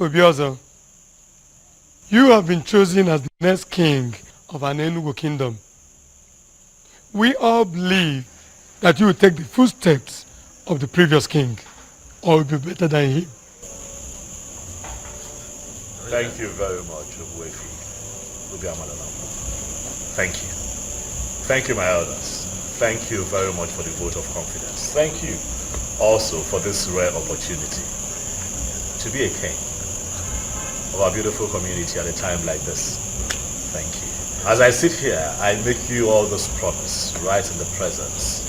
Obiozo, you have been chosen as the next king of an Enugu kingdom. We all believe that you will take the footsteps of the previous king, or will be better than him. Thank you very much, Ogbuefi. Thank you. Thank you, my elders. Thank you very much for the vote of confidence. Thank you also for this rare opportunity to be a king of our beautiful community at a time like this. Thank you. As I sit here, I make you all this promise right in the presence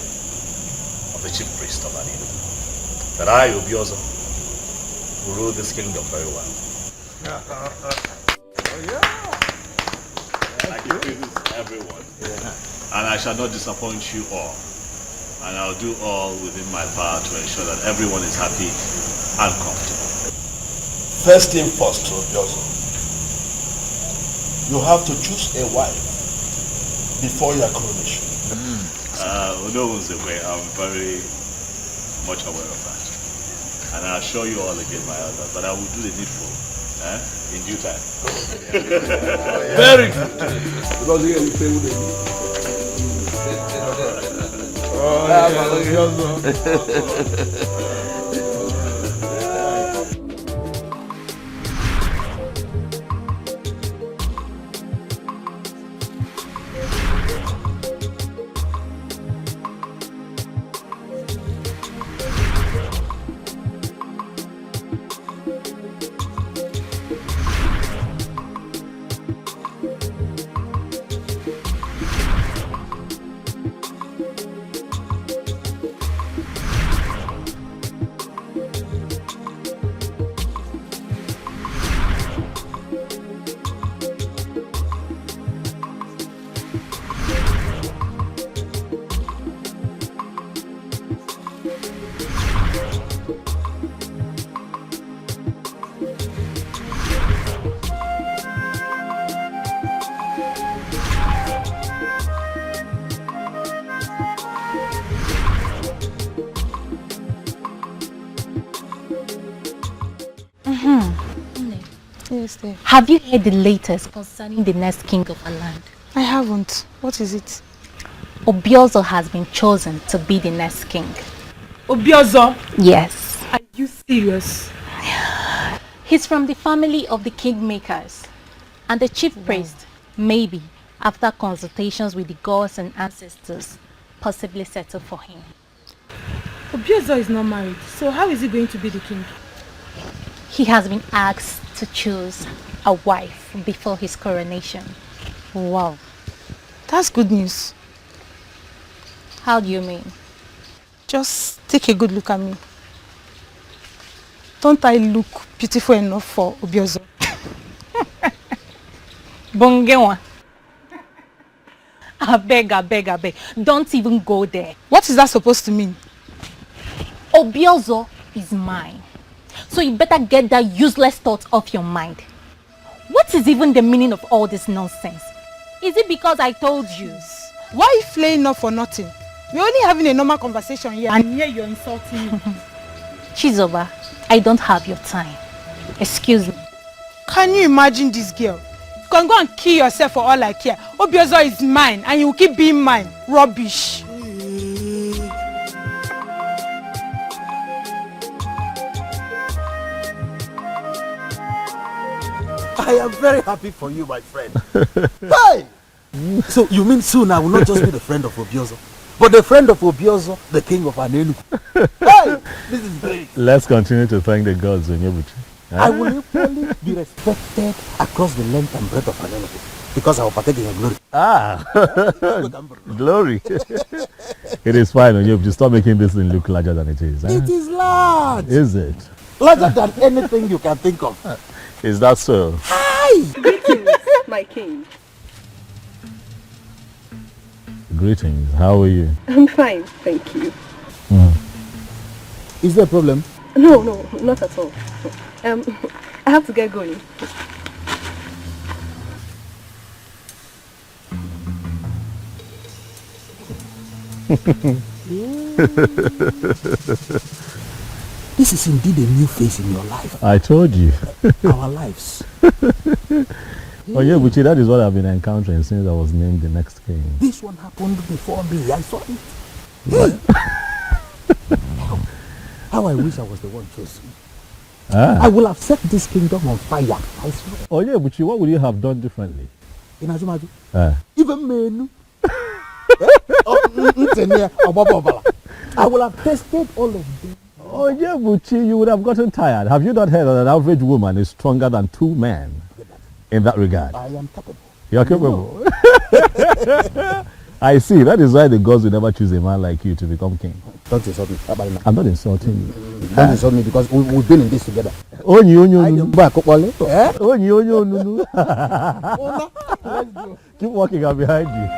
of the chief priest of Anino, that I, Obiozo, will rule this kingdom very well. I can please everyone, and I shall not disappoint you all, and I'll do all within my power to ensure that everyone is happy and comfortable. First thing first, Obiozo, you have to choose a wife before your coronation. No one's aware. I'm very much aware of that, and I assure you all again, my elders, that I will do the needful in due time. Very good. Have you heard the latest concerning the next king of our land? I haven't. What is it? Obiozo has been chosen to be the next king. Obiozo? Yes. Are you serious? He's from the family of the kingmakers, and the chief priest, maybe, after consultations with the gods and ancestors, possibly settle for him. Obiozo is not married, so how is he going to be the king? He has been asked to choose a wife before his coronation. Wow. That's good news. How do you mean? Just take a good look at me. Don't I look beautiful enough for Obiozo? Bongewa. I beg. Don't even go there. What is that supposed to mean? Obiozo is mine. So you better get that useless thought off your mind. What is even the meaning of all this nonsense? Is it because I told you? Why are you flaying up for nothing? We're only having a normal conversation here, and here you're insulting me. Chizoba, I don't have your time. Excuse me. Can you imagine this girl? You can go and kill yourself for all I care. Obiozo is mine, and you will keep being mine. Rubbish. I am very happy for you, my friend. Hey! So you mean soon I will not just be the friend of Obiozo, but the friend of Obiozo, the king of Anenu. Hey! This is great. Let's continue to thank the gods, Onyebuchi. I will equally be respected across the length and breadth of Anenu because I will partake in your glory. Glory. It is fine, Onyebuchi. Stop making this thing look larger than it is. It is large. Is it? Larger than anything you can think of. Is that so? Hi! Greetings, my king. Greetings. How are you? I'm fine, thank you. Is there a problem? No, not at all. I have to get going. This is indeed a new phase in your life. I told you. Our lives. Oh yeah, Buchi, that is what I've been encountering since I was named the next king. This one happened before me. I saw it. Hey. How I wish I was the one chosen. I will have set this kingdom on fire. I swear. Oh yeah, Buchi, what would you have done differently? In Ajumaju. Even men. I will have tested all of them. Oh yeah, Buchi, you would have gotten tired. Have you not heard that an average woman is stronger than 2 men in that regard? I am capable. You're capable. I see. That is why the gods will never choose a man like you to become king. Don't insult me. I'm not insulting you. Don't insult me because we've been in this together. Keep walking, I'm behind you.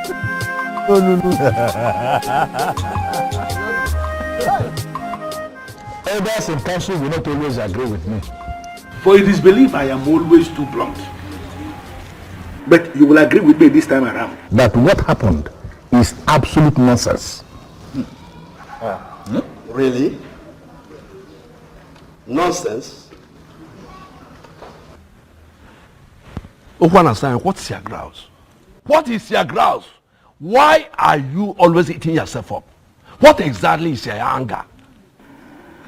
Elders in council will not always agree with me. For it is believed I am always too blunt. But you will agree with me this time around. That what happened is absolute nonsense. Really? Nonsense? Okwana-san, what's your grouse? What is your grouse? Why are you always eating yourself up? What exactly is your anger?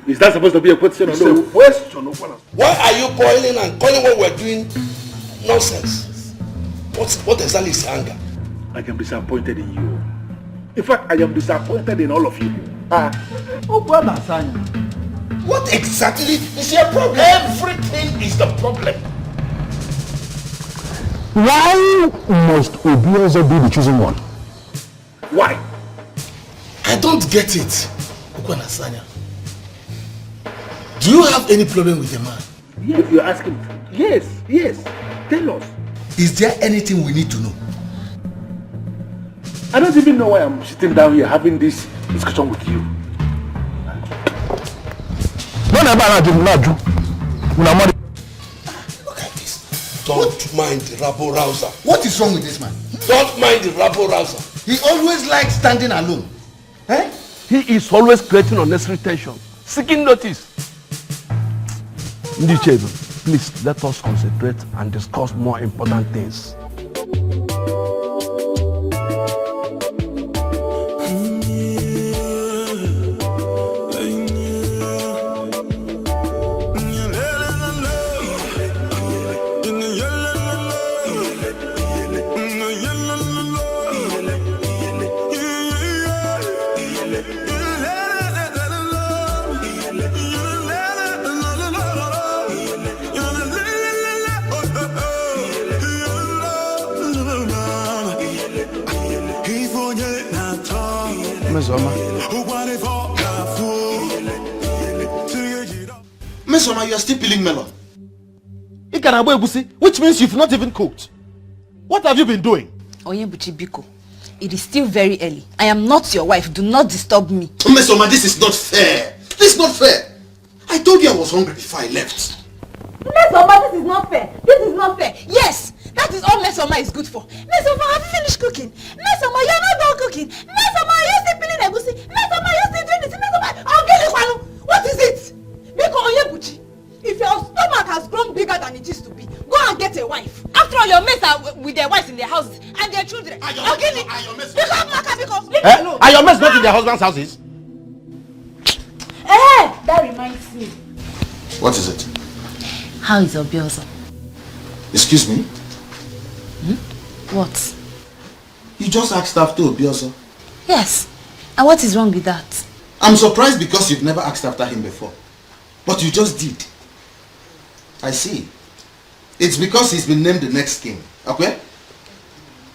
Is that supposed to be a question or no? Question, Okwana. Why are you boiling and calling what we're doing nonsense? What exactly is your anger? I am disappointed in you. In fact, I am disappointed in all of you. What exactly is your problem? Everything is the problem. Why must Obiozo be the chosen one? Why? I don't get it, Okwana-san. Do you have any problem with the man? Yes, you're asking. Yes. Tell us. Is there anything we need to know? I don't even know why I'm sitting down here having this discussion with you. Look at this. Don't mind the rabble-rouser. What is wrong with this man? Don't mind the rabble-rouser. He always likes standing alone. He is always creating unnecessary tension, seeking notice. Ndichebu, please let us concentrate and discuss more important things. Mesoma, you are still peeling melon. Which means you've not even cooked. What have you been doing? Onyebuchi Biko, it is still very early. I am not your wife. Do not disturb me. Mesoma, this is not fair. This is not fair. I told you I was hungry before I left. Mesoma, this is not fair. This is not fair. Yes, that is all Mesoma is good for. Mesoma, have you finished cooking? Mesoma, you are not done cooking. Mesoma, are you still peeling egusi? Mesoma, are you still doing this? Mesoma, I'll get you. What is it? Biko Onyebuchi, if your stomach has grown bigger than it used to be, go and get a wife. After all, your mates are with their wives in their houses and their children. I'll get it. Biko, leave me alone. Are your mates not in their husbands' houses? That reminds me. What is it? How is Obiozo? Excuse me? What? You just asked after Obiozo. Yes. And what is wrong with that? I'm surprised because you've never asked after him before. But you just did. I see. It's because he's been named the next king. Okay?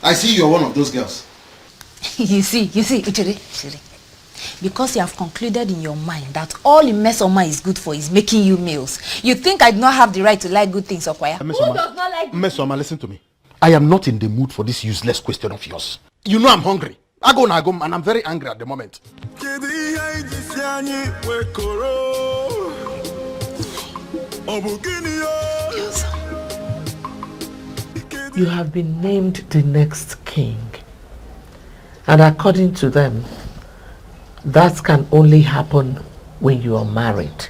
I see you're one of those girls. You see, Uchiri. Because you have concluded in your mind that all Mesoma is good for is making you males. You think I do not have the right to like good things, Okwaya? Who does not like good Mesoma, listen to me. I am not in the mood for this useless question of yours. You know I'm hungry. I go and I'm very angry at the moment. You have been named the next king. And according to them, that can only happen when you are married.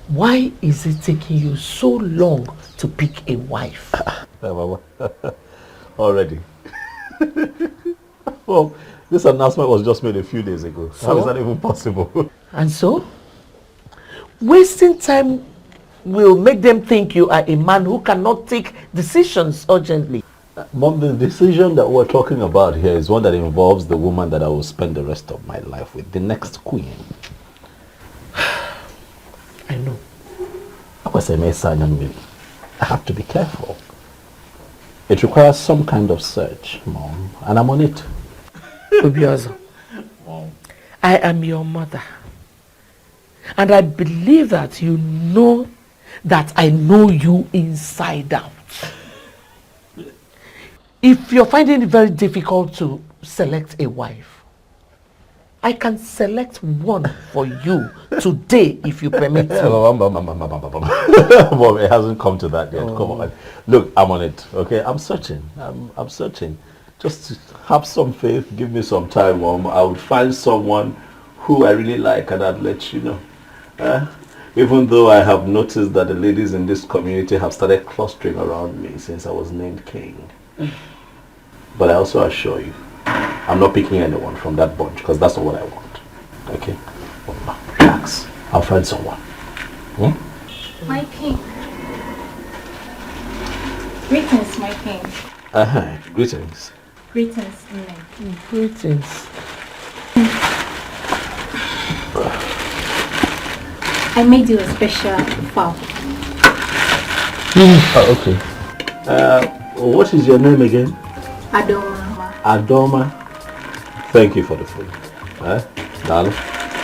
Why is it taking you so long to pick a wife? Already. Well, this announcement was just made a few days ago. So? How is that even possible? And so? Wasting time will make them think you are a man who cannot take decisions urgently. Mom, the decision that we're talking about here is one that involves the woman that I will spend the rest of my life with, the next queen. I know. I have to be careful. It requires some kind of search, Mom, and I'm on it. Obiozo, I am your mother. And I believe that you know that I know you inside out. If you're finding it very difficult to select a wife, I can select one for you today if you permit me. Mom, it hasn't come to that yet. Oh. Come on. Look, I'm on it. Okay, I'm searching. I'm searching. Just have some faith. Give me some time, Mom. I would find someone who I really like and I'd let you know. Even though I have noticed that the ladies in this community have started clustering around me since I was named king. But I also assure you, I'm not picking anyone from that bunch because that's not what I want. Okay? Relax. I'll find someone. My king. Greetings, my king. Greetings. Greetings, Greetings. I made you a special fowl. Okay. What is your name again? Adoma. Adoma. Thank you for the food. Darling,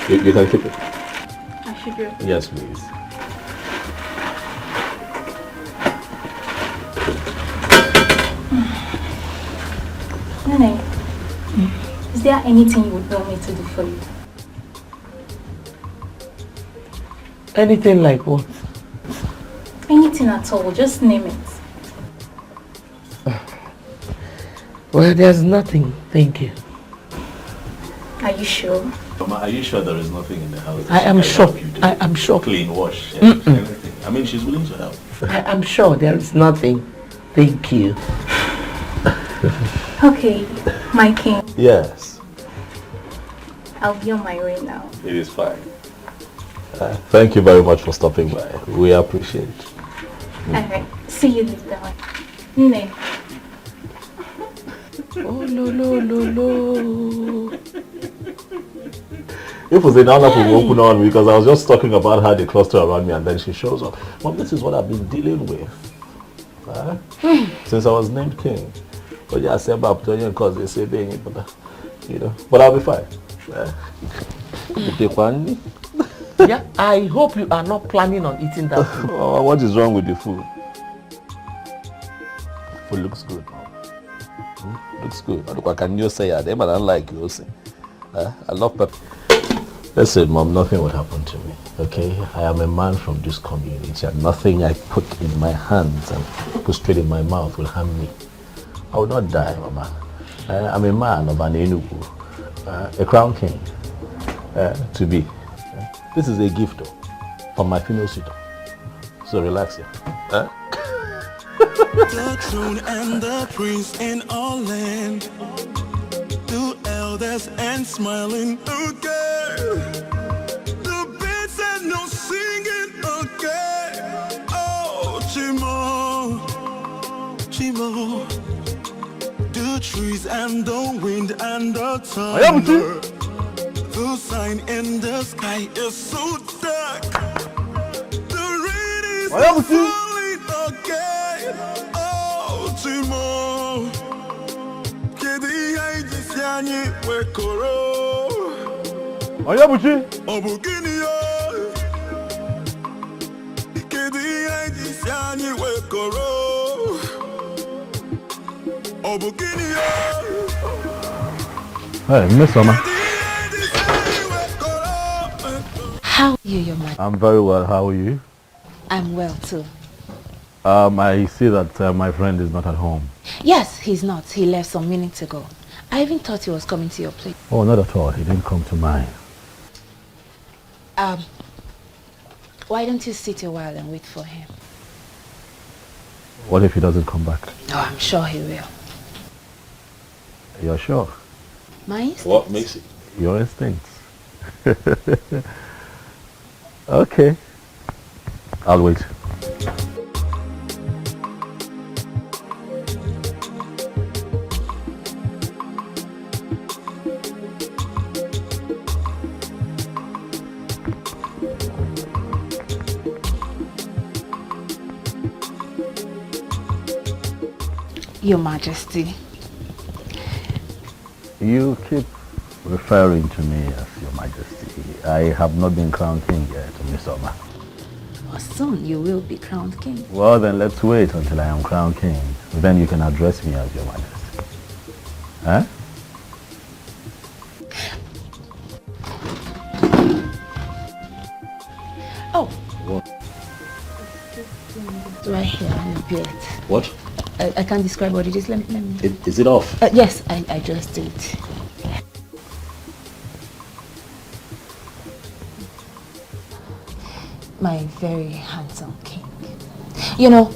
you can keep it. I should do. Yes, please. Nene, is there anything you would want me to do for you? Anything like what? Anything at all, just name it. Well, there's nothing, thank you. Are you sure? Mama, are you sure there is nothing in the house? I am sure. I am sure. Clean, wash, everything. I mean, she's willing to help. I am sure there is nothing. Thank you. Okay, my king. Yes. I'll be on my way now. It is fine. Thank you very much for stopping by. We appreciate it. Alright, see you later. Nene. Oh, no. If Uzenana could open on me because I was just talking about how they cluster around me and then she shows up. Mom, this is what I've been dealing with since I was named king. But yeah, I said about because they say they ain't, but but I'll be fine. Yeah, I hope you are not planning on eating that food. What is wrong with the food? Food looks good. Looks good. What can you say? I don't like you. I love pepper. Listen, Mom, nothing would happen to me. Okay? I am a man from this community and nothing I put in my hands and put straight in my mouth will harm me. I will not die, Mama. I'm a man of an Enugu, a crown king, to be. This is a gift from my female suitor. So relax here. The throne and the prince in all land, two elders and smiling again. The birds and no singing again. Oh, Chimo, the trees and the wind and the thunder. The sign in the sky is so dark. The rain is falling again. Oh, Chimo, Kedi Haiti Siani Wekoro. Ayabuchi. Obukinio. Kedi Haiti Siani Wekoro. Obukinio. Hey, Miss Mama. How are you, your man? I'm very well. How are you? I'm well too. I see that my friend is not at home. Yes, he's not. He left some minutes ago. I even thought he was coming to your place. Oh, not at all. He didn't come to mine. Why don't you sit a while and wait for him? What if he doesn't come back? Oh, I'm sure he will. You're sure? My instincts. What makes it? Your instincts. Okay. I'll wait. Your Majesty. You keep referring to me as Your Majesty. I have not been crowned king yet, Miss Oma. Well, soon you will be crowned king. Well, then let's wait until I am crowned king. Then you can address me as Your Majesty. Huh? Oh. What? Right here on your beard. What? I can't describe what it is. Let me. Is it off? Yes, I just did. My very handsome king. You know,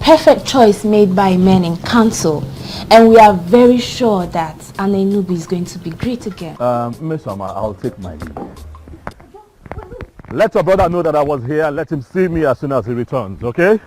perfect choice made by men in council, and we are very sure that Anenubi is going to be great again. Miss Oma, I'll take my leave. Let your brother know that I was here and let him see me as soon as he returns, okay?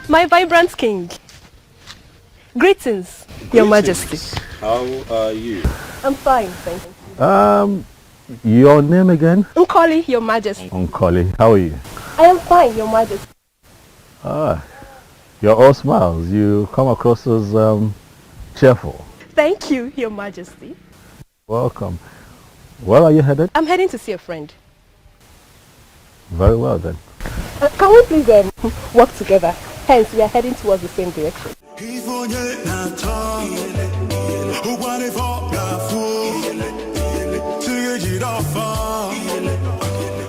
My vibrant king. Greetings, Your Majesty. How are you? I'm fine, thank you. Your name again? Nkoli, Your Majesty. Nkoli, how are you? I am fine, Your Majesty. Ah, you're all smiles. You come across as cheerful. Thank you, Your Majesty. Welcome. Where are you headed? I'm heading to see a friend. Very well then. Can we please work together? Hence, we are heading towards the same direction.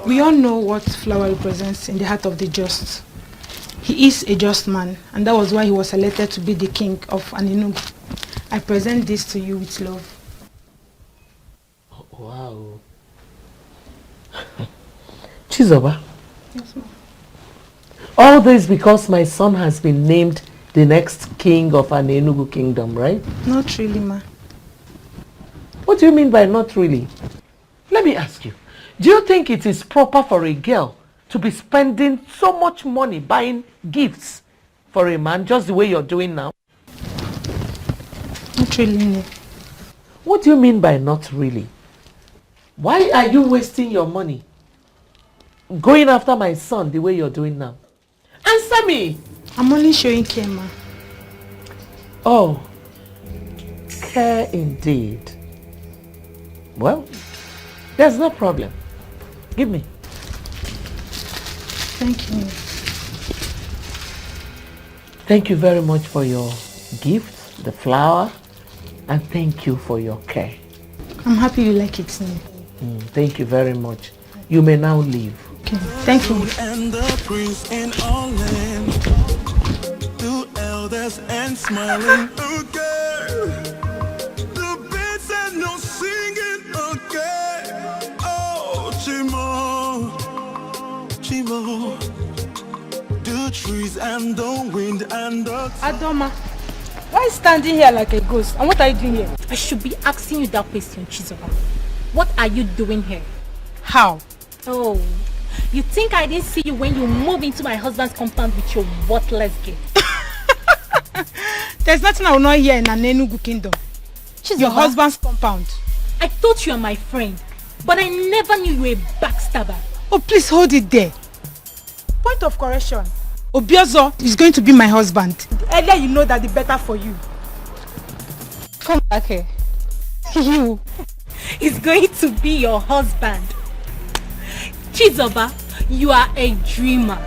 We all know what Flower represents in the heart of the just. He is a just man, and that was why he was selected to be the king of Anenubi. I present this to you with love. Wow. Chizoba. Yes, ma'am. All this because my son has been named the next king of Anenugu kingdom, right? Not really, ma. What do you mean by not really? Let me ask you. Do you think it is proper for a girl to be spending so much money buying gifts for a man just the way you're doing now? Not really, no. What do you mean by not really? Why are you wasting your money going after my son the way you're doing now? Answer me! I'm only showing care, ma. Oh, care indeed. Well, there's no problem. Give me. Thank you. Thank you very much for your gift, the flower, and thank you for your care. I'm happy you like it, now. Thank you very much. You may now leave. Okay, thank you. And the prince in all land, two elders and smiling, okay. The birds and no singing, okay. Oh, Chimo, Chimo, the trees and the wind and the... Adoma, why standing here like a ghost? And what are you doing here? I should be asking you that question, Chizoba. What are you doing here? How? Oh, you think I didn't see you when you moved into my husband's compound with your worthless gift? There's nothing I will not hear in Anenugu kingdom. Chizoba, your husband's compound. I thought you were my friend, but I never knew you were a backstabber. Oh, please hold it there. Point of correction. Obiozo is going to be my husband. The earlier you know that, the better for you. Come back here. You is going to be your husband. Chizoba, you are a dreamer.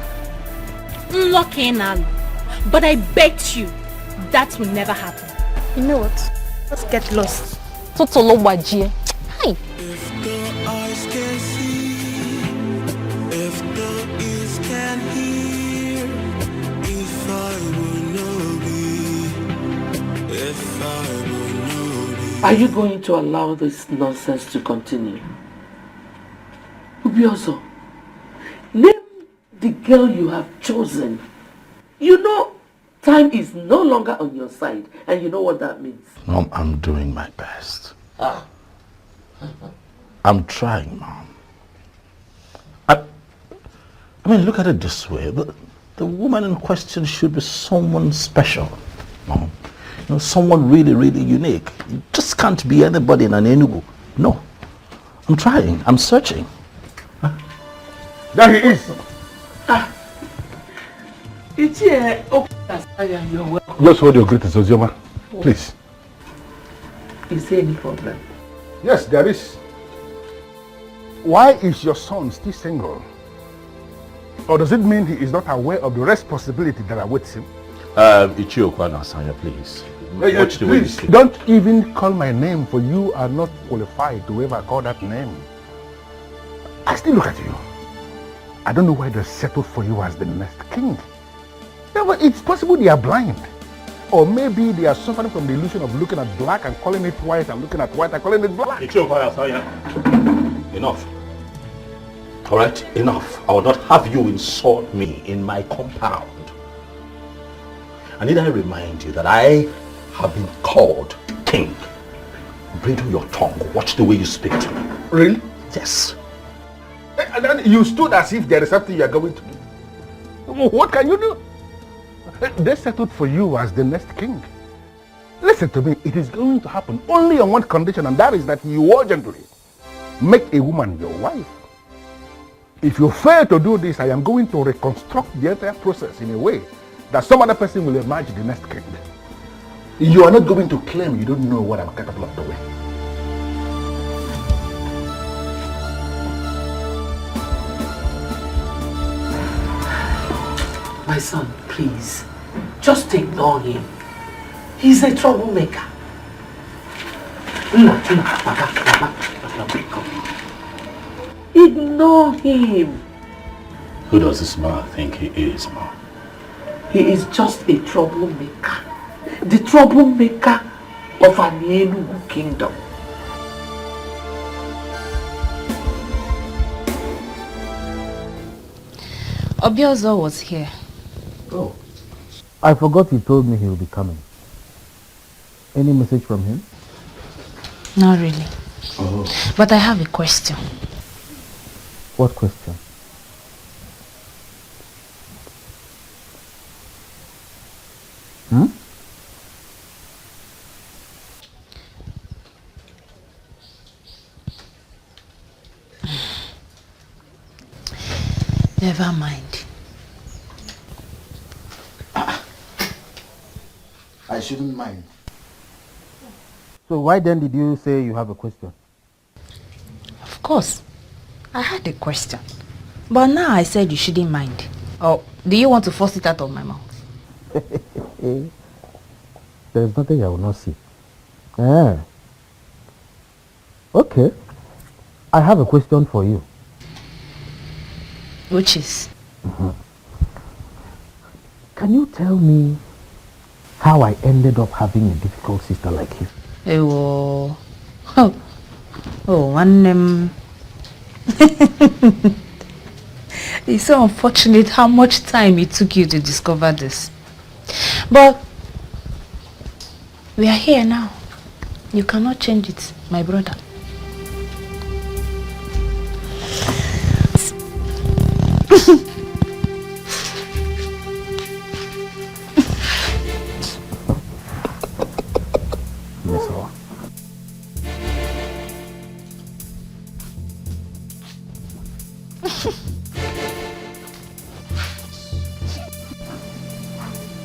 But I bet you that will never happen. You know what? Let's get lost. Totolo Wajie. Hi. If the eyes can see, if the ears can hear, if I will know be, if I will know be. Are you going to allow this nonsense to continue? Ubiozo, name the girl you have chosen. You know, time is no longer on your side, and you know what that means. Mom, I'm doing my best. I'm trying, Mom. I mean, look at it this way. The woman in question should be someone special, Mom. You know, someone really, really unique. You just can't be anybody in an Enugu. No. I'm trying. I'm searching. There he is. It's here. You're welcome. Just hold your greetings, Ozioma. Please. Is there any problem? Yes, there is. Why is your son still single? Or does it mean he is not aware of the responsibility that awaits him? Ichioku Asanya, please. Watch the way you Please, speak. don't even call my name, for you are not qualified to ever call that name. I still look at you. I don't know why they settled for you as the next king. Yeah, but it's possible they are blind. Or maybe they are suffering from the illusion of looking at black and calling it white, and looking at white and calling it black. Enough. All right, enough. I will not have you insult me in my compound. I need to remind you that I have been called king. Bridle your tongue. Watch the way you speak to me. Really? Yes. And then you stood as if there is something you are going to do. What can you do? They settled for you as the next king. Listen to me, it is going to happen only on one condition, and that is that you urgently make a woman your wife. If you fail to do this, I am going to reconstruct the entire process in a way that some other person will emerge the next king. You are not going to claim you don't know what I'm capable of doing. My son, please, just ignore him. He's a troublemaker. Ignore him. Who does this man think he is, Mom? He is just a troublemaker. The troublemaker of an Enugu kingdom. Obiozo was here. Oh. I forgot he told me he will be coming. Any message from him? Not really. Oh. But I have a question. What question? Hmm? Never mind. I shouldn't mind. So why then did you say you have a question? Of course. I had a question. But now I said you shouldn't mind. Or do you want to force it out of my mouth? There is nothing I will not see. Ah. Okay. I have a question for you. Which is? Can you tell me how I ended up having a difficult sister like you? Oh, one it's so unfortunate how much time it took you to discover this. But we are here now. You cannot change it, my brother.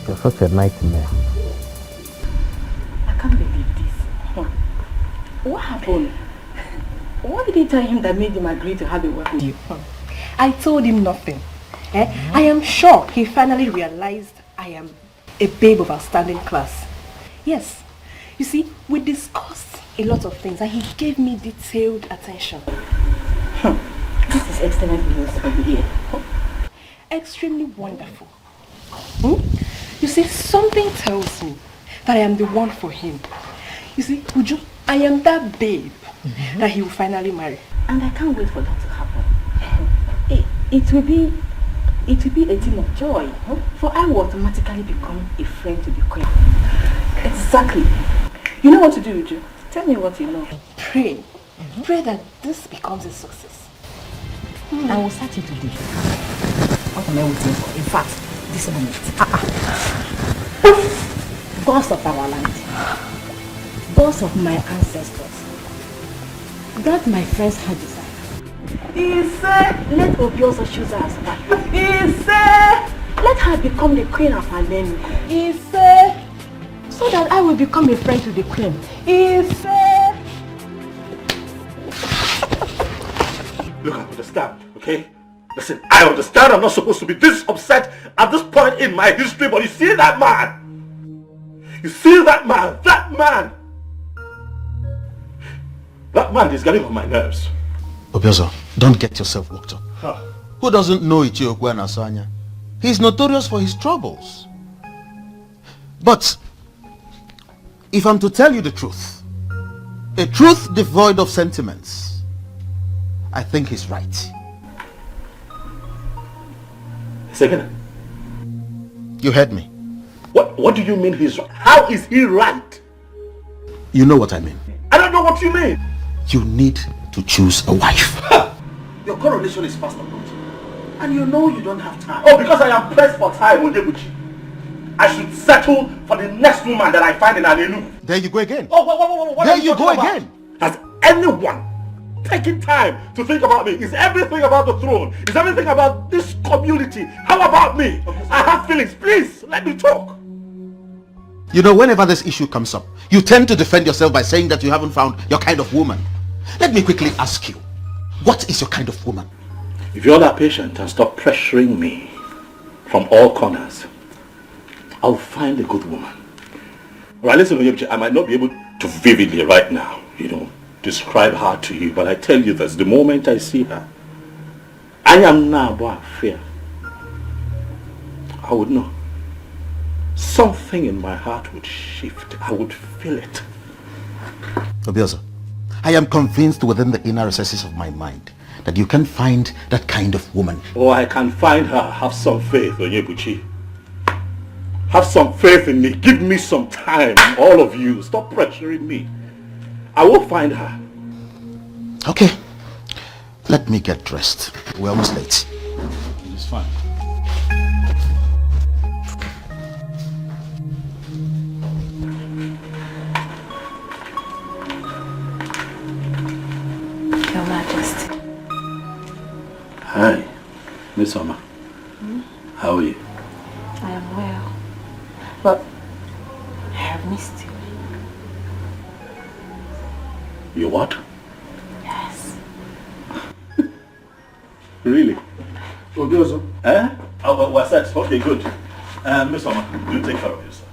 You're such a nightmare. I can't believe this. happened? What did you tell him that made him agree to have a work with you? I told him nothing. I am sure he finally realized I am a babe of outstanding class. Yes. You see, we discussed a lot of things and he gave me detailed attention. This is excellent news for you here. Extremely wonderful. You see, something tells me that I am the one for him. You see, Uju, I am that babe that he will finally marry. And I can't wait for that to happen. It will be a thing of joy. For I will automatically become a friend to the queen. Exactly. You know what to do, Uju? Tell me what you know. Pray. Pray that this becomes a success. I will start it today. What am I waiting for? In fact, this moment. Gods of our land. Gods of my ancestors. Grant my friend's heart desire. He said, let Obiozo choose her as wife. He said, let her become the queen of Anenu. He said, so that I will become a friend to the queen. He said. Look, I understand, okay? Listen, I understand I'm not supposed to be this upset at this point in my history, but you see that man? You see that man? That man is getting on my nerves. Obiozo, don't get yourself worked up. Who doesn't know Ichiokwe and Asanya? He's notorious for his troubles. But if I'm to tell you the truth, a truth devoid of sentiments, I think he's right. Second. You heard me. What do you mean he's right? How is he right? You know what I mean. I don't know what you mean. You need to choose a wife. Your coronation is fast approaching. And you know you don't have time. Oh, because I am pressed for time, Onyebuchi. I should settle for the next woman that I find in Anenu. There you go again. Oh, what there you go again. Has anyone taking time to think about me? Is everything about the throne? Is everything about this community? How about me? I have feelings. Please, let me talk. You know, whenever this issue comes up, you tend to defend yourself by saying that you haven't found your kind of woman. Let me quickly ask you, what is your kind of woman? If you're that patient and stop pressuring me from all corners, I'll find a good woman. Alright, listen, I might not be able to vividly right now, describe her to you, but I tell you this, the moment I see her, I am now about fear. I would know. Something in my heart would shift. I would feel it. Obiozo, I am convinced within the inner recesses of my mind that you can find that kind of woman. Oh, I can find her. Have some faith, Onyebuchi. Have some faith in me. Give me some time, all of you. Stop pressuring me. I will find her. Okay. Let me get dressed. We're almost late. It's fine. Your Majesty. Hi, Miss Oma. How are you? I am well. But I have missed you. You what? Yes. Really? Obiozo? Eh? Oh, what's that? Okay, good. Miss Oma, you take care of yourself.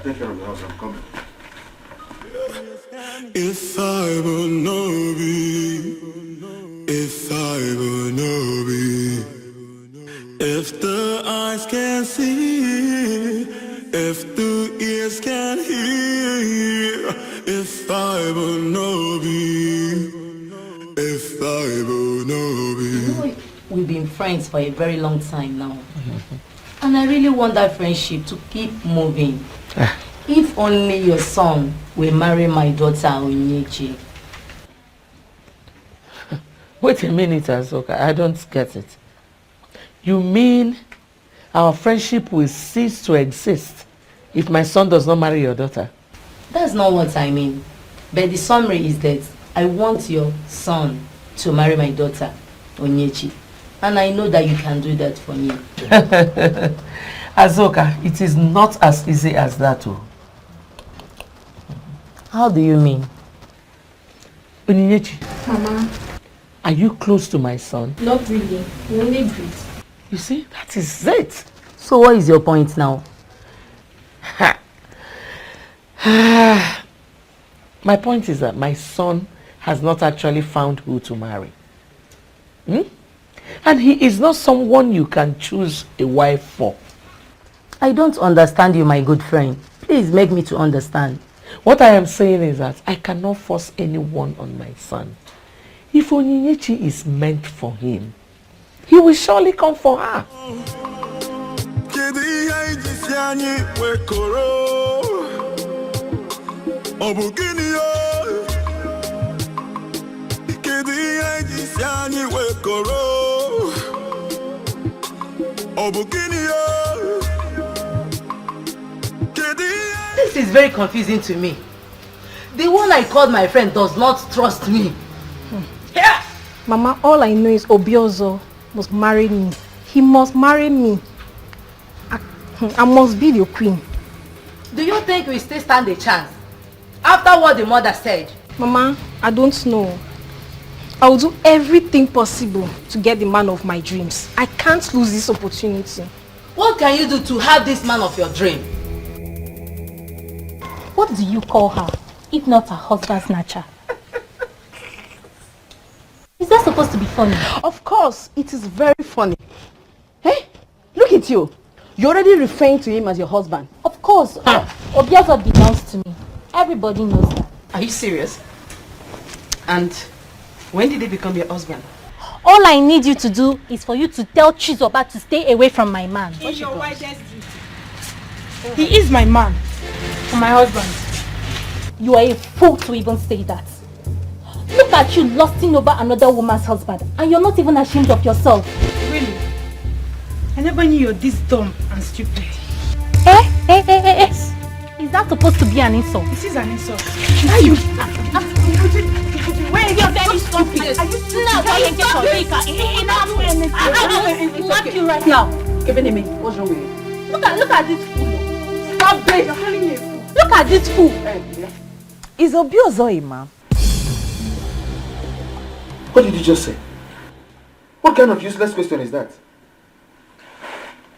Take care of the house, I'm coming. If I will know be, if I will know be, if the eyes can see, if the ears can hear, if I will know be, if I will know be. We've been friends for a very long time now. And I really want that friendship to keep moving. If only your son will marry my daughter Onyechi. Wait a minute, Azoka. I don't get it. You mean our friendship will cease to exist if my son does not marry your daughter? That's not what I mean. But the summary is that I want your son to marry my daughter Onyechi. And I know that you can do that for me. Azoka, it is not as easy as that. How do you mean? Onyinyechi. Mama. Are you close to my son? Not really. We only breathe. You see, that is it. So what is your point now? My point is that my son has not actually found who to marry. And he is not someone you can choose a wife for. I don't understand you, my good friend. Please make me to understand. What I am saying is that I cannot force anyone on my son. If Onyinyechi is meant for him, he will surely come for her. This is very confusing to me. The one I called my friend does not trust me. Yeah. Mama, all I know is Obiozo must marry me. He must marry me. I must be the queen. Do you think we still stand a chance? After what the mother said? Mama, I don't know. I will do everything possible to get the man of my dreams. I can't lose this opportunity. What can you do to have this man of your dream? What do you call her, if not her husband snatcher? Is that supposed to be funny? Of course, it is very funny. Hey, look at you. You're already referring to him as your husband. Of course. Obiozo belongs to me. Everybody knows that. Are you serious? And when did he become your husband? All I need you to do is for you to tell Chizoba to stay away from my man. It's your wisest duty. He is my man. My husband. You are a fool to even say that. Look at you lusting over another woman's husband, and you're not even ashamed of yourself. Really? I never knew you're this dumb and stupid. Is that supposed to be an insult? This is an insult. Now you... Wait, you're very stupid. Slap you right now. What's wrong with you? Look at this fool. Stop this. You're calling me a fool. Look at this fool. Is Obiozo a man? What did you just say? What kind of useless question is that?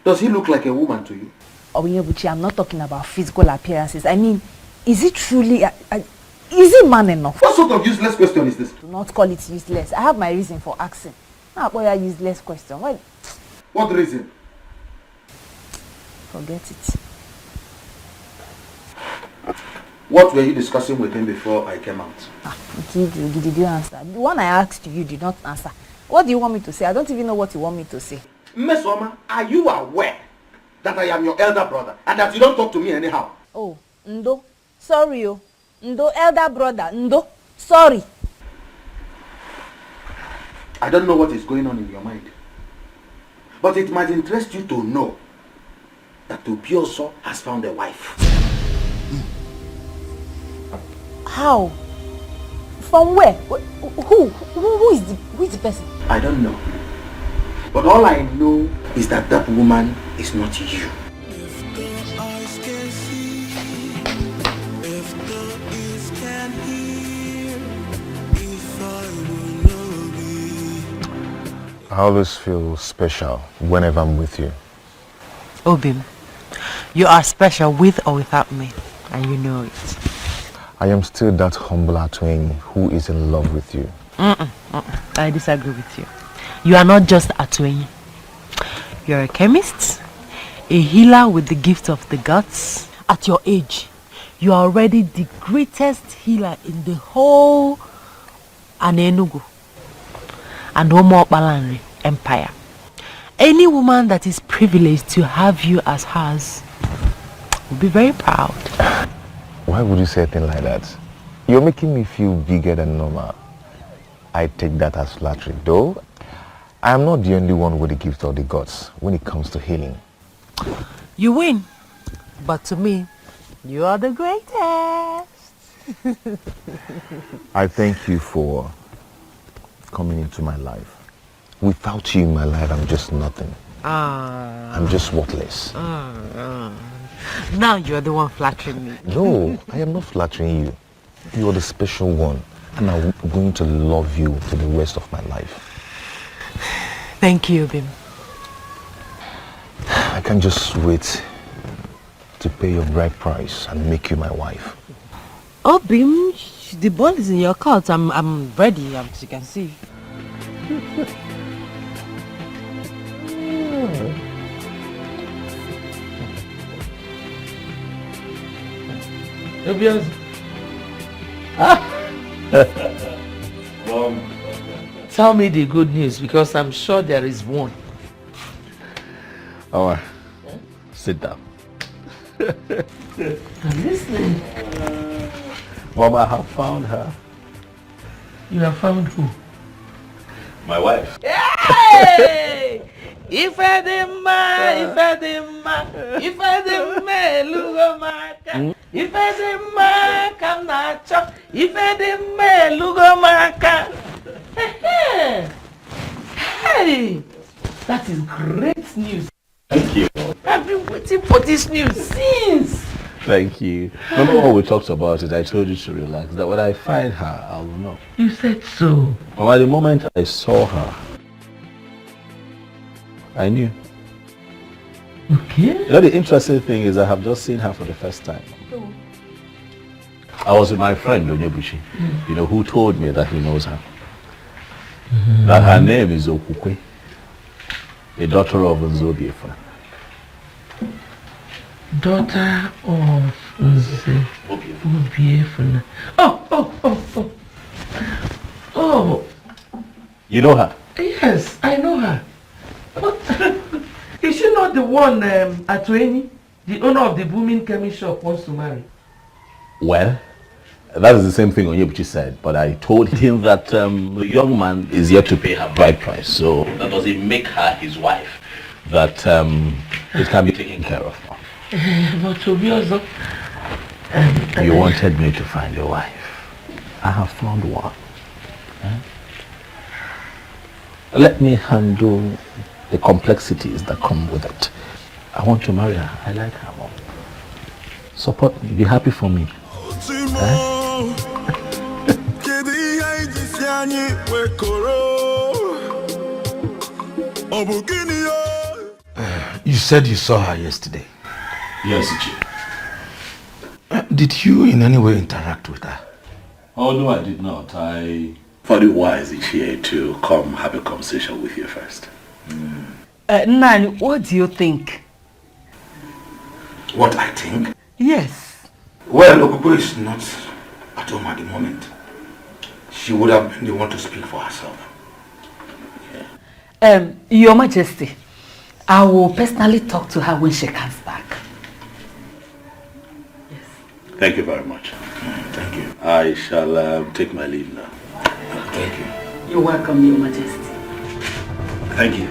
Does he look like a woman to you? Obinyebuchi, I'm not talking about physical appearances. I mean, is he truly... is he man enough? What sort of useless question is this? Do not call it useless. I have my reason for asking. Now, boy, a useless question. Well, what reason? Forget it. What were you discussing with him before I came out? Did you answer? The one I asked you did not answer. What do you want me to say? I don't even know what you want me to say. Mesoma, are you aware that I am your elder brother and that you don't talk to me anyhow? Oh, Ndo. Sorry, oh. Ndo, elder brother. Ndo. Sorry. I don't know what is going on in your mind. But it might interest you to know that Obiozo has found a wife. How? From where? Who is the person? I don't know. But all I know is that that woman is not you. I always feel special whenever I'm with you. Obim, you are special with or without me, and you know it. I am still that humble Atwing who is in love with you. I disagree with you. You are not just Atwing. You're a chemist, a healer with the gift of the gods. At your age, you are already the greatest healer in the whole Anenugu and Homo Balanri Empire. Any woman that is privileged to have you as hers will be very proud. Why would you say a thing like that? You're making me feel bigger than normal. I take that as flattery, though I am not the only one with the gift of the gods when it comes to healing. You win, but to me, you are the greatest. I thank you for coming into my life. Without you in my life, I'm just nothing. I'm just worthless. Now you're the one flattering me. No, I am not flattering you. You are the special one. And I'm going to love you for the rest of my life. Thank you, Bim. I can't just wait to pay your bride price and make you my wife. Oh, Bim, the ball is in your court. I'm ready, as you can see. Tell me the good news, because I'm sure there is one. Alright, sit down. I'm listening. Mom, I have found her. You have found who? My wife. Hey! Ifedima, lugomaka. Ifedima, kamnacho. Ifedima, lugomaka. Hey! That is great news. Thank you. I've been waiting for this news since. Thank you. Remember when we talked about it, I told you to relax, that when I find her, I will know. You said so. Well, at the moment I saw her, I knew. Okay. You know, the interesting thing is I have just seen her for the first time. I was with my friend, Onyebuchi, you know, who told me that he knows her. That her name is Okukwe, the daughter of Nzobiefa. Daughter of Nzobiefa. Oh. You know her? Yes, I know her. But is she not the one Atueni, the owner of the booming chemist shop, wants to marry? Well, that is the same thing Onyebuchi said, but I told him that the young man is yet to pay her bride price, so that doesn't make her his wife, that it can be taken care of. But to be also, you wanted me to find your wife. I have found one. Let me handle the complexities that come with it. I want to marry her. I like her, Mom. Support me. Be happy for me. You said you saw her yesterday. Yes, Chief. Did you in any way interact with her? Oh, no, I did not. I thought it wise each year to come have a conversation with you first. Nan, what do you think? What I think? Yes. Well, Okubo is not at home at the moment. She would have been the one to speak for herself. Your Majesty, I will personally talk to her when she comes back. Thank you very much. Thank you. I shall take my leave now. Thank you. You're welcome, Your Majesty. Thank you.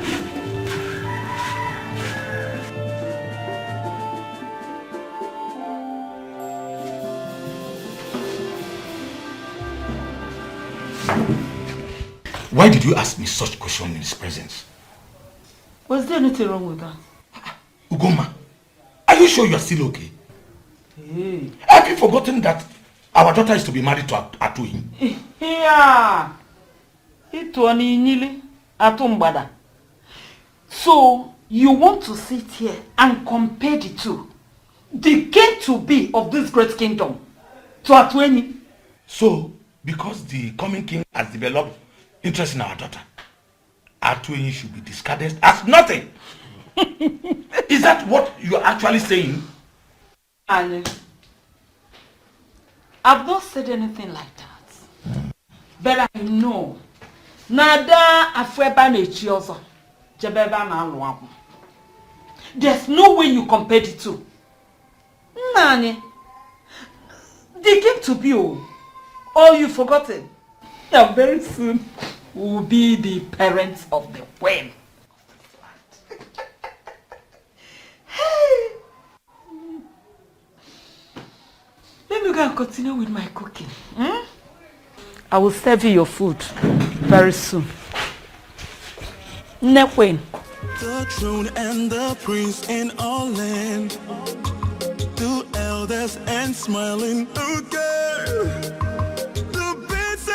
Why did you ask me such question in his presence? Was there anything wrong with that? Ugoma, are you sure you are still okay? Hey. Have you forgotten that our daughter is to be married to Atui? Yeah. So, you want to sit here and compare the two? The king to be of this great kingdom to Atueni? So, because the coming king has developed interest in our daughter, Atueni should be discarded as nothing. Is that what you are actually saying? And I've not said anything like that. But I know Nada Afweba Nechiozo Jebeba Naluamu. There's no way you compare the two. Nani, they came to be or you've forgotten. Yeah, very soon will be the parents of the queen. Let me go and continue with my cooking. I will serve you your food very soon. Nekwen. The throne and the prince in all land, the elders and smiling again. The bits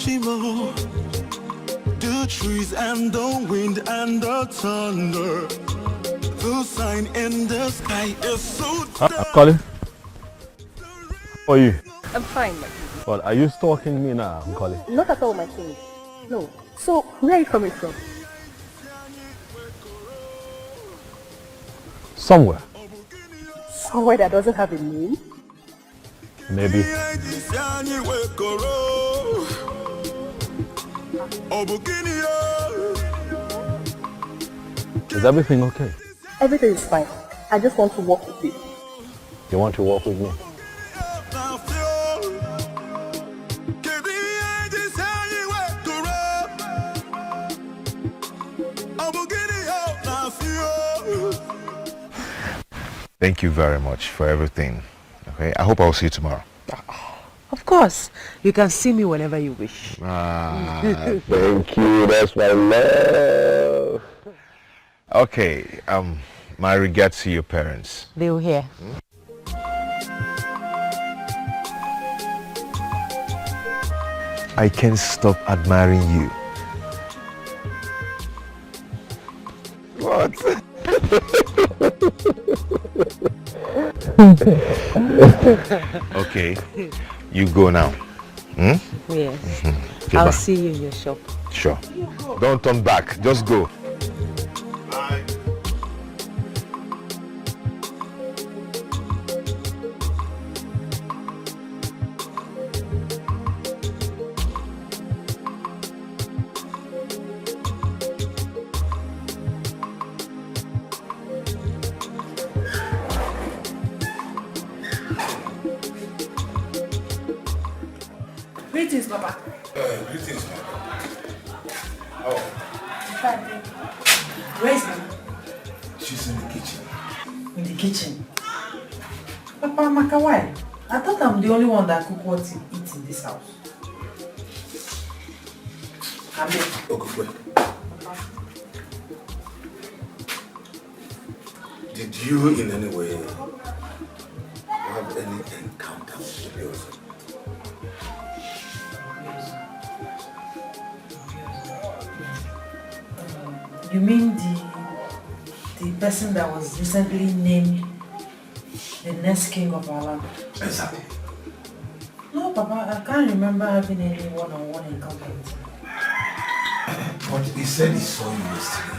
Chimo, the trees and the wind and the thunder, the sign in the sky is so dark. Colin, how are you? I'm fine, my king. Well, are you stalking me now, Colin? Not at all, my king. No. So, where are you coming from? Somewhere. Somewhere that doesn't have a name? Maybe. Is everything okay? Everything is fine. I just want to walk with you. You want to walk with me? Thank you very much for everything. Okay, I hope I'll see you tomorrow. Of course. You can see me whenever you wish. Thank you. That's my love. Okay, my regards to your parents. They were here. I can't stop admiring you. What? Okay, you go now. Hmm? Yes. Okay, I'll bye. see you in your shop. Sure. Don't turn back. Just go. Greetings, Papa. Greetings, man. Where is Mama? She's in the kitchen. In the kitchen. Papa, Maka, why? I thought I'm the only one that cook what to eat in this house. Come here. Okay, wait. Did you in any way have any encounter with yours? You mean the person that was recently named the next king of our land? Exactly. No, Papa, I can't remember having any one-on-one encounter with him. But he said he saw you yesterday.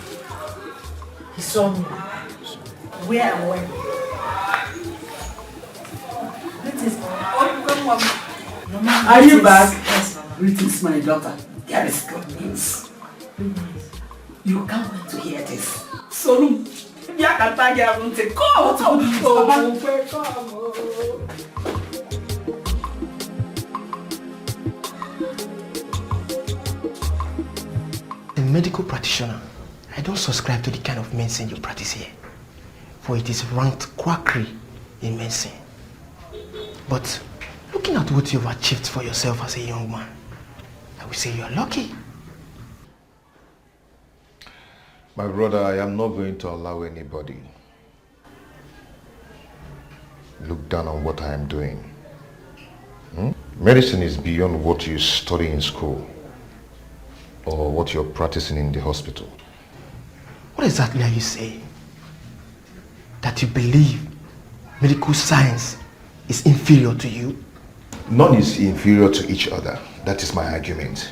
He saw me. Where and when? Greetings, Mama. Are you back? Yes, Mama. Greetings, my daughter. There is good news. You can't wait to hear this. So, come. A medical practitioner, I don't subscribe to the kind of medicine you practice here, for it is ranked quackery in medicine. But looking at what you've achieved for yourself as a young man, I would say you are lucky. My brother, I am not going to allow anybody look down on what I am doing. Medicine is beyond what you study in school or what you're practicing in the hospital. What exactly are you saying? That you believe medical science is inferior to you? None is inferior to each other. That is my argument.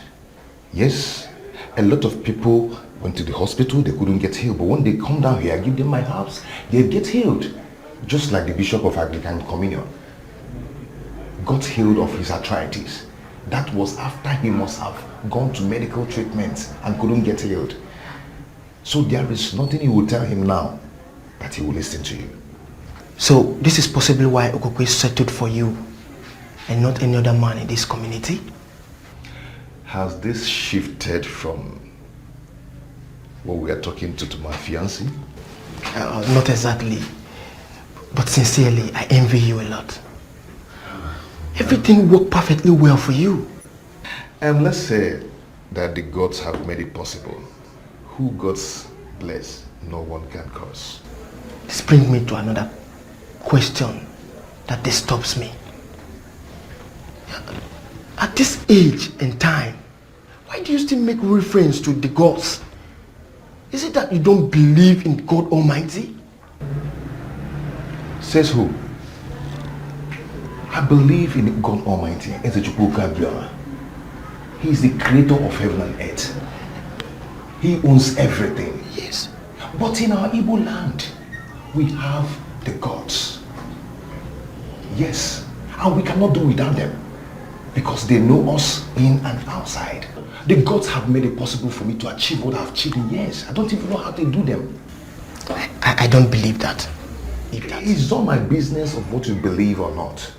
Yes, a lot of people went to the hospital, they couldn't get healed. But when they come down here, I give them my herbs, they get healed. Just like the Bishop of Anglican Communion got healed of his arthritis. That was after he must have gone to medical treatment and couldn't get healed. So there is nothing you will tell him now that he will listen to you. So this is possibly why Okokwe settled for you and not any other man in this community? Has this shifted from what we are talking to my fiancé? Not exactly. But sincerely, I envy you a lot. Everything worked perfectly well for you. And let's say that the gods have made it possible. Who gods bless, no one can curse. This brings me to another question that disturbs me. At this age and time, why do you still make reference to the gods? Is it that you don't believe in God Almighty? Says who? I believe in God Almighty. He is the creator of heaven and earth. He owns everything. Yes. But in our Igbo land, we have the gods. Yes. And we cannot do without them. Because they know us in and outside. The gods have made it possible for me to achieve what I've achieved in years. I don't even know how they do them. I don't believe that. It's not my business of what you believe or not.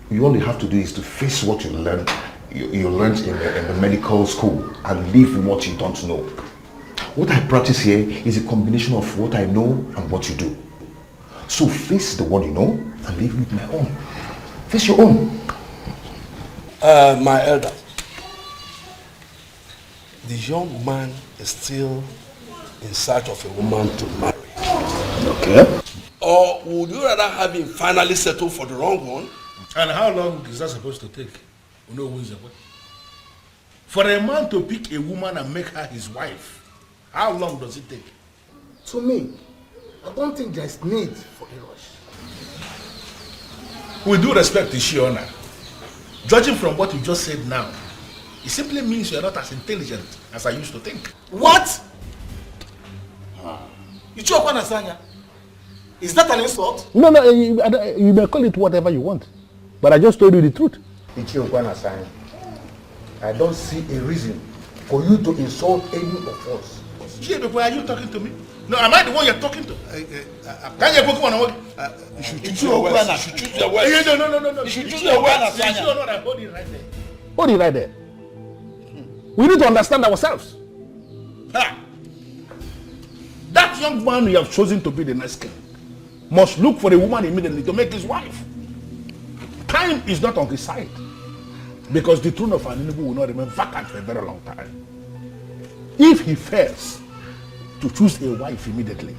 You all you have to do is to face what you learned. You learned in the medical school and live what you don't know. What I practice here is a combination of what I know and what you do. So face the one you know and live with my own. Face your own. My elder, the young man is still in search of a woman to marry. Okay. Or would you rather have him finally settle for the wrong one? And how long is that supposed to take? You know who is away? For a man to pick a woman and make her his wife, how long does it take? To me, I don't think there's need for a rush. With due respect to Shiona, judging from what you just said now, it simply means you're not as intelligent as I used to think. What? You choke on Asanya? Is that an insult? No, you may call it whatever you want. But I just told you the truth. I don't see a reason for you to insult any of us. JB, why are you talking to me? No, am I the one you're talking to? Can you go on? You should choose your words. You should choose your words. No. You should choose your words. Hold it right there. Hold it right there. We need to understand ourselves. That young man you have chosen to be the next king must look for a woman immediately to make his wife. Time is not on his side. Because the throne of Aninugu will not remain vacant for a very long time. If he fails to choose a wife immediately,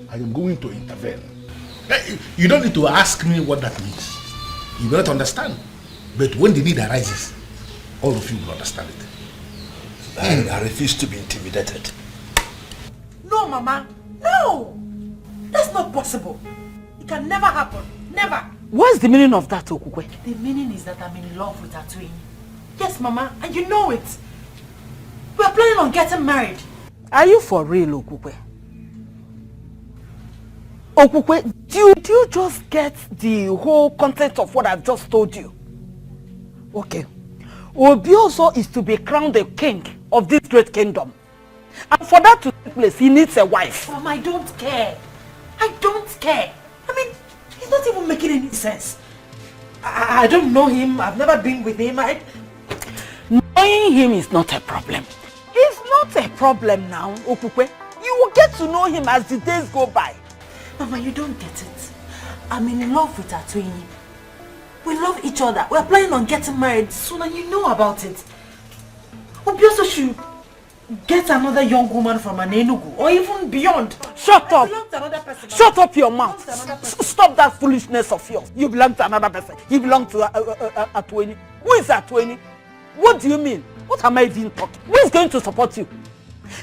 I am going to intervene. You don't need to ask me what that means. You will not understand. But when the need arises, all of you will understand it. I refuse to be intimidated. No, Mama. No! That's not possible. It can never happen. Never. What's the meaning of that, Okukwe? The meaning is that I'm in love with Atuini. Yes, Mama, and you know it. We're planning on getting married. Are you for real, Okukwe? Okukwe, did you just get the whole content of what I've just told you? Okay. Obioso is to be crowned the king of this great kingdom. And for that to take place, he needs a wife. Mama, I don't care. I don't care. I mean, it's not even making any sense. I don't know him. I've never been with him. Knowing him is not a problem. It's not a problem now, Okukwe. You will get to know him as the days go by. Mama, you don't get it. I'm in love with Atuini. We love each other. We're planning on getting married soon and you know about it. Obioso should get another young woman from an Enugu or even beyond. Shut up! Person, shut up your mouth! Stop that foolishness of yours. You belong to another person. You belong to Atuini. Who is Atuini? What do you mean? What am I even talking? Who is going to support you?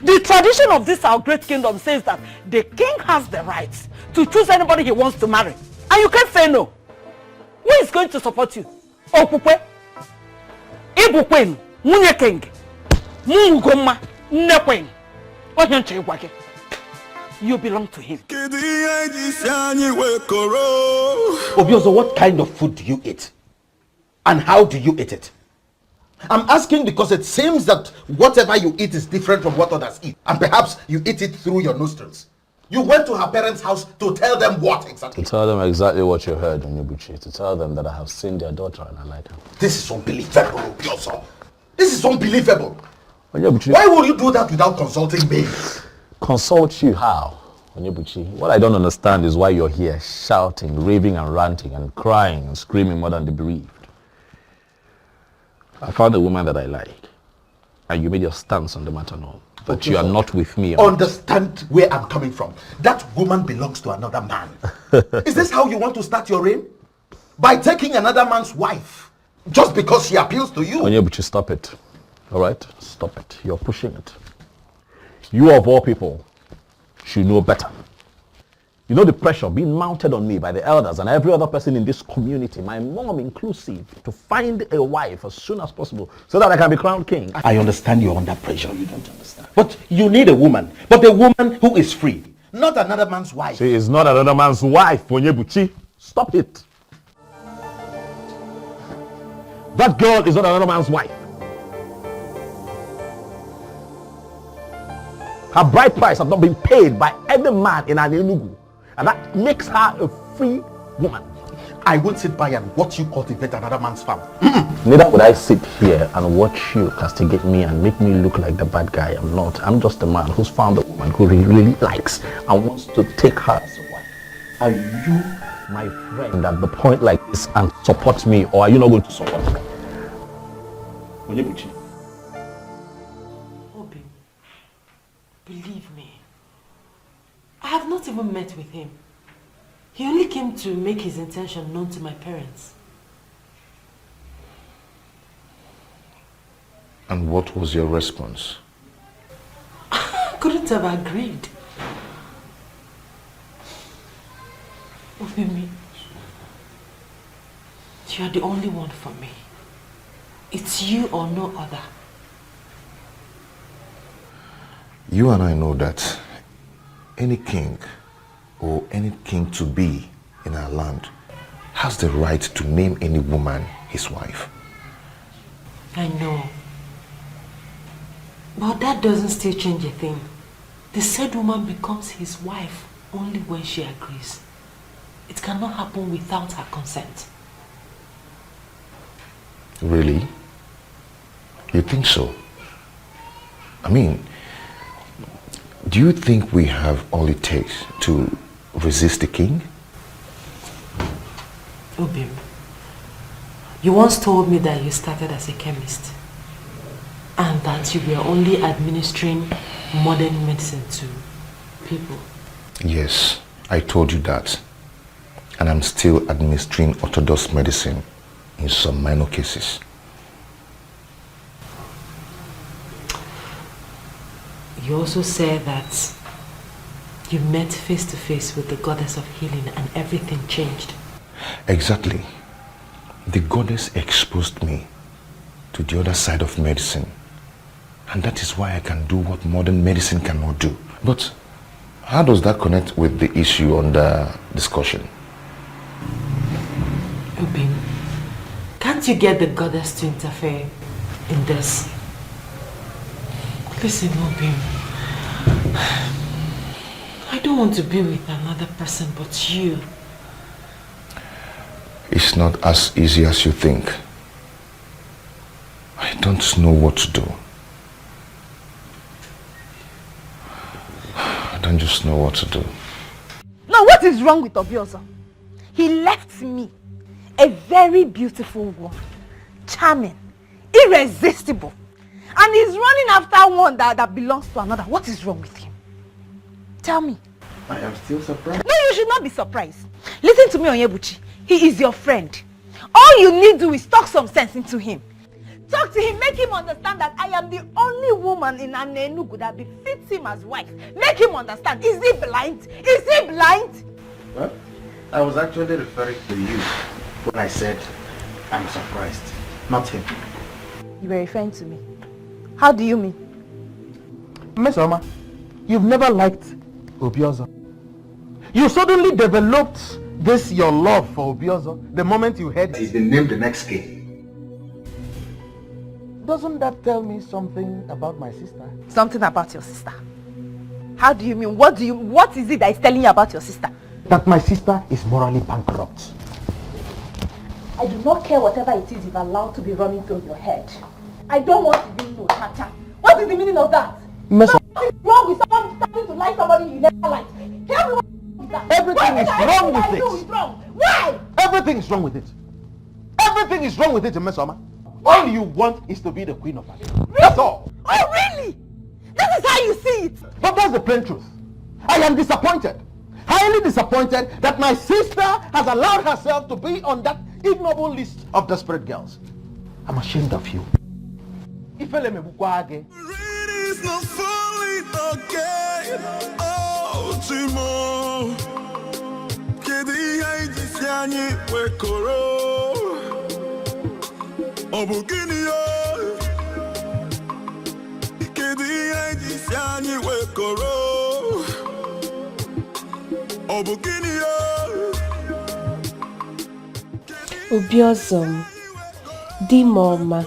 The tradition of this our great kingdom says that the king has the right to choose anybody he wants to marry. And you can't say no. Who is going to support you? Okukwe? Ibukwen? Munye king? Mungoma? Nekwen? You belong to him. Obioso, what kind of food do you eat? And how do you eat it? I'm asking because it seems that whatever you eat is different from what others eat. And perhaps you eat it through your nostrils. You went to her parents' house to tell them what exactly? To tell them exactly what you heard, Onyebuchi. To tell them that I have seen their daughter and I like her. This is unbelievable, Obioso. This is unbelievable. Onyebuchi, why would you do that without consulting me? Consult you how? Onyebuchi, what I don't understand is why you're here shouting, raving and ranting and crying and screaming more than the bereaved. I found a woman that I like, and you made your stance on the matter now. But okay, you are not with me. Understand where I'm coming from. That woman belongs to another man. Is this how you want to start your reign? By taking another man's wife? just because she appeals to you. Onyebuchi, stop it. All right? Stop it. You're pushing it. You of all people should know better. You know the pressure being mounted on me by the elders and every other person in this community, my mom inclusive, to find a wife as soon as possible so that I can be crowned king. I understand you're under pressure. You don't understand. But you need a woman. But a woman who is free. Not another man's wife. She is not another man's wife, Onyebuchi. Stop it. That girl is not another man's wife. Her bride price has not been paid by any man in Anenugu. And that makes her a free woman. I won't sit by and watch you cultivate another man's farm. Neither would I sit here and watch you castigate me and make me look like the bad guy. I'm not. I'm just a man who's found a woman who he really likes and wants to take her as a wife. Are you my friend at the point like this and support me, or are you not going to support me? Onyebuchi. Obi, believe me, I have not even met with him. He only came to make his intention known to my parents. And what was your response? I couldn't have agreed. Obimi, you are the only one for me. It's you or no other. You and I know that any king or any king to be in our land has the right to name any woman his wife. I know. But that doesn't still change a thing. The said woman becomes his wife only when she agrees. It cannot happen without her consent. Really? You think so? I mean, do you think we have all it takes to resist the king? Obim, you once told me that you started as a chemist and that you were only administering modern medicine to people. Yes, I told you that. And I'm still administering orthodox medicine in some minor cases. You also said that you met face to face with the goddess of healing and everything changed. Exactly. The goddess exposed me to the other side of medicine. And that is why I can do what modern medicine cannot do. But how does that connect with the issue under discussion? Obim, can't you get the goddess to interfere in this? Listen, Obim, I don't want to be with another person but you. It's not as easy as you think. I don't know what to do. I don't just know what to do. Now what is wrong with Obiozo? He left me, a very beautiful woman, charming, irresistible, and he's running after one that belongs to another. What is wrong with him? Tell me. I am still surprised. No, you should not be surprised. Listen to me, Onyebuchi. He is your friend. All you need to do is talk some sense into him. Talk to him, make him understand that I am the only woman in Anenugu that befits him as wife. Make him understand. Is he blind? Is he blind? Well, I was actually referring to you when I said I'm surprised, not him. You were referring to me. How do you mean? Miss Oma, you've never liked Obiozo. You suddenly developed this your love for Obiozo the moment you heard he's been named the next king. Doesn't that tell me something about my sister? Something about your sister? How do you mean? What is it that is telling you about your sister? That my sister is morally bankrupt. I do not care whatever it is you've allowed to be running through your head. I don't want to be no Chacha. What is the meaning of that? What is wrong with someone starting to like somebody you never liked? Tell me what is that? Everything is wrong with it. Why? Everything is wrong with it. Everything is wrong with it, Miss Oma. All you want is to be the queen of Anenugu. Really? That's all. Oh, really? That is how you see it. But that's the plain truth. I am disappointed. Highly disappointed that my sister has allowed herself to be on that ignoble list of desperate girls. I'm ashamed of you. Ifele mebukwage. It's not falling again. Oh, Timo. Kedi haiti siani wekoro. Obugini yo. Kedi haiti siani wekoro. Obugini yo. Obiozom, Dimoma,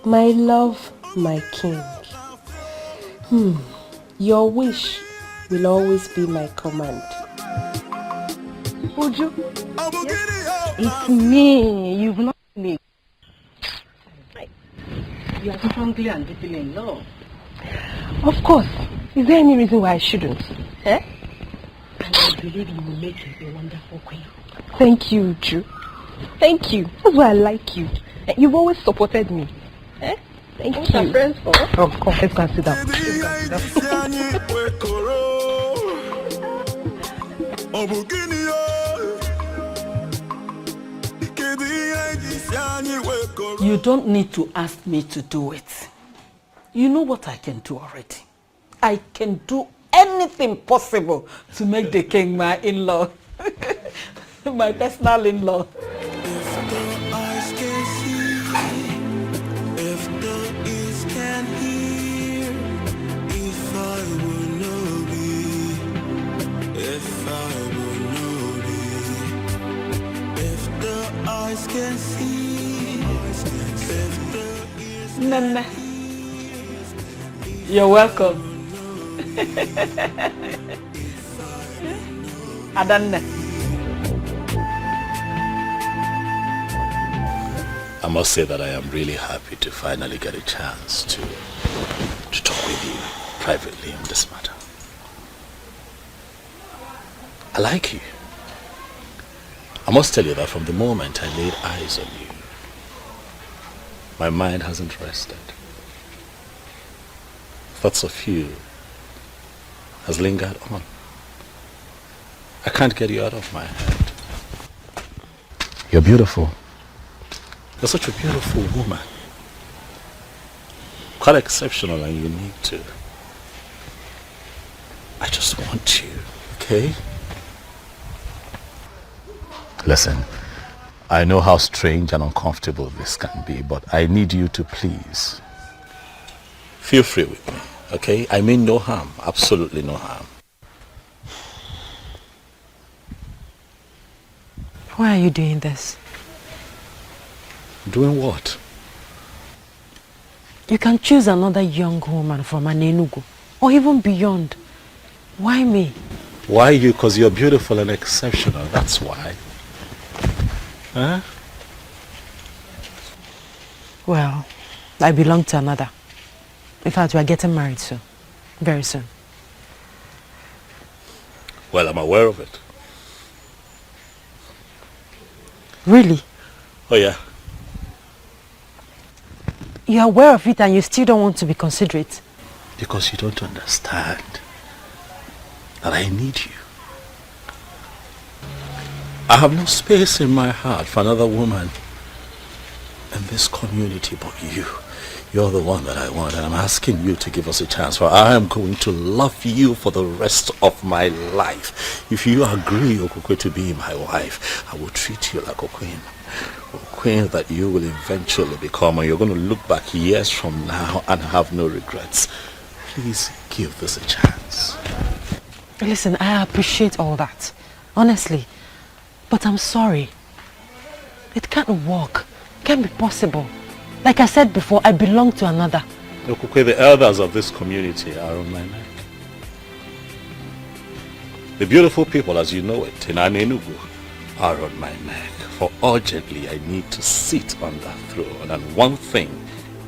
my love, my king. Your wish will always be my command. Uju, it's me. You've not me. You are strongly and deeply in love. Of course. Is there any reason why I shouldn't? Eh? And I believe you will make a wonderful queen. Thank you, Uju. Thank you. That's why I like you. You've always supported me. Eh? Thank you. What are friends for? Of course. Let's go and sit down. You don't need to ask me to do it. You know what I can do already. I can do anything possible to make the king my in-law. My personal in-law. Nana, you're welcome. Adanna. I must say that I am really happy to finally get a chance to talk with you privately on this matter. I like you. I must tell you that from the moment I laid eyes on you, my mind hasn't rested. Thoughts of you has lingered on. I can't get you out of my head. You're beautiful. You're such a beautiful woman. Quite exceptional and unique too. I just want you, okay? Listen, I know how strange and uncomfortable this can be, but I need you to please feel free with me, okay? I mean no harm, absolutely no harm. Why are you doing this? Doing what? You can choose another young woman from Anenugu, or even beyond. Why me? Why you? Because you're beautiful and exceptional, that's why. Huh? Well, I belong to another. In fact, we are getting married soon. Very soon. Well, I'm aware of it. Really? Oh yeah. You're aware of it and you still don't want to be considerate? Because you don't understand that I need you. I have no space in my heart for another woman in this community but you. You're the one that I want, and I'm asking you to give us a chance, for I am going to love you for the rest of my life. If you agree, Okokwe, to be my wife, I will treat you like a queen. A queen that you will eventually become, and you're going to look back years from now and have no regrets. Please give this a chance. Listen, I appreciate all that, honestly, but I'm sorry. It can't work. It can't be possible. Like I said before, I belong to another. Okokwe, the elders of this community are on my neck. The beautiful people, as you know it, in Anenugu, are on my neck. For urgently, I need to sit on that throne. And one thing,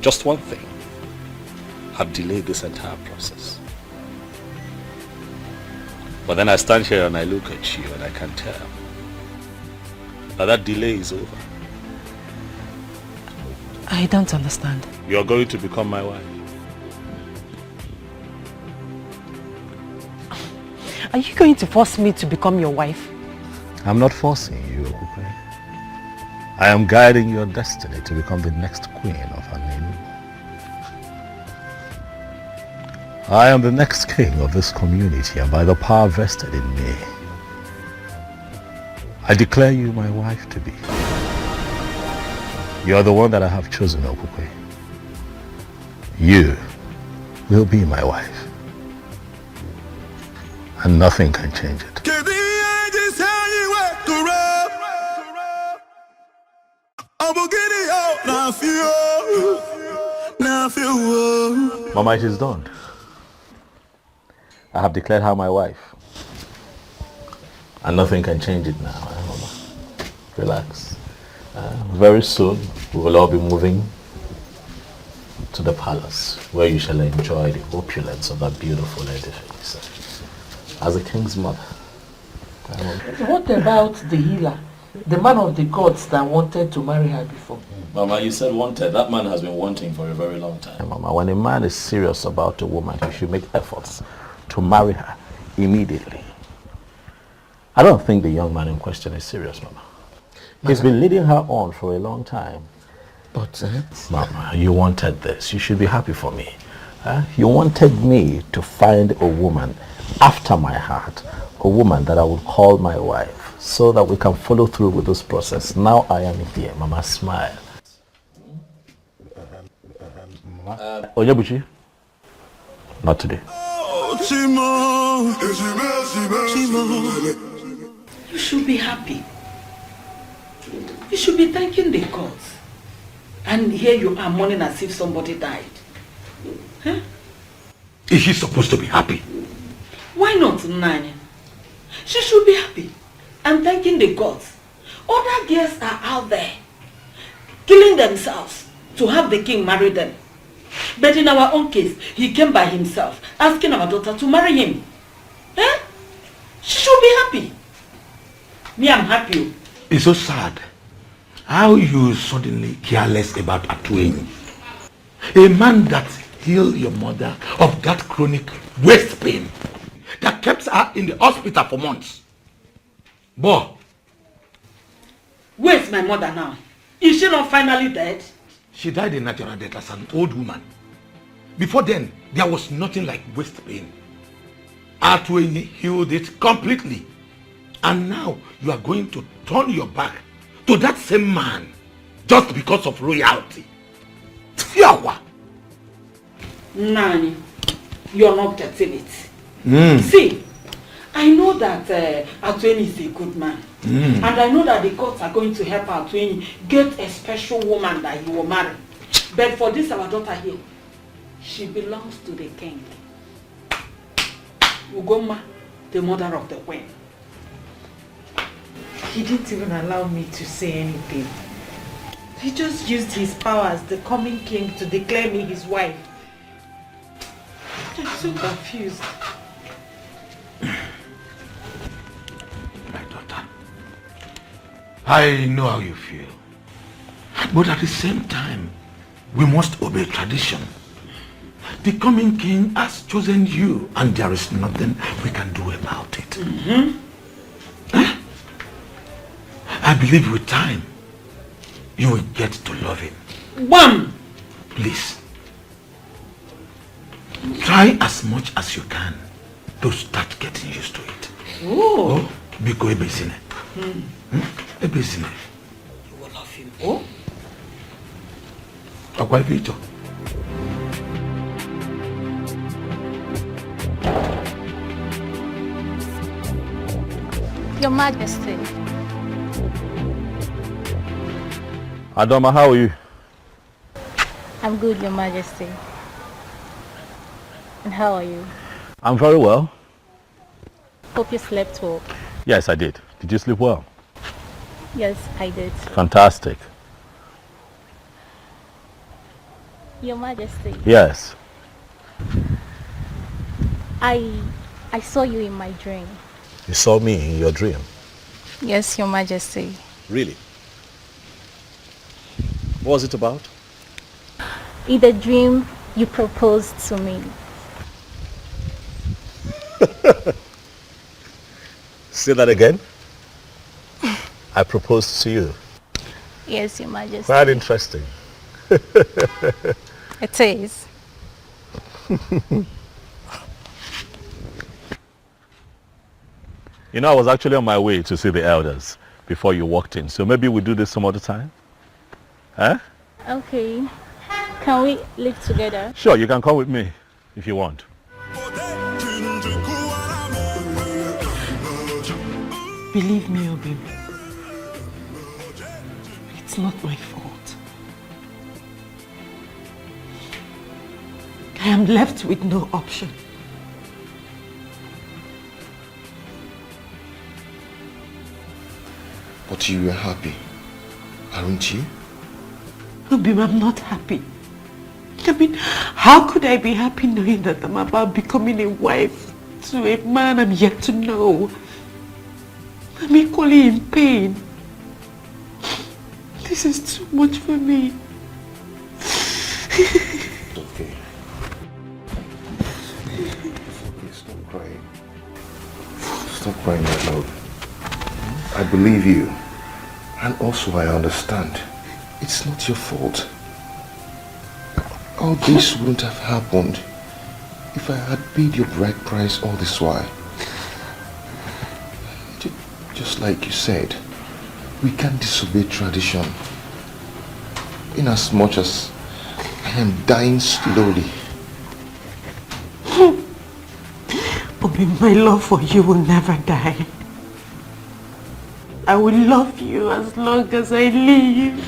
just one thing, have delayed this entire process. But then I stand here and I look at you and I can tell that delay is over. I don't understand. You're going to become my wife. Are you going to force me to become your wife? I'm not forcing you, Okukwe. I am guiding your destiny to become the next queen of Anenu. I am the next king of this community, and by the power vested in me, I declare you my wife to be. You are the one that I have chosen, Okukwe. You will be my wife, and nothing can change it. Mama, it is done. I have declared her my wife, and nothing can change it now. Mama, relax. Very soon we will all be moving to the palace, where you shall enjoy the opulence of that beautiful edifice as a king's mother. What about the healer, the man of the gods that wanted to marry her before? Mama, you said wanted. That man has been wanting for a very long time. Mama, when a man is serious about a woman, he should make efforts to marry her immediately. I don't think the young man in question is serious, Mama. He's been leading her on for a long time. But, Mama, you wanted this. You should be happy for me. You wanted me to find a woman after my heart, a woman that I would call my wife, so that we can follow through with this process. Now I am here. Mama, smile. Onyebuchi? Not today. You should be happy. You should be thanking the gods. And here you are mourning as if somebody died. Huh? Is she supposed to be happy? Why not, Nani? She should be happy and thanking the gods. Other girls are out there killing themselves to have the king marry them. But in our own case, he came by himself, asking our daughter to marry him. Eh? She should be happy. Me, I'm happy. It's so sad how you suddenly care less about Atueni. A man that healed your mother of that chronic waist pain that kept her in the hospital for months. Boy. Where's my mother now? Is she not finally dead? She died a natural death as an old woman. Before then, there was nothing like waist pain. Atueni healed it completely. And now you are going to turn your back to that same man just because of royalty. Fiawa! Nani, you're not getting it. See, I know that Atueni is a good man. And I know that the gods are going to help Atueni get a special woman that he will marry. But for this our daughter here, she belongs to the king. Ugoma, the mother of the queen. He didn't even allow me to say anything. He just used his power as the coming king to declare me his wife. I'm so confused. My daughter, I know how you feel. But at the same time, we must obey tradition. The coming king has chosen you, and there is nothing we can do about it. I believe with time, you will get to love him. Bam! Please, try as much as you can to start getting used to it. Oh! Biko ebesine. Ebesine. You will love him. Oh? Akwa Vito. Your Majesty. Adoma, how are you? I'm good, Your Majesty. And how are you? I'm very well. Hope you slept well. Yes, I did. Did you sleep well? Yes, I did. Fantastic. Your Majesty. Yes. I saw you in my dream. You saw me in your dream? Yes, Your Majesty. Really? What was it about? In the dream, you proposed to me. Say that again. I proposed to you. Yes, Your Majesty. Quite interesting. It is. You know, I was actually on my way to see the elders before you walked in, so maybe we'll do this some other time? Huh? Okay. Can we live together? Sure, you can come with me if you want. Believe me, Obi. It's not my fault. I am left with no option. But you were happy, aren't you? Obi, I'm not happy. I mean, how could I be happy knowing that I'm about becoming a wife to a man I'm yet to know? I'm equally in pain. This is too much for me. It's okay. It's okay, stop crying. Stop crying, my love. I believe you. And also I understand. It's not your fault. All this wouldn't have happened if I had paid your bride price all this while. Just like you said, we can't disobey tradition. In as much as I am dying slowly. Obi, my love for you will never die. I will love you as long as I live.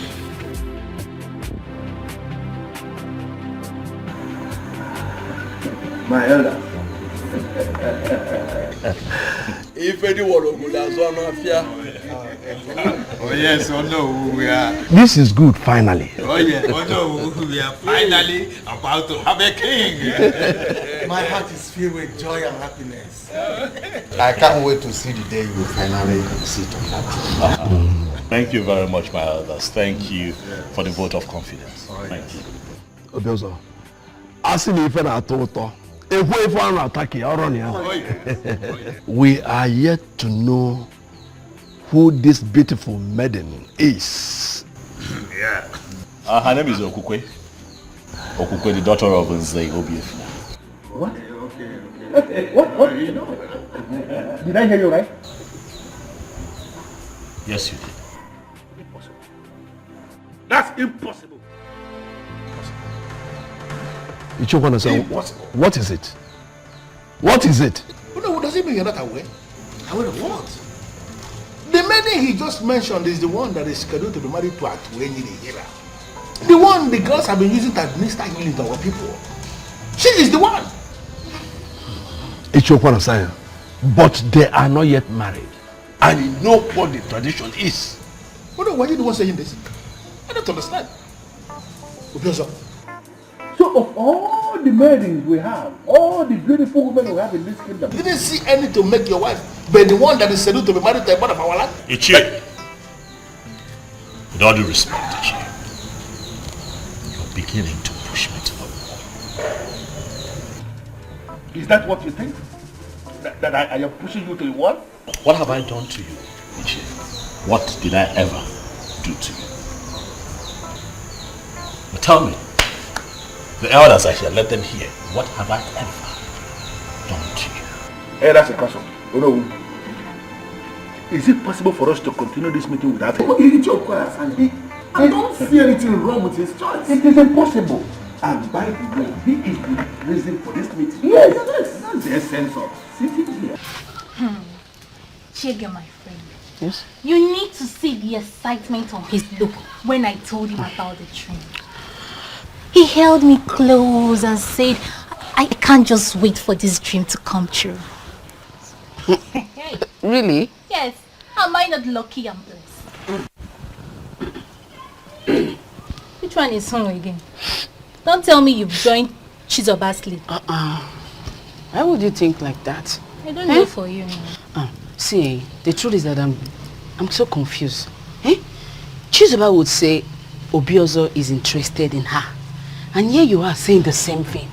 My elder. If anyone would have gone off here. Oh yes, oh no, we are. This is good, finally. Oh yeah, oh no, we are finally about to have a king. My heart is filled with joy and happiness. I can't wait to see the day you finally sit on that throne. Thank you very much, my elders. Thank you for the vote of confidence. Thank you. Obiozo, asking if I told we are yet to know who this beautiful maiden is. Yeah. Her name is Okukwe. Okukwe, the daughter of Nze Obiefina. What? Okay. What? You know? Did I hear you right? Yes, you did. Impossible. That's impossible. What is it? What is it? No, does it mean you're not aware? Aware of what? The maiden he just mentioned is the one that is scheduled to be married to Atuenyi Hira. The one the girls have been using to administer healing to our people. She is the one. But they are not yet married. And you know what the tradition is. Why are you the one saying this? I don't understand. So of all the maidens we have, all the beautiful women we have in this kingdom, you didn't see any to make your wife, but the one that is scheduled to be married to a man of our land? Ichie, with all due respect, Ichie, you're beginning to push me to the wall. Is that what you think? That I am pushing you to the wall? What have I done to you, Ichie? What did I ever do to you? But tell me, the elders are here, let them hear. What have I ever done to you? Hey, that's a question. Is it possible for us to continue this meeting without him? I don't see anything wrong with his choice. It is impossible. And by the way, he is the reason for this meeting. Yes. That's the essence of sitting here. Chege, my friend. Yes? You need to see the excitement on his look when I told him about the dream. He held me close and said, I can't just wait for this dream to come true. Really? Yes. Am I not lucky and blessed? Which one is home again? Don't tell me you've joined Chizoba's league. Why would you think like that? I don't know for you. See, the truth is that I'm so confused. Chizoba would say Obiozo is interested in her. And here you are saying the same thing.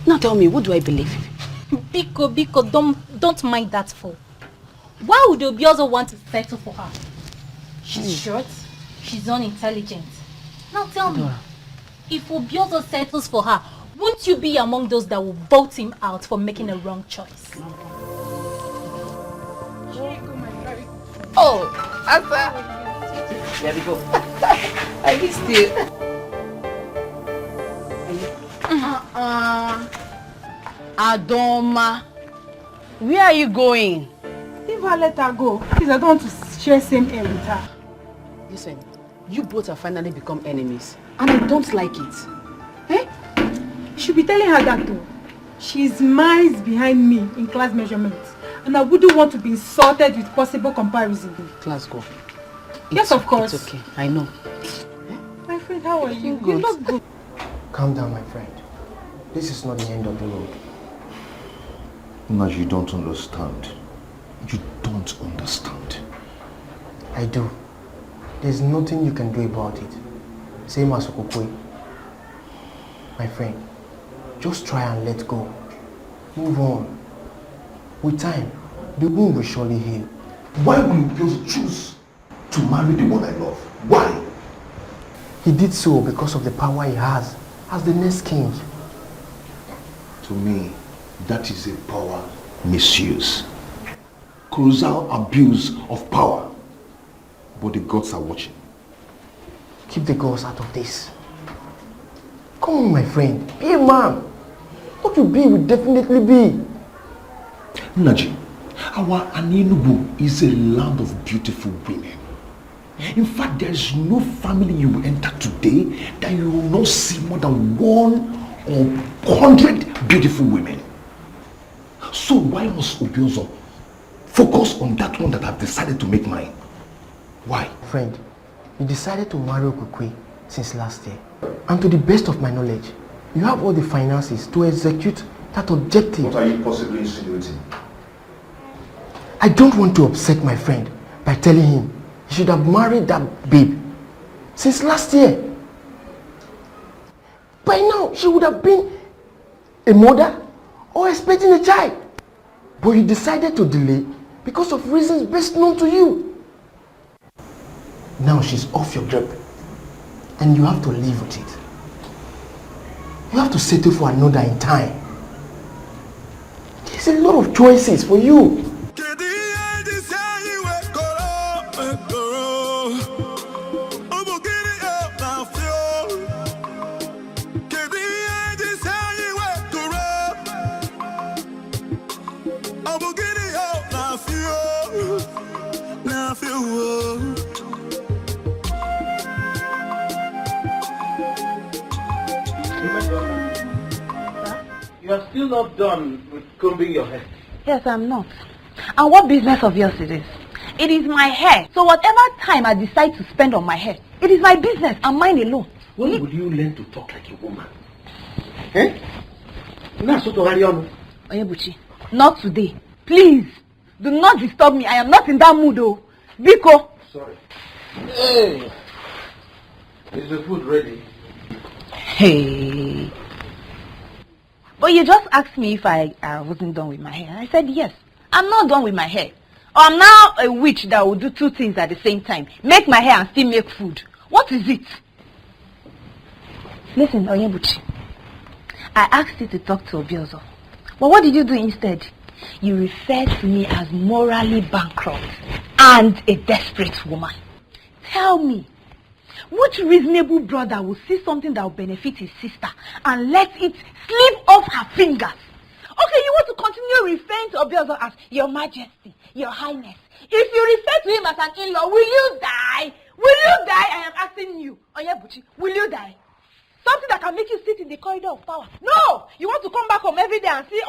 Now tell me, what do I believe? Biko, don't mind that fool. Why would Obiozo want to settle for her? She's short, she's unintelligent. Now tell me, if Obiozo settles for her, won't you be among those that will vote him out for making a wrong choice? Oh, Asa. There we go. I missed you. Adoma, where are you going? Leave her, let her go. Please, I don't want to share same air with her. Listen, you both have finally become enemies, and I don't like it. Eh? You should be telling her that too. She's miles behind me in class measurements, and I wouldn't want to be insulted with possible comparison. Class go. Yes, of course. It's okay, I know. My friend, how are you? Good. You look good. Calm down, my friend. This is not the end of the road. No, you don't understand. You don't understand. I do. There's nothing you can do about it. Same as Okokwe. My friend, just try and let go. Move on. With time, the wound will surely heal. Why will you choose to marry the one I love? Why? He did so because of the power he has as the next king. To me, that is a power misuse. Colossal abuse of power. But the gods are watching. Keep the gods out of this. Come on, my friend. Be a man. What you be will definitely be. Naji, our Anenubu is a land of beautiful women. In fact, there is no family you will enter today that you will not see more than 100 beautiful women. So why must Obiozo focus on that one that I've decided to make mine? Why? Friend, you decided to marry Okokwe since last year. And to the best of my knowledge, you have all the finances to execute that objective. What are you possibly insinuating? I don't want to upset my friend by telling him he should have married that babe since last year. By now, she would have been a mother or expecting a child. But you decided to delay because of reasons best known to you. Now she's off your grip and you have to live with it. You have to settle for another in time. There's a lot of choices for you. You are still not done with combing your hair. Yes, I'm not. And what business of yours it is? It is my hair. So whatever time I decide to spend on my hair, it is my business and mine alone. When will you learn to talk like a woman? Eh? Onyebuchi, not today. Please, do not disturb me. I am not in that mood, oh. Biko. Sorry. Hey! Is the food ready? Hey. But you just asked me if I wasn't done with my hair. I said yes. I'm not done with my hair. Or I'm now a witch that will do two things at the same time. Make my hair and still make food. What is it? Listen, Onyebuchi. I asked you to talk to Obiozo. But what did you do instead? You referred to me as morally bankrupt and a desperate woman. Tell me, which reasonable brother will see something that will benefit his sister and let it slip off her fingers? Okay, you want to continue referring to Obiozo as Your Majesty, Your Highness. If you refer to him as an in-law, will you die? Will you die? I am asking you, Onyebuchi, will you die? Something that can make you sit in the corridor of power. No! You want to come back home every day and see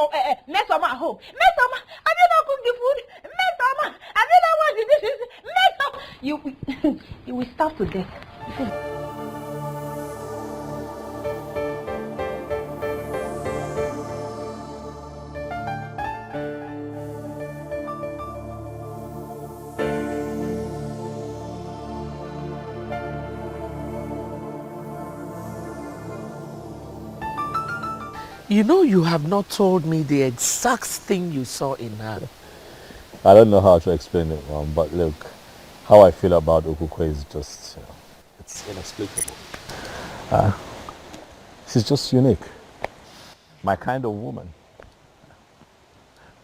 Mesoma at home. Mesoma, have you not cooked the food? Mesoma, have you not washed the dishes? Mesoma! You will starve to death. You know, you have not told me the exact thing you saw in her. I don't know how to explain it, Mom, but look, how I feel about Okokwe is just It's inexplicable. She's just unique. My kind of woman.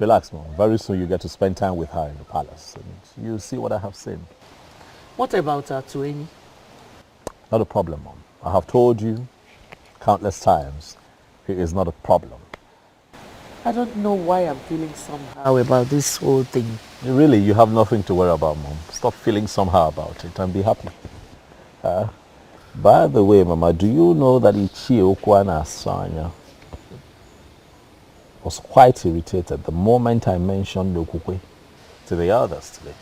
Relax, Mom. Very soon you get to spend time with her in the palace. And you'll see what I have seen. What about Atueni? Not a problem, Mom. I have told you countless times he is not a problem. I don't know why I'm feeling somehow about this whole thing. Really, you have nothing to worry about, Mom. Stop feeling somehow about it and be happy. By the way, Mama, do you know that Ichie Okwana Asanya was quite irritated the moment I mentioned Okukwe to the others today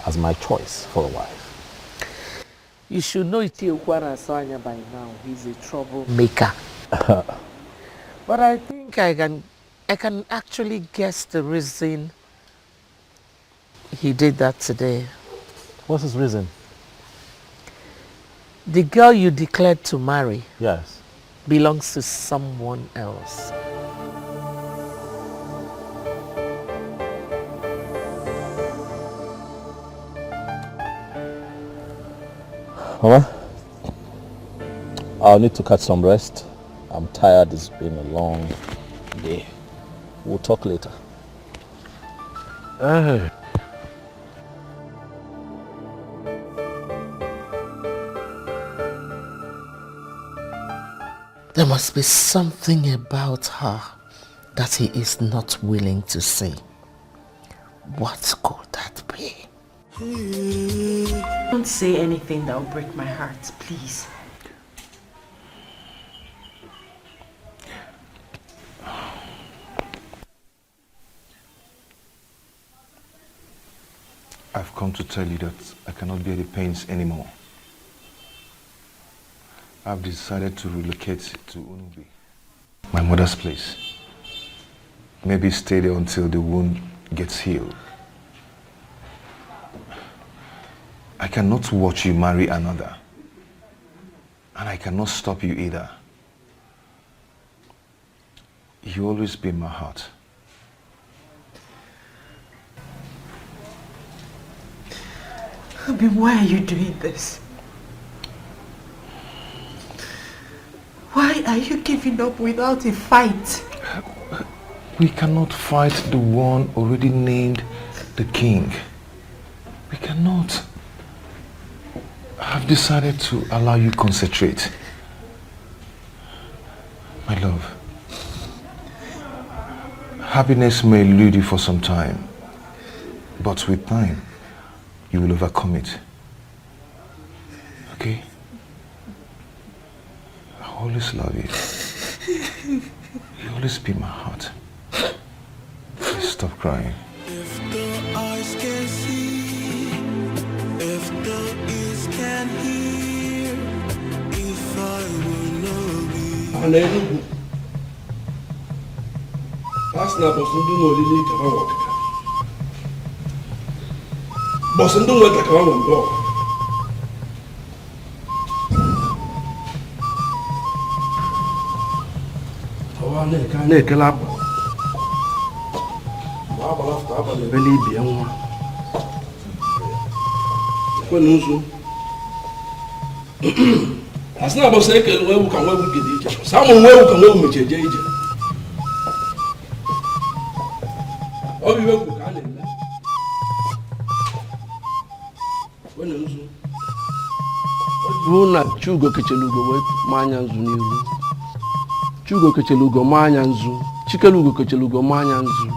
as my choice for a wife? You should know Ichie Okwana Asanya by now. He's a troublemaker. But I think I can actually guess the reason he did that today. What's his reason? The girl you declared to marry, yes, belongs to someone else. Mama, I'll need to catch some rest. I'm tired. It's been a long day. We'll talk later. There must be something about her that he is not willing to say. What could that be? Don't say anything that will break my heart, please. I've come to tell you that I cannot bear the pains anymore. I've decided to relocate to Unubi, my mother's place. Maybe stay there until the wound gets healed. I cannot watch you marry another. And I cannot stop you either. You always be in my heart. Abi, why are you doing this? Why are you giving up without a fight? We cannot fight the one already named the king. We cannot. I've decided to allow you concentrate. My love, happiness may elude you for some time, but with time, you will overcome it. Okay? I always love you. You always be in my heart. Please stop crying. If the eyes can see, if the ears can hear, if I will not be. Hallelujah. That's not possible. No, really, come on, walk. Boss, don't let the come on go. Na-ekele akwa agbara afọ abalị ebe n'ibie nwa ekwena nzu asị na abọsị ekele nwa ewu ka nwa ewu gede ije sa amụrụ nwa ewu ka nwa ewu mechi eje ije ọ bụ iwe kwu ka a na-eme ekwena nzu ọ bụ na Chugo kechara ugo wee ma anya nzu n'iru Chugo kechara ugo ma anya nzu Chikelu ugo kechara ugo ma anya nzu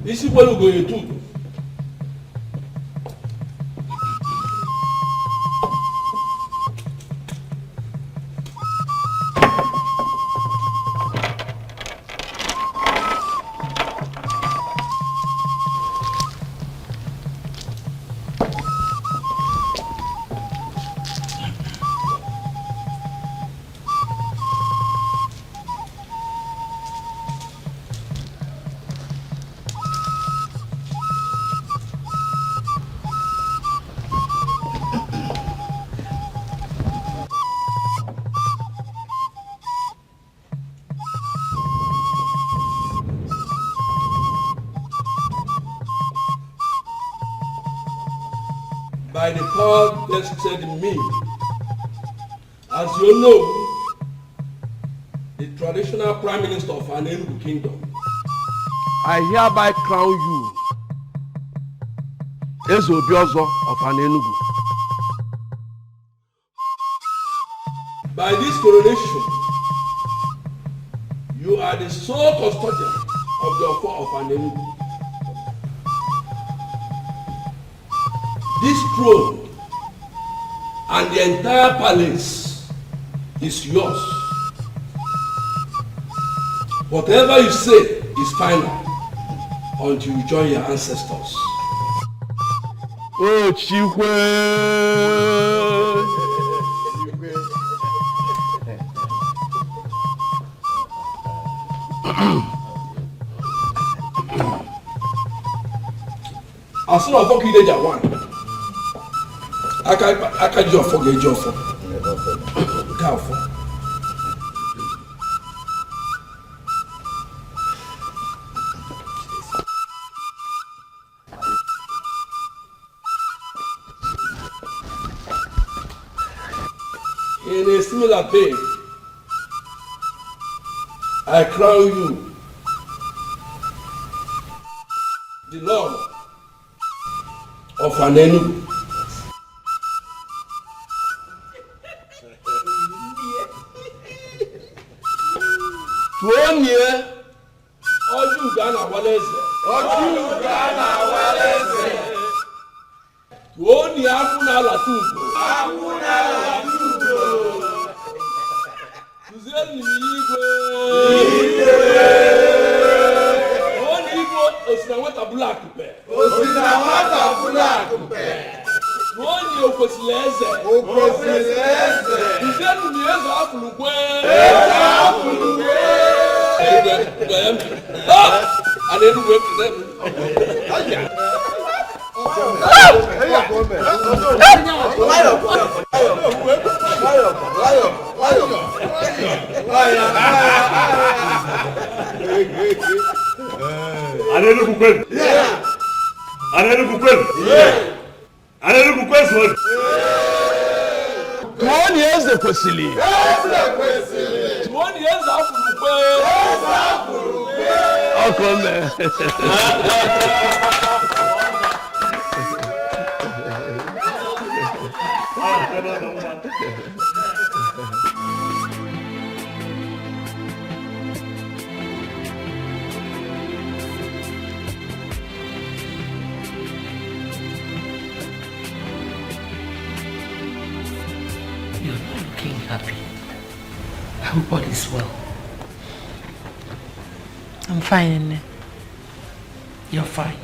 isi kwelu ugo yetu ugo power vested in me. As you know, the traditional Prime Minister of an Enugu Kingdom, I hereby crown you as Obiozo of an Enugu. By this coronation, you are the sole custodian of the Ofo of an Enugu. This throne and the entire palace is yours. Whatever you say is final until you join your ancestors. Oh, Chikwe! As soon as I forget that one, I can't just forget your phone. Careful. In a similar vein, I crown you the Lord of an Enugu. Tuonye Ojuga na Waleze. Ojuga na Waleze. Tuonye Akuna Latugo. Akuna Latugo. Tuzeli Igwe. Igwe. Tuonye Igwe Osinawata Black Pe. Osinawata Black Pe. Tuonye Okosileze. Okosileze. Tuzeli Mieza Afulugwe. Mieza Afulugwe. I didn't work for them. I'll come there. You're not looking happy. I hope all is well. I'm fine, Nne. You're fine.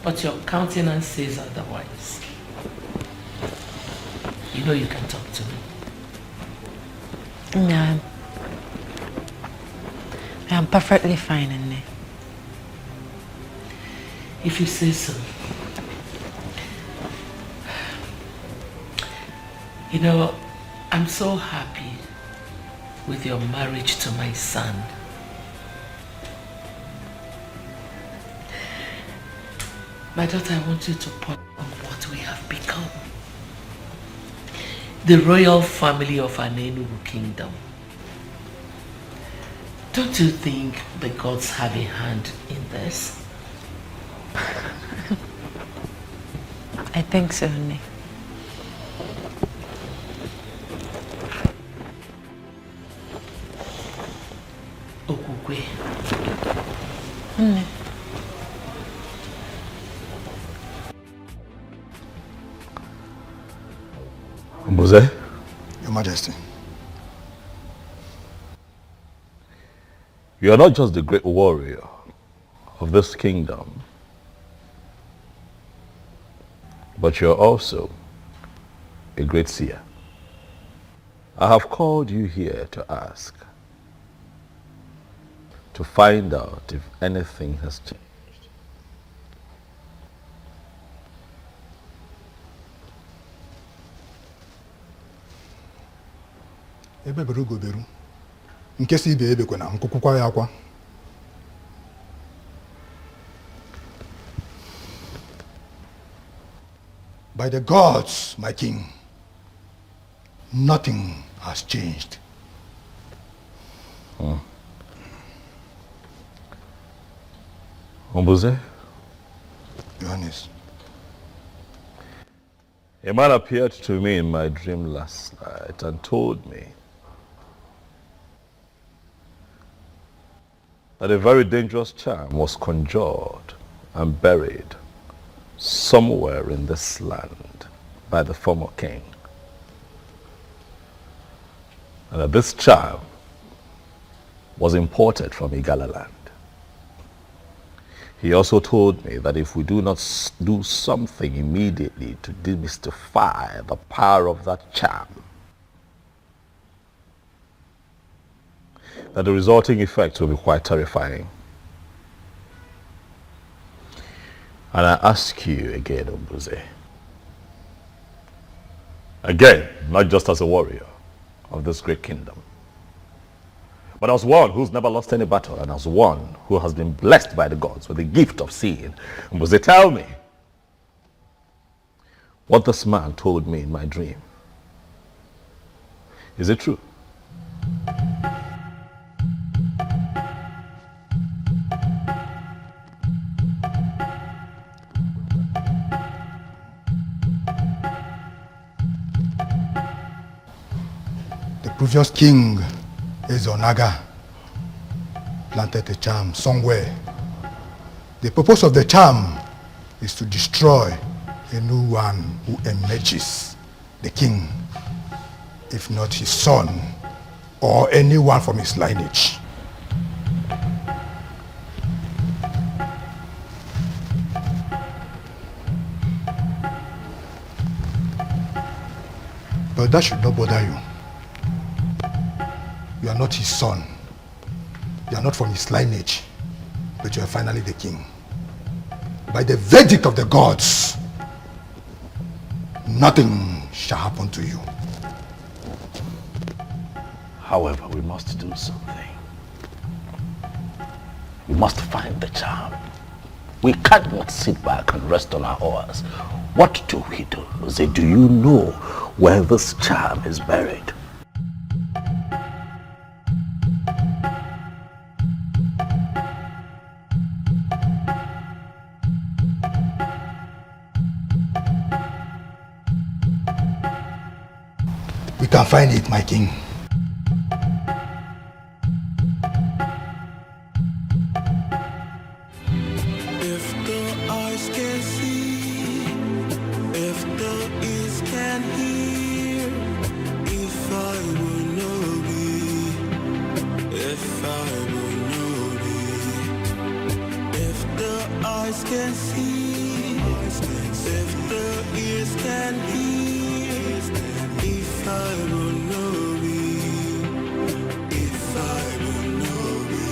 But your countenance says otherwise. You know you can talk to me. Yeah. I'm perfectly fine, Nne. If you say so. You know, I'm so happy with your marriage to my son. My daughter, I want you to ponder on what we have become. The royal family of an Enugu Kingdom. Don't you think the gods have a hand in this? I think so, Nne. Okukwe. Nne. Mose? Your Majesty. You are not just the great warrior of this kingdom, but you are also a great seer. I have called you here to ask, to find out if anything has changed. Ebe beru go beru. Nke si ibe ebe kwena nkukwukwa ya akwa. By the gods, my king, nothing has changed. Ombuze? Johannes. A man appeared to me in my dream last night and told me that a very dangerous charm was conjured and buried somewhere in this land by the former king. And that this charm was imported from Igala land. He also told me that if we do not do something immediately to demystify the power of that charm, that the resulting effects will be quite terrifying. And I ask you again, Ombuze, again, not just as a warrior of this great kingdom, but as one who's never lost any battle and as one who has been blessed by the gods with the gift of seeing, Ombuze, tell me what this man told me in my dream. Is it true? The previous king, Ezonaga, planted a charm somewhere. The purpose of the charm is to destroy anyone who emerges, the king, if not his son or anyone from his lineage. But that should not bother you. You are not his son. You are not from his lineage, but you are finally the king. By the verdict of the gods, nothing shall happen to you. However, we must do something. We must find the charm. We cannot sit back and rest on our oars. What do we do? Say, do you know where this charm is buried? We can find it, my king. If the eyes can see, if the ears can hear, if I will know be, if I will know be, if the eyes can see, if the ears can hear, if I will know be, if I will know be.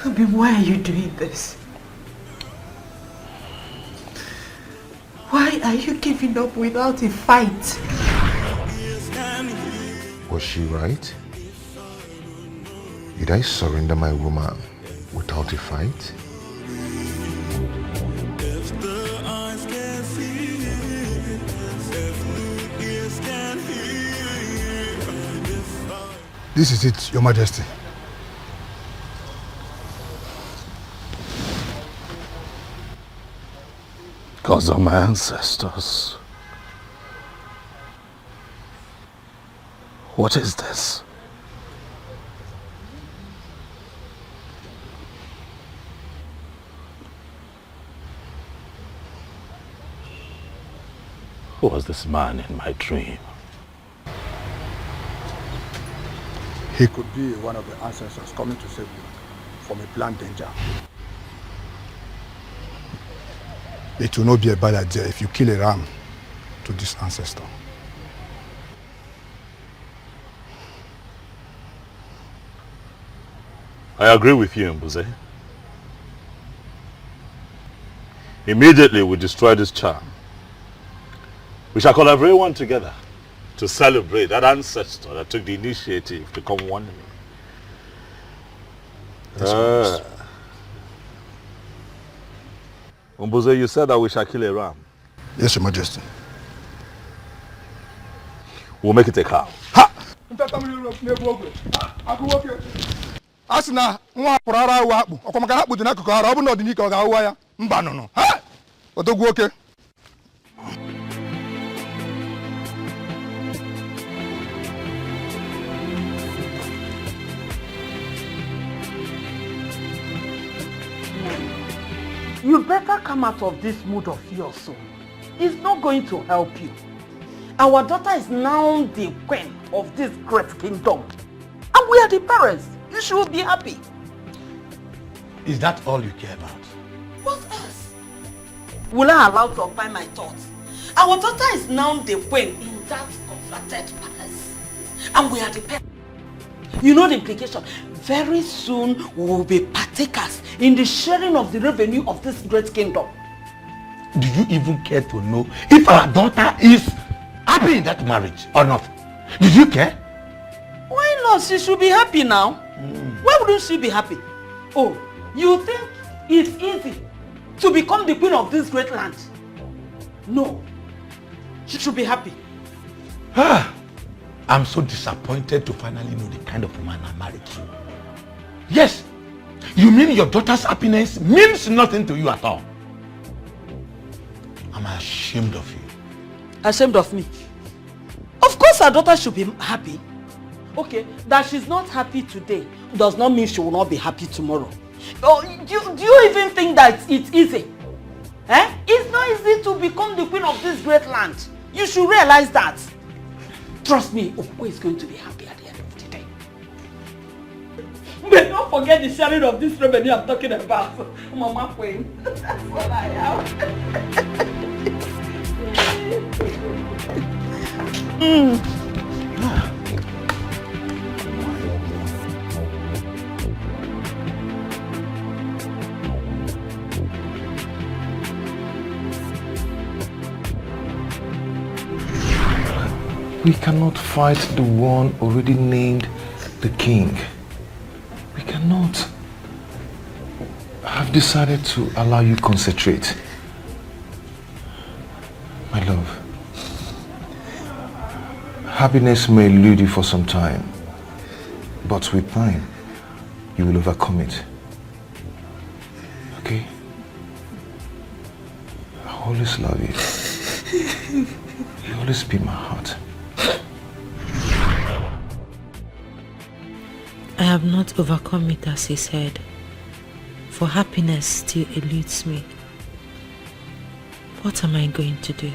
Obim, why are you doing this? Why are you giving up without a fight? Was she right? Did I surrender my woman without a fight? This is it, Your Majesty. Gods of my ancestors. What is this? Who was this man in my dream? He could be one of the ancestors coming to save you from a planned danger. It will not be a bad idea if you kill a ram to this ancestor. I agree with you, Mbuze. Immediately we destroy this charm. We shall call everyone together to celebrate that ancestor that took the initiative to come warn me. Mbuze, you said that we shall kill a ram. Yes, Your Majesty. We'll make it a cow. Asina nwa pụrara awu akpụ ọkwa maka akpụ dị n'akụkụ ara ọ bụ na ọdịnika ọ ga-awụwa ya mba nụnụ odogwu oke. You better come out of this mood of yours soon. It's not going to help you. Our daughter is now the queen of this great kingdom. And we are the parents. You should be happy. Is that all you care about? What else? Will I allow to occupy my thoughts? Our daughter is now the queen in that converted palace. And we are the parents. You know the implication. Very soon we will be partakers in the sharing of the revenue of this great kingdom. Do you even care to know if our daughter is happy in that marriage or not? Do you care? Why not? She should be happy now. Why wouldn't she be happy? Oh, you think it's easy to become the queen of this great land? No. She should be happy. I'm so disappointed to finally know the kind of woman I married to. Yes, you mean your daughter's happiness means nothing to you at all? I'm ashamed of you. Ashamed of me? Of course our daughter should be happy. Okay, that she's not happy today does not mean she will not be happy tomorrow. Oh, do you even think that it's easy? Eh? It's not easy to become the queen of this great land. You should realize that. Trust me, Opo is going to be happy at the end of the day. But don't forget the sharing of this revenue I'm talking about. Mama Queen. That's what I am. We cannot fight the one already named the king. We cannot. I've decided to allow you concentrate. My love, happiness may elude you for some time, but with time, you will overcome it. Okay? I always love you. You always be my heart. I have not overcome it as he said, for happiness still eludes me. What am I going to do?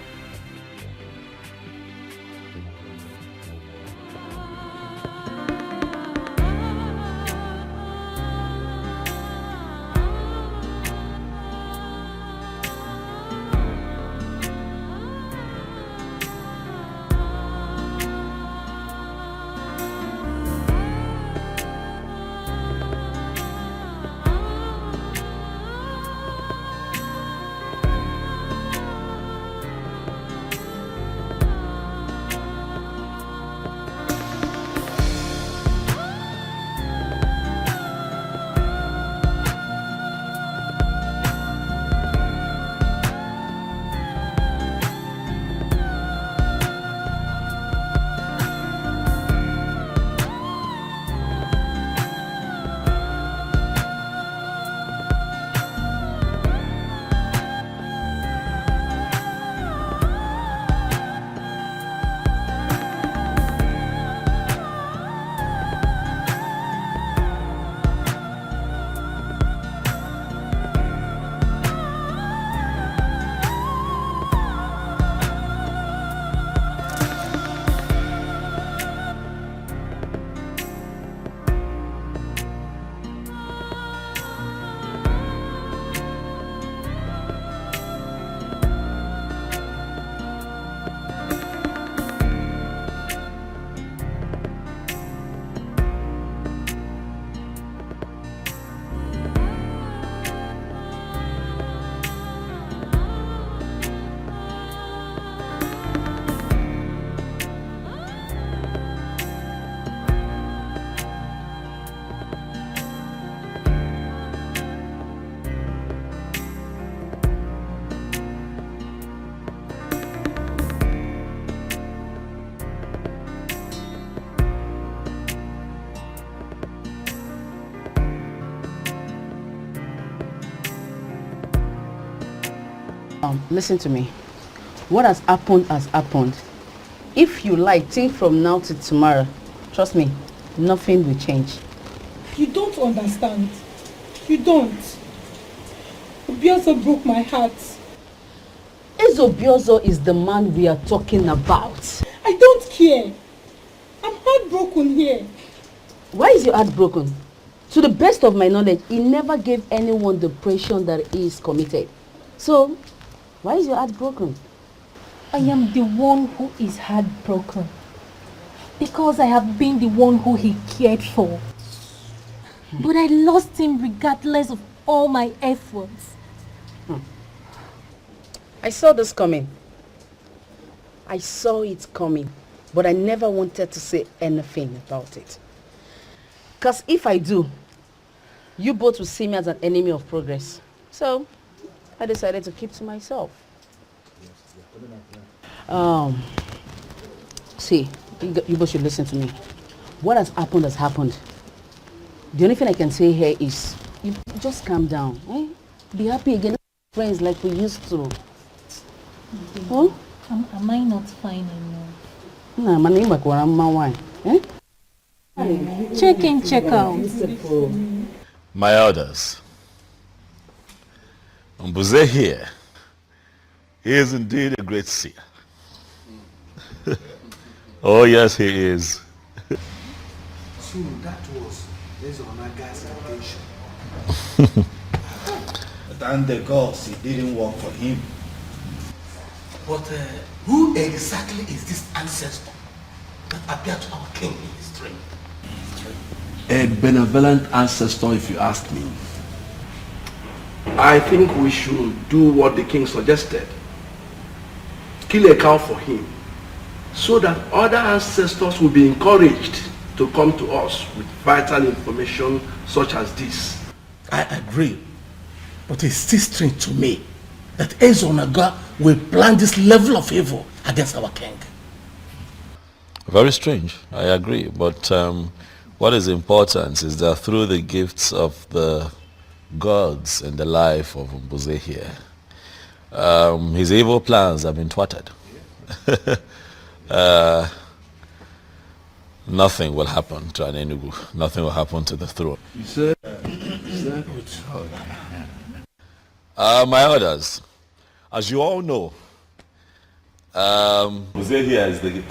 Listen to me. What has happened. If you like, think from now to tomorrow. Trust me, nothing will change. You don't understand. You don't. Obiozo broke my heart. Obiozo is the man we are talking about. I don't care. I'm heartbroken here. Why is your heart broken? To the best of my knowledge, he never gave anyone the impression that he is committed. So, why is your heart broken? I am the one who is heartbroken. Because I have been the one who he cared for. But I lost him regardless of all my efforts. I saw this coming. I saw it coming. But I never wanted to say anything about it. Because if I do, you both will see me as an enemy of progress. So, I decided to keep to myself. See, you both should listen to me. What has happened. The only thing I can say here is, you just calm down. Eh? Be happy again, friends like we used to. Huh? Am I not fine enough? Nah, my name is wine. Eh? Check in, check out. My elders, Mbuze here, he is indeed a great seer. Oh yes, he is. So that was Ezonaga's intention. Thank the gods it didn't work for him. But who exactly is this ancestor that appeared to our king in his dream? A benevolent ancestor, if you ask me. I think we should do what the king suggested. Kill a cow for him, so that other ancestors will be encouraged to come to us with vital information such as this. I agree, but it's still strange to me that Ezonaga will plan this level of evil against our king. Very strange, I agree, but what is important is that through the gifts of the gods in the life of Mbuze here, his evil plans have been thwarted. Nothing will happen to Anenugu. Nothing will happen to the throne. You said my elders, as you all know, Mbuze here is the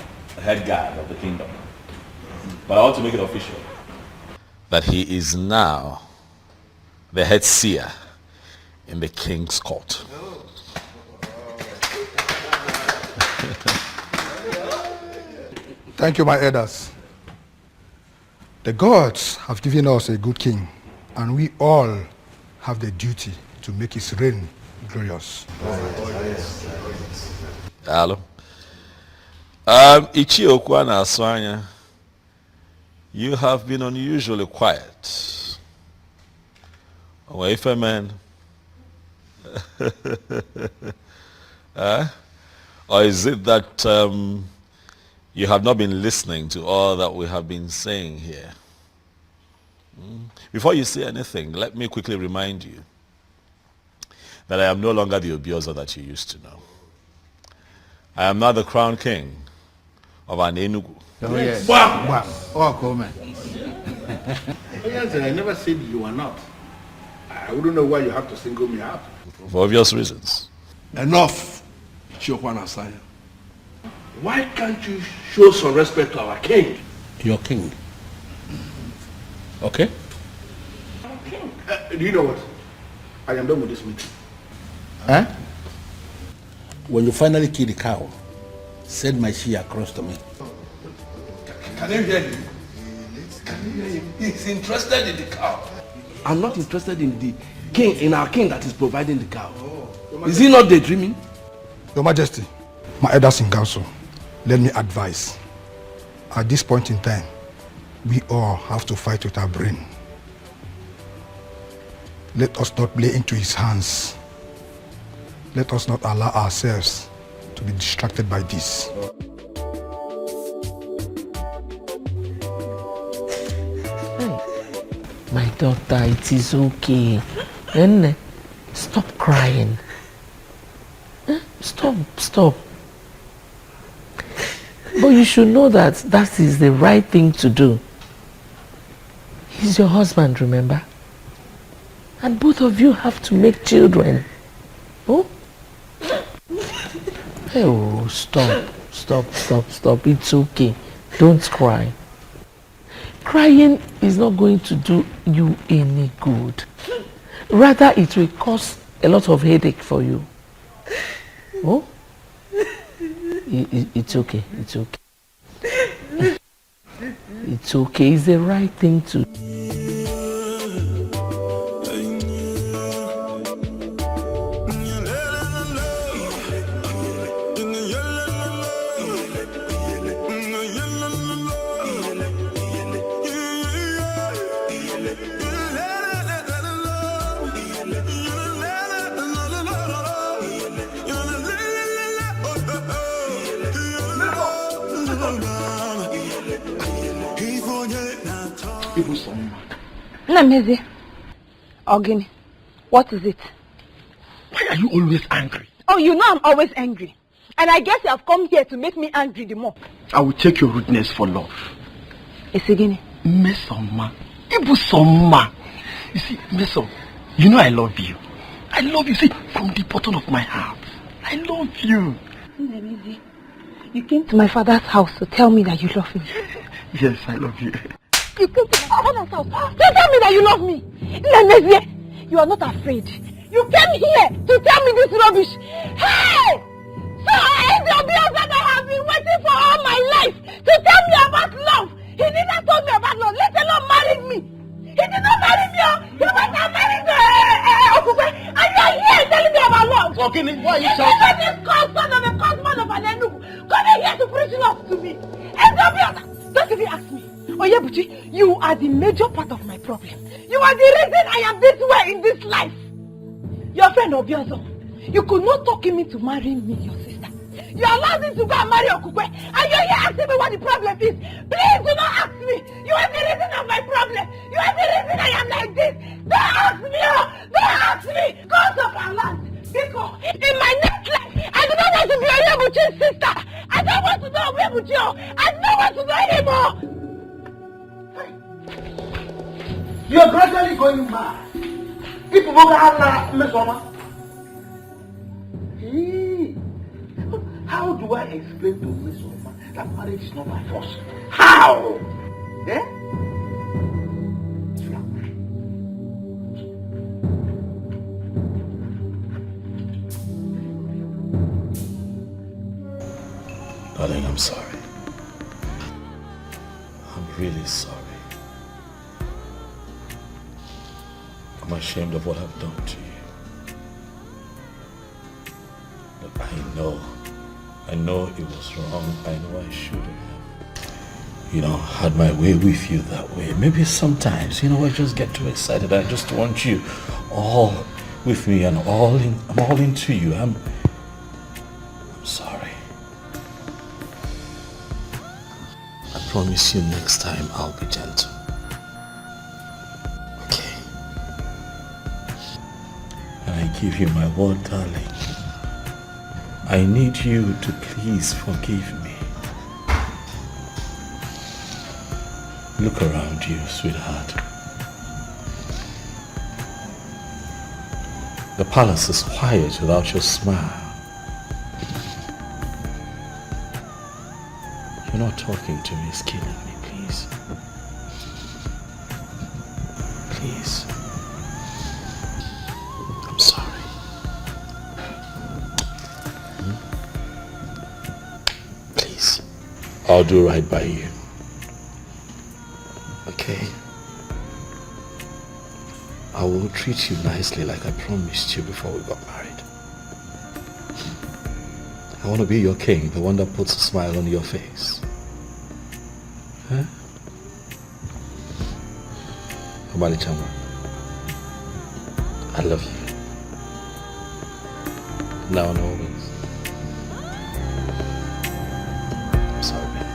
head guard of the kingdom. But I want to make it official that he is now the head seer in the king's court. Thank you, my elders. The gods have given us a good king, and we all have the duty to make his reign glorious. Hello. Ichi Okwana Aswanya, you have been unusually quiet. Away man. Or is it that you have not been listening to all that we have been saying here? Before you say anything, let me quickly remind you that I am no longer the Obiozo that you used to know. I am now the crown king of Anenugu. Oh yes. Wow. Oh, come on. Yes, I never said you are not. I wouldn't know why you have to single me out. For obvious reasons. Enough, Chiokwana Asanya. Why can't you show some respect to our king? Your king. Okay? Do you know what? I am done with this meeting. Huh? When you finally kill the cow, send my she across to me. Can you hear him? Can you hear him? He's interested in the cow. I'm not interested in the king, in our king that is providing the cow. Is he not daydreaming? Your Majesty, my elders in council, let me advise. At this point in time, we all have to fight with our brain. Let us not play into his hands. Let us not allow ourselves to be distracted by this. My daughter, it is okay. Nene, stop crying. Stop. But you should know that that is the right thing to do. He's your husband, remember? And both of you have to make children. Oh? Oh, stop. It's okay. Don't cry. Crying is not going to do you any good. Rather, it will cause a lot of headache for you. Oh? It's okay. It's okay. It's okay. It's the right thing to do. Nameze, Ogini, what is it? Why are you always angry? Oh, you know I'm always angry. And I guess you have come here to make me angry the more. I will take your rudeness for love. Isegini. Mesoma. Ibusoma. You see, Meso, you know I love you. I love you, see, from the bottom of my heart. I love you. Nameze, you came to my father's house to tell me that you love me. Yes, I love you. You came to my father's house to tell me that you love me. Nameze, you are not afraid. You came here to tell me this rubbish. Hey! So I am the abuse that I have been waiting for all my life to tell me about love. He never told me about love, let alone marry me. He did not marry me. He was not married to Okupe. And you are here telling me about love. Okay, why are you shouting? Even this son of a cosman of an Enugu coming here to preach love to me. And don't even ask me. Oyebuchi, you are the major part of my problem. You are the reason I am this way in this life. Your friend Obiozo, you could not talk him into marrying me, your sister. You allowed him to go and marry Okupe, and you're here asking me what the problem is. Please do not ask me. You are the reason of my problem. You are the reason I am like this. Don't ask me. Don't ask me. God of our land. Because in my next life, I do not want to be Oyebuchi's sister. I don't want to know Oyebuchi. I don't want to know anymore. You are gradually going mad. People will have Mesoma. How do I explain to Mesoma that marriage is not by force? How? Eh? Darling, I'm sorry. I'm really sorry. I'm ashamed of what I've done to you. But I know it was wrong. I know I shouldn't have, had my way with you that way. Maybe sometimes, I just get too excited. I just want you all with me and I'm all into you. I'm sorry. I promise you next time I'll be gentle. I give you my word, darling. I need you to please forgive me. Look around you, sweetheart. The palace is quiet without your smile. You're not talking to me, it's killing me, please. Please. I'm sorry. Please. I'll do right by you. Okay? I will treat you nicely like I promised you before we got married. I want to be your king, the one that puts a smile on your face. Huh? Omali Chama, I love you. Now and always. I'm sorry, babe.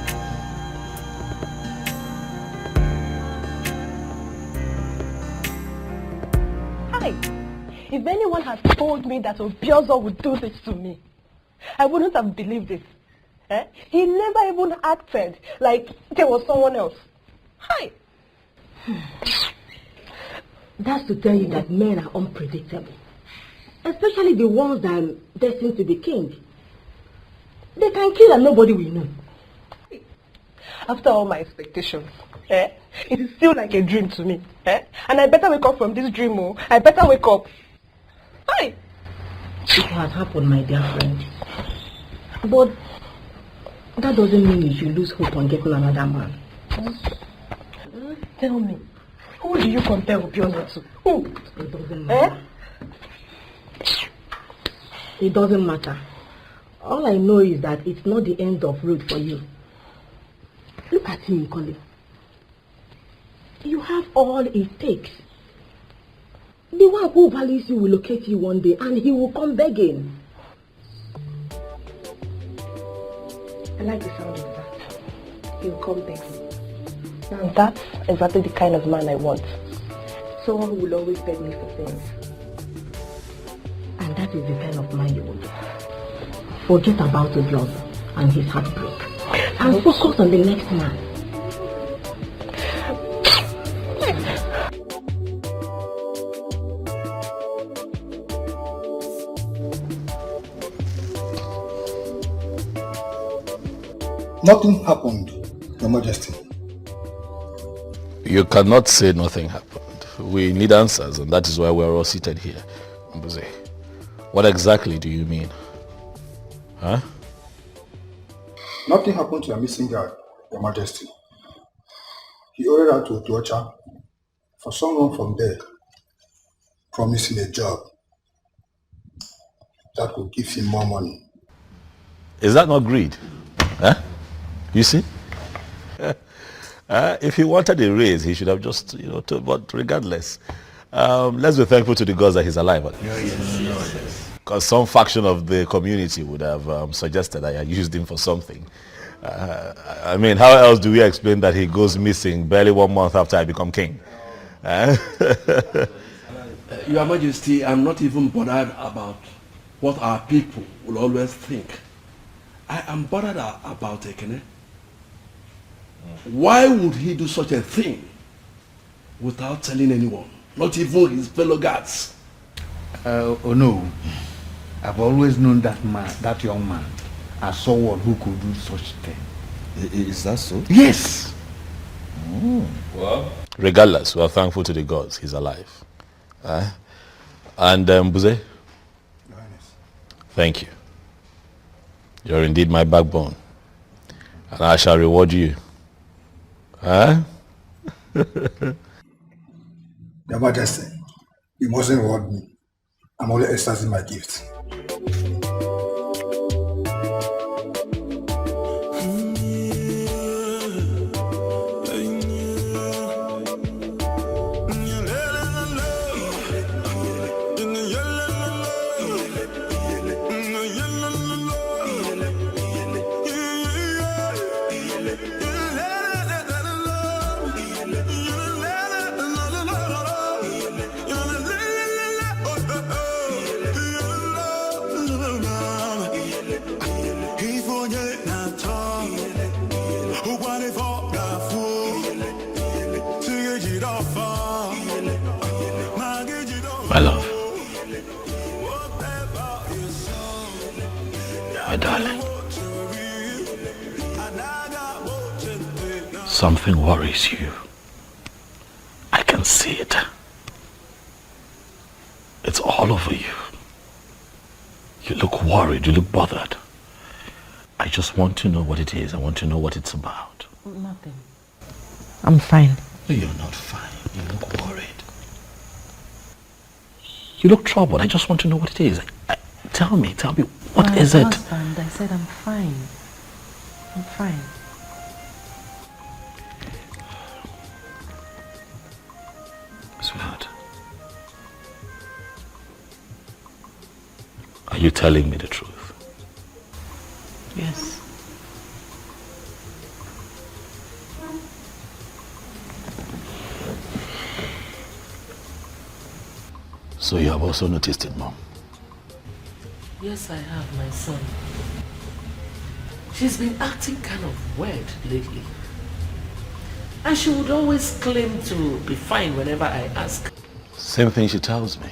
Hi. If anyone had told me that Obiozo would do this to me, I wouldn't have believed it. Eh? He never even acted like there was someone else. Hi. That's to tell you that men are unpredictable. Especially the ones that are destined to be king. They can kill and nobody will know. After all my expectations, it is still like a dream to me. And I better wake up from this dream. Oh. I better wake up. Hi. It has happened, my dear friend. But that doesn't mean you should lose hope on getting another man. Tell me, who do you compare Obiozo to? Who? It doesn't matter. It doesn't matter. All I know is that it's not the end of road for you. Look at him, Nkoli. You have all it takes. The one who values you will locate you one day and he will come begging. I like the sound of that. He'll come begging. And that's exactly the kind of man I want. Someone who will always beg me for things. And that is the kind of man you want. Forget about Obiozo and his heartbreak. And focus on the next man. Nothing happened, Your Majesty. You cannot say nothing happened. We need answers, and that is why we're all seated here. Mbuze, what exactly do you mean? Huh? Nothing happened to a missing guard, Your Majesty. He ordered out to Otuocha for someone from there, promising a job that would give him more money. Is that not greed? Huh? You see? If he wanted a raise, he should have just, but regardless, let's be thankful to the gods that he's alive. Because some faction of the community would have suggested I had used him for something. I mean, how else do we explain that he goes missing barely 1 month after I become king? Your Majesty, I'm not even bothered about what our people will always think. I am bothered about Ekene. Why would he do such a thing without telling anyone, not even his fellow guards? Oh no, I've always known that man, that young man, as someone who could do such thing. Is that so? Yes. Well, regardless, we are thankful to the gods he's alive. And Mbuze, thank you. You're indeed my backbone, and I shall reward you. Your Majesty, you mustn't reward me. I'm only exercising my gifts. My love. My darling. Something worries you. I can see it. It's all over you. You look worried, you look bothered. I just want to know what it is. I want to know what it's about. Nothing. I'm fine. No, you're not fine. You look worried. You look troubled. I just want to know what it is. Tell me, what is it? Husband, I said I'm fine. I'm fine. Sweetheart, are you telling me the truth? Yes. So you have also noticed it, Mom? Yes, I have, my son. She's been acting kind of weird lately. And she would always claim to be fine whenever I ask. Same thing she tells me.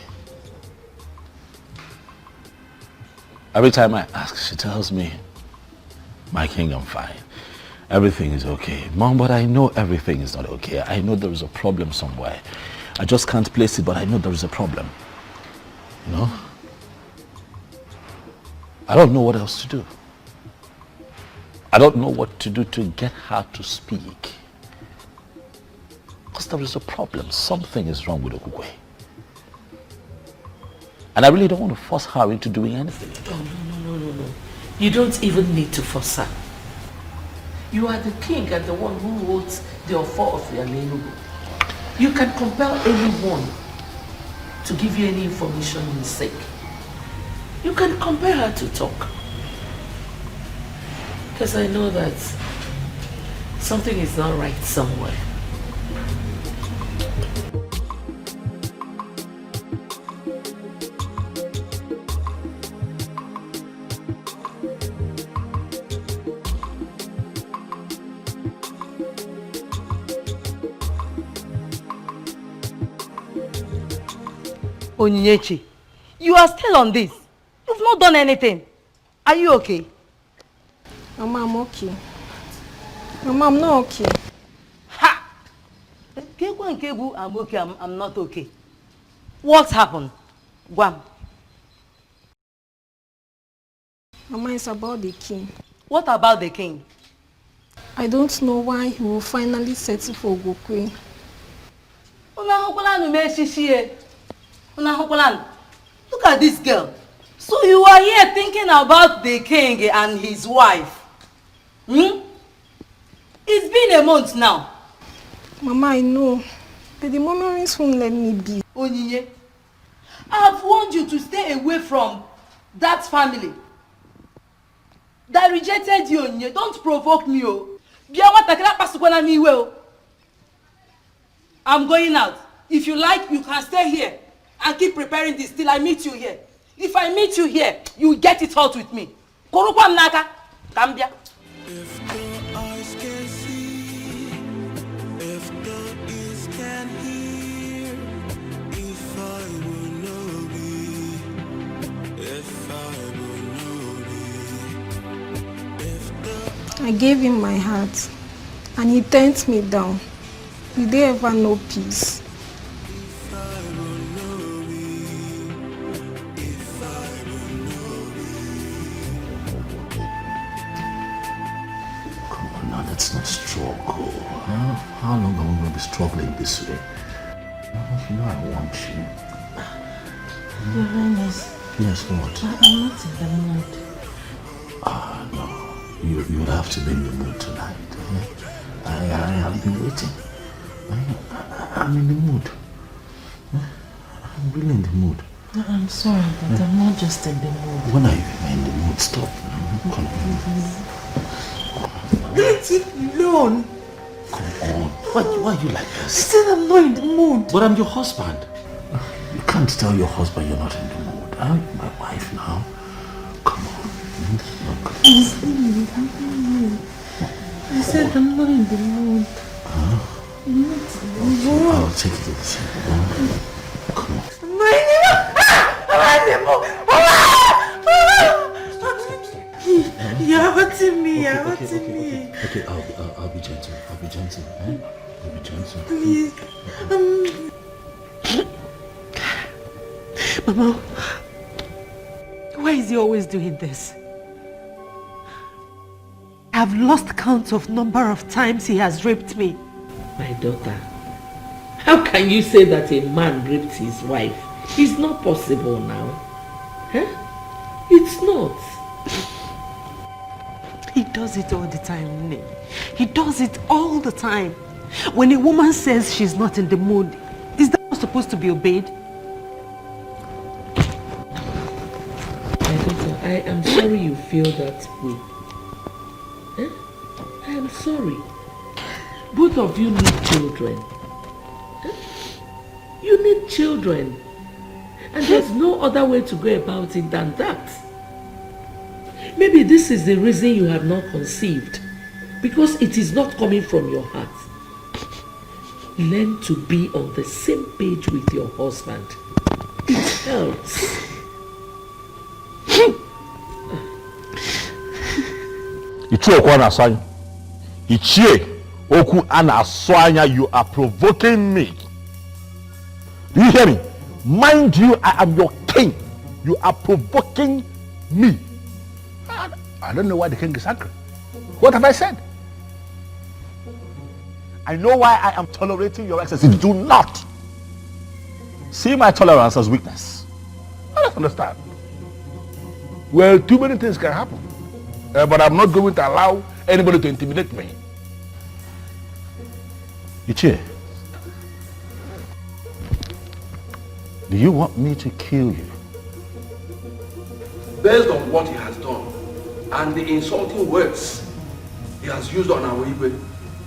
Every time I ask, she tells me, my king, I'm fine. Everything is okay. Mom, but I know everything is not okay. I know there is a problem somewhere. I just can't place it, but I know there is a problem. You know? I don't know what else to do. I don't know what to do to get her to speak. Because there is a problem. Something is wrong with Okukwe. And I really don't want to force her into doing anything. Oh, no. You don't even need to force her. You are the king and the one who holds the authority of your Enugu. You can compel anyone to give you any information you seek. You can compel her to talk. Because I know that something is not right somewhere. Onyinyechi, you are still on this. You've not done anything. Are you okay? Mama, I'm okay. Mama, I'm not okay. Ha! I'm okay, I'm not okay. What happened? Guam. Mama, it's about the king. What about the king? I don't know why he will finally settle for Ogukwe. Look at this girl. So you are here thinking about the king and his wife. It's been a month now. Mama, I know. But the memories won't let me be. Onyinye, I have warned you to stay away from that family that rejected you, Onyinye. Don't provoke me, oh. I'm going out. If you like, you can stay here and keep preparing this till I meet you here. If I meet you here, you get it out with me. Korukwa mnaka, Kambia. If the eyes can see, if the ears can hear, if I will know thee, if I will know thee, if the... I gave him my heart and he turned me down. Did they ever know peace? Let's not struggle. How long are we going to be struggling this way? You know I want you. Your Highness. Yes, what? I'm not in the mood. No. You would have to be in the mood tonight. I have been waiting. I'm in the mood. I'm really in the mood. I'm sorry, but I'm not just in the mood. When are you in the mood? Stop. Come on. Let it alone. Come on. Why are you like this? I said I'm not in the mood. But I'm your husband. You can't tell your husband you're not in the mood. I'm my wife now. Come on. I said I'm not in the mood. I'm not in the mood. I'll take it easy. Come on. I'm not in the mood. You're hurting me. You're hurting me. Okay, I'll be gentle. I'll be gentle. I'll be gentle. Please. Mama, why is he always doing this? I've lost count of number of times he has raped me. My daughter, how can you say that a man raped his wife? It's not possible now. Huh? It's not. He does it all the time, Nne. He does it all the time. When a woman says she's not in the mood, is that not supposed to be obeyed? My daughter, I am sorry you feel that way. Huh? I am sorry. Both of you need children. Huh? You need children. And there's no other way to go about it than that. Maybe this is the reason you have not conceived. Because it is not coming from your heart. Learn to be on the same page with your husband. It helps. You are provoking me. Do you hear me? Mind you, I am your king. You are provoking me. I don't know why the king is angry. What have I said? I know why I am tolerating your excesses. Do not see my tolerance as weakness. I don't understand. Well, too many things can happen. But I'm not going to allow anybody to intimidate me. Ichie, do you want me to kill you? Based on what he has done and the insulting words he has used on our Igwe,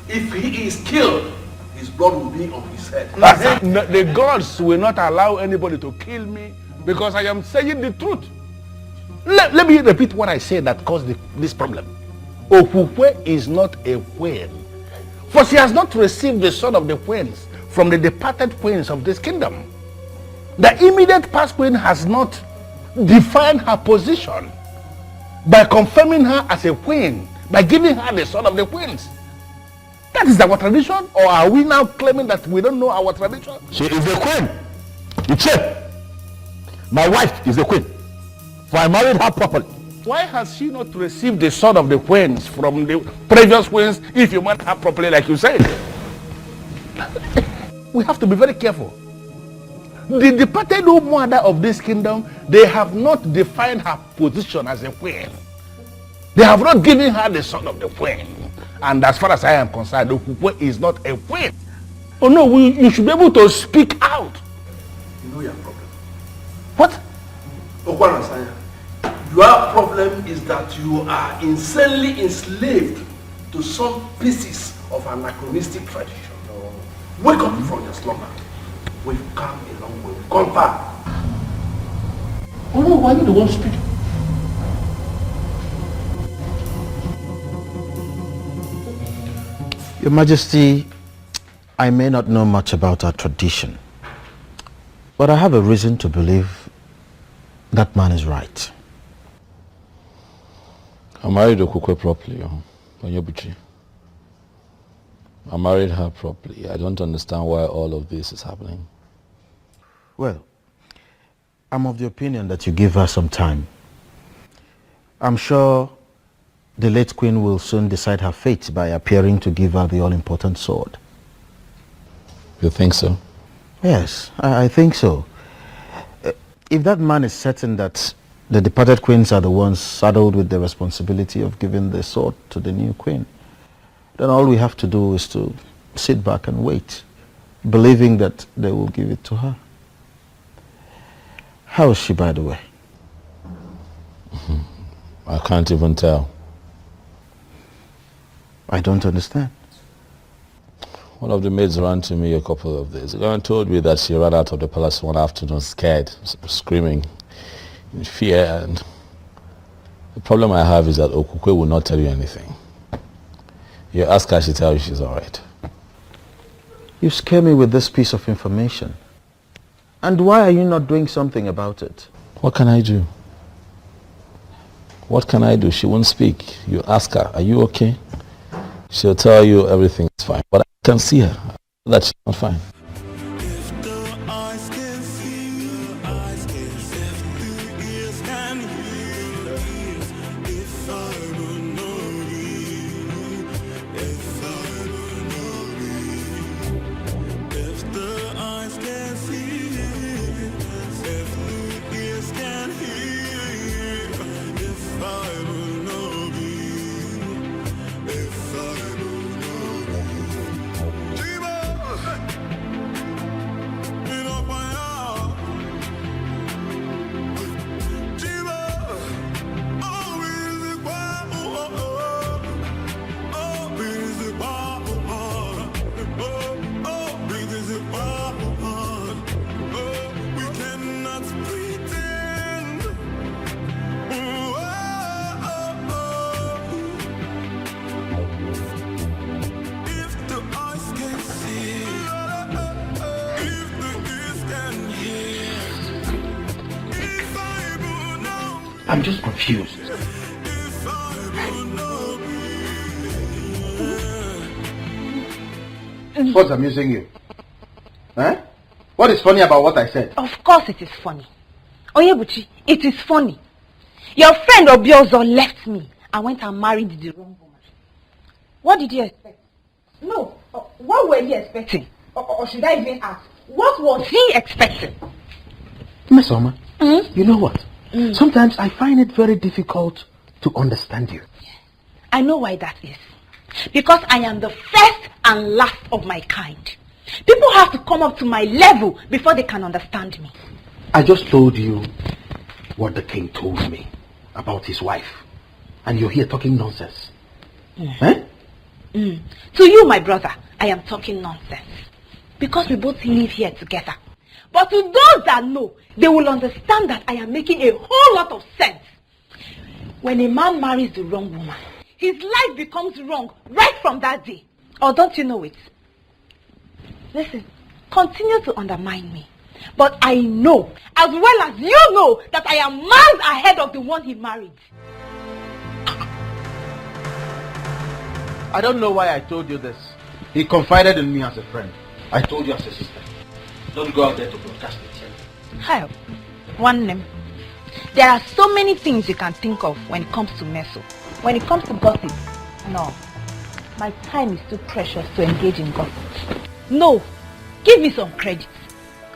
if he is killed, his blood will be on his head. The gods will not allow anybody to kill me because I am saying the truth. Let me repeat what I said that caused this problem. Okukwe is not a queen, for she has not received the son of the queens from the departed queens of this kingdom. The immediate past queen has not defined her position by confirming her as a queen, by giving her the son of the queens. That is our tradition, or are we now claiming that we don't know our tradition? She is the queen. Ichie, my wife is the queen, for I married her properly. Why has she not received the son of the queens from the previous queens if you married her properly like you said? We have to be very careful. The departed mother of this kingdom, they have not defined her position as a queen. They have not given her the son of the queen. And as far as I am concerned, Okukwe is not a queen. Oh no, you should be able to speak out. You know your problem. What? Okwanasanya, your problem is that you are insanely enslaved to some pieces of anachronistic tradition. Wake up from your slumber. We've come a long way. We've gone far. Oh no, why are you the one speaking? Your Majesty, I may not know much about our tradition, but I have a reason to believe that man is right. I married Okukwe properly, Onyebuchi. I married her properly. I don't understand why all of this is happening. Well, I'm of the opinion that you give her some time. I'm sure the late queen will soon decide her fate by appearing to give her the all-important sword. You think so? Yes, I think so. If that man is certain that the departed queens are the ones saddled with the responsibility of giving the sword to the new queen, then all we have to do is to sit back and wait, believing that they will give it to her. How is she, by the way? I can't even tell. I don't understand. One of the maids ran to me a couple of days ago and told me that she ran out of the palace one afternoon scared, screaming in fear. And the problem I have is that Okukwe will not tell you anything. You ask her, she tells you she's all right. You scare me with this piece of information. And why are you not doing something about it? What can I do? What can I do? She won't speak. You ask her, are you okay? She'll tell you everything's fine. But I can see her, that she's not fine. I'm just confused. What's amusing you? Huh? What is funny about what I said? Of course it is funny. Oyebuchi, it is funny. Your friend Obiozo left me and went and married the wrong woman. What did you expect? No, what were you expecting? Or should I even ask? What was he expecting? Mesoma, you know what? Sometimes I find it very difficult to understand you. I know why that is. Because I am the first and last of my kind. People have to come up to my level before they can understand me. I just told you what the king told me about his wife. And you're here talking nonsense. Eh? To you, my brother, I am talking nonsense. Because we both live here together. But to those that know, they will understand that I am making a whole lot of sense. When a man marries the wrong woman, his life becomes wrong right from that day. Or don't you know it? Listen, continue to undermine me. But I know, as well as you know, that I am miles ahead of the one he married. I don't know why I told you this. He confided in me as a friend. I told you as a sister. Don't go out there to broadcast it. Hi, one name. There are so many things you can think of when it comes to Meso. When it comes to gossip, no. My time is too precious to engage in gossip. No, give me some credit.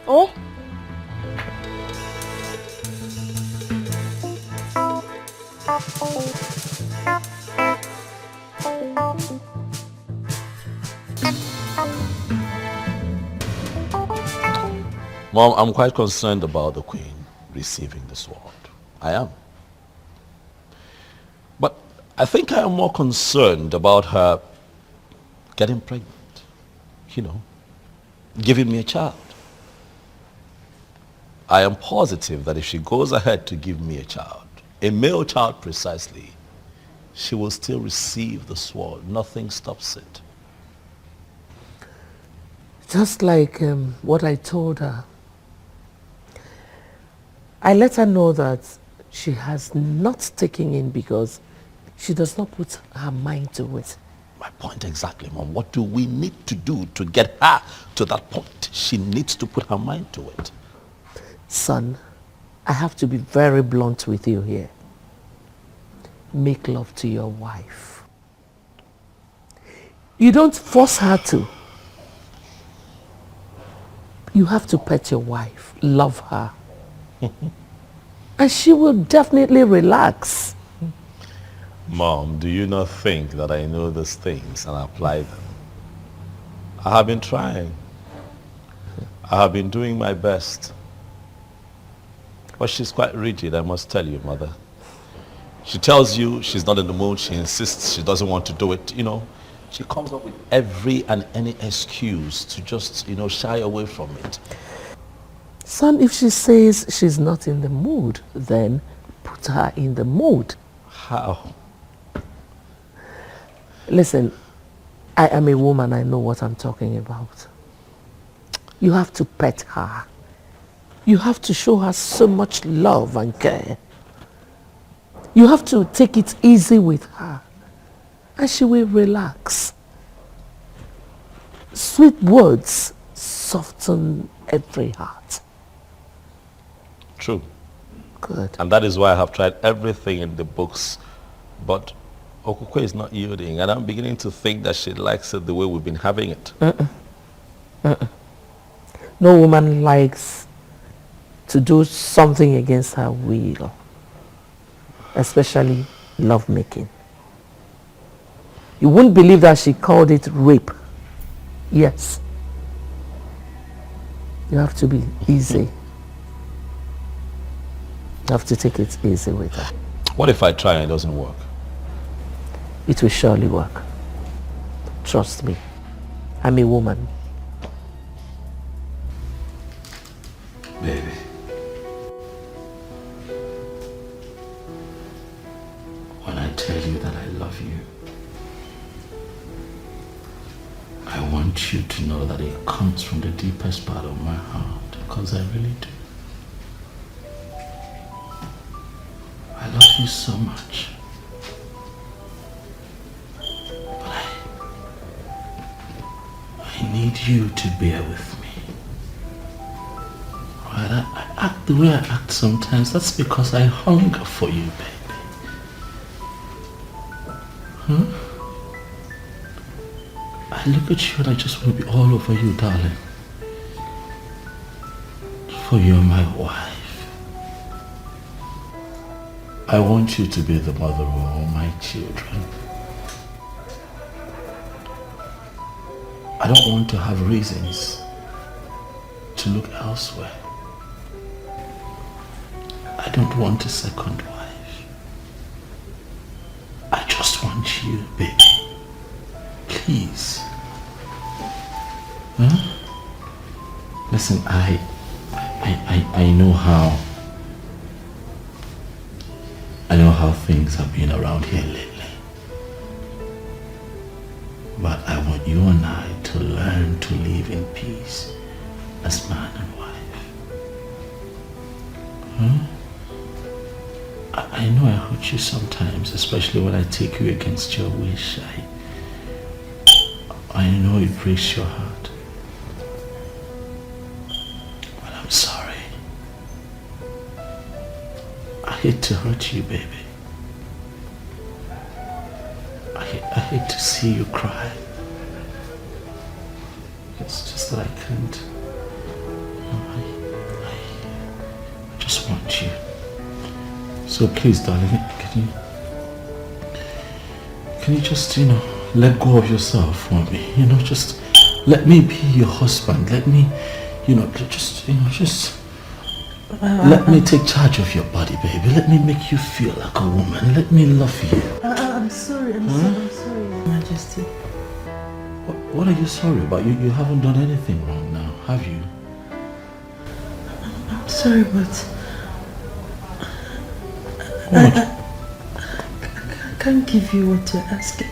Oh? Mom, I'm quite concerned about the Queen receiving the sword. I am. But I think I am more concerned about her getting pregnant. You know, giving me a child. I am positive that if she goes ahead to give me a child, a male child precisely, she will still receive the sword. Nothing stops it. Just like what I told her. I let her know that she has not taken in because she does not put her mind to it. My point exactly, Mom. What do we need to do to get her to that point? She needs to put her mind to it. Son, I have to be very blunt with you here. Make love to your wife. You don't force her to. You have to pet your wife, love her. And she will definitely relax. Mom, do you not think that I know these things and apply them? I have been trying. I have been doing my best. But she's quite rigid, I must tell you, Mother. She tells you she's not in the mood. She insists she doesn't want to do it. You know, she comes up with every and any excuse to just, shy away from it. Son, if she says she's not in the mood, then put her in the mood. How? Listen, I am a woman. I know what I'm talking about. You have to pet her. You have to show her so much love and care. You have to take it easy with her. And she will relax. Sweet words soften every heart. True. Good. And that is why I have tried everything in the books. But Okukwe is not yielding. And I'm beginning to think that she likes it the way we've been having it. No woman likes to do something against her will. Especially lovemaking. You wouldn't believe that she called it rape. Yes. You have to be easy. You have to take it easy with her. What if I try and it doesn't work? It will surely work. Trust me. I'm a woman. Baby. When I tell you that I love you, I want you to know that it comes from the deepest part of my heart, because I really do. I love you so much. But I need you to bear with me. Right? I act the way I act sometimes. That's because I hunger for you, baby. Huh? I look at you and I just want to be all over you, darling. For you're my wife. I want you to be the mother of all my children. I don't want to have reasons to look elsewhere. I don't want a second wife. I just want you, baby. Please. Huh? Listen, I know how things have been around here lately. But I want you and I to learn to live in peace as man and wife. Huh? I know I hurt you sometimes, especially when I take you against your wish. I know it breaks your heart. But I'm sorry. I hate to hurt you, baby. I hate to see you cry. It's just that I can't. I just want you. So please, darling, can you just, let go of yourself for me? Just let me be your husband. Let me, let me take charge of your body, baby. Let me make you feel like a woman. Let me love you. I'm sorry, I'm sorry, Majesty. What are you sorry about? You haven't done anything wrong now, have you? I'm sorry, but What? I can't give you what you're asking.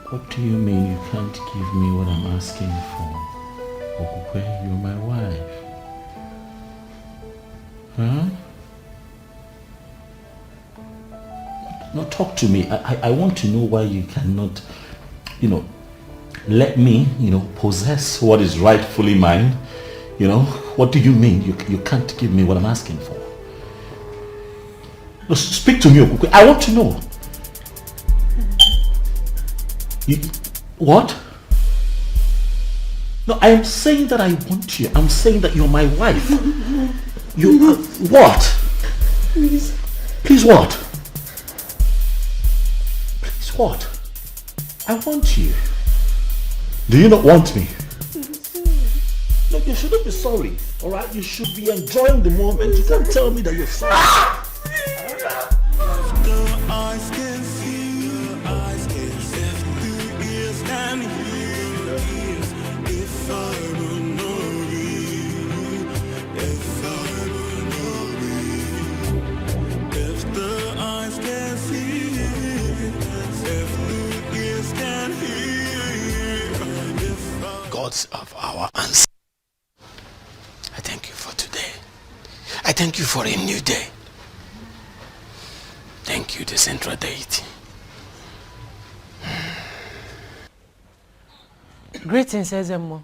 What do you mean you can't give me what I'm asking for? Okukwe, you're my wife. Huh? Now talk to me. I want to know why you cannot, let me, possess what is rightfully mine. What do you mean you can't give me what I'm asking for? No, speak to me, Okukwe. I want to know. What? No, I am saying that I want you. I'm saying that you're my wife. You what? Please. Please what? Please what? I want you. Do you not want me? No, you shouldn't be sorry. Alright? You should be enjoying the moment. You can't tell me that you're sorry. Eyes can see, eyes can see, the ears can hear. If I will not be, if I will not be, if the eyes can see, if the ears can hear, if Gods of our ancestors, I thank you for today. I thank you for a new day. Thank you, the central deity. Greetings, Ezemo.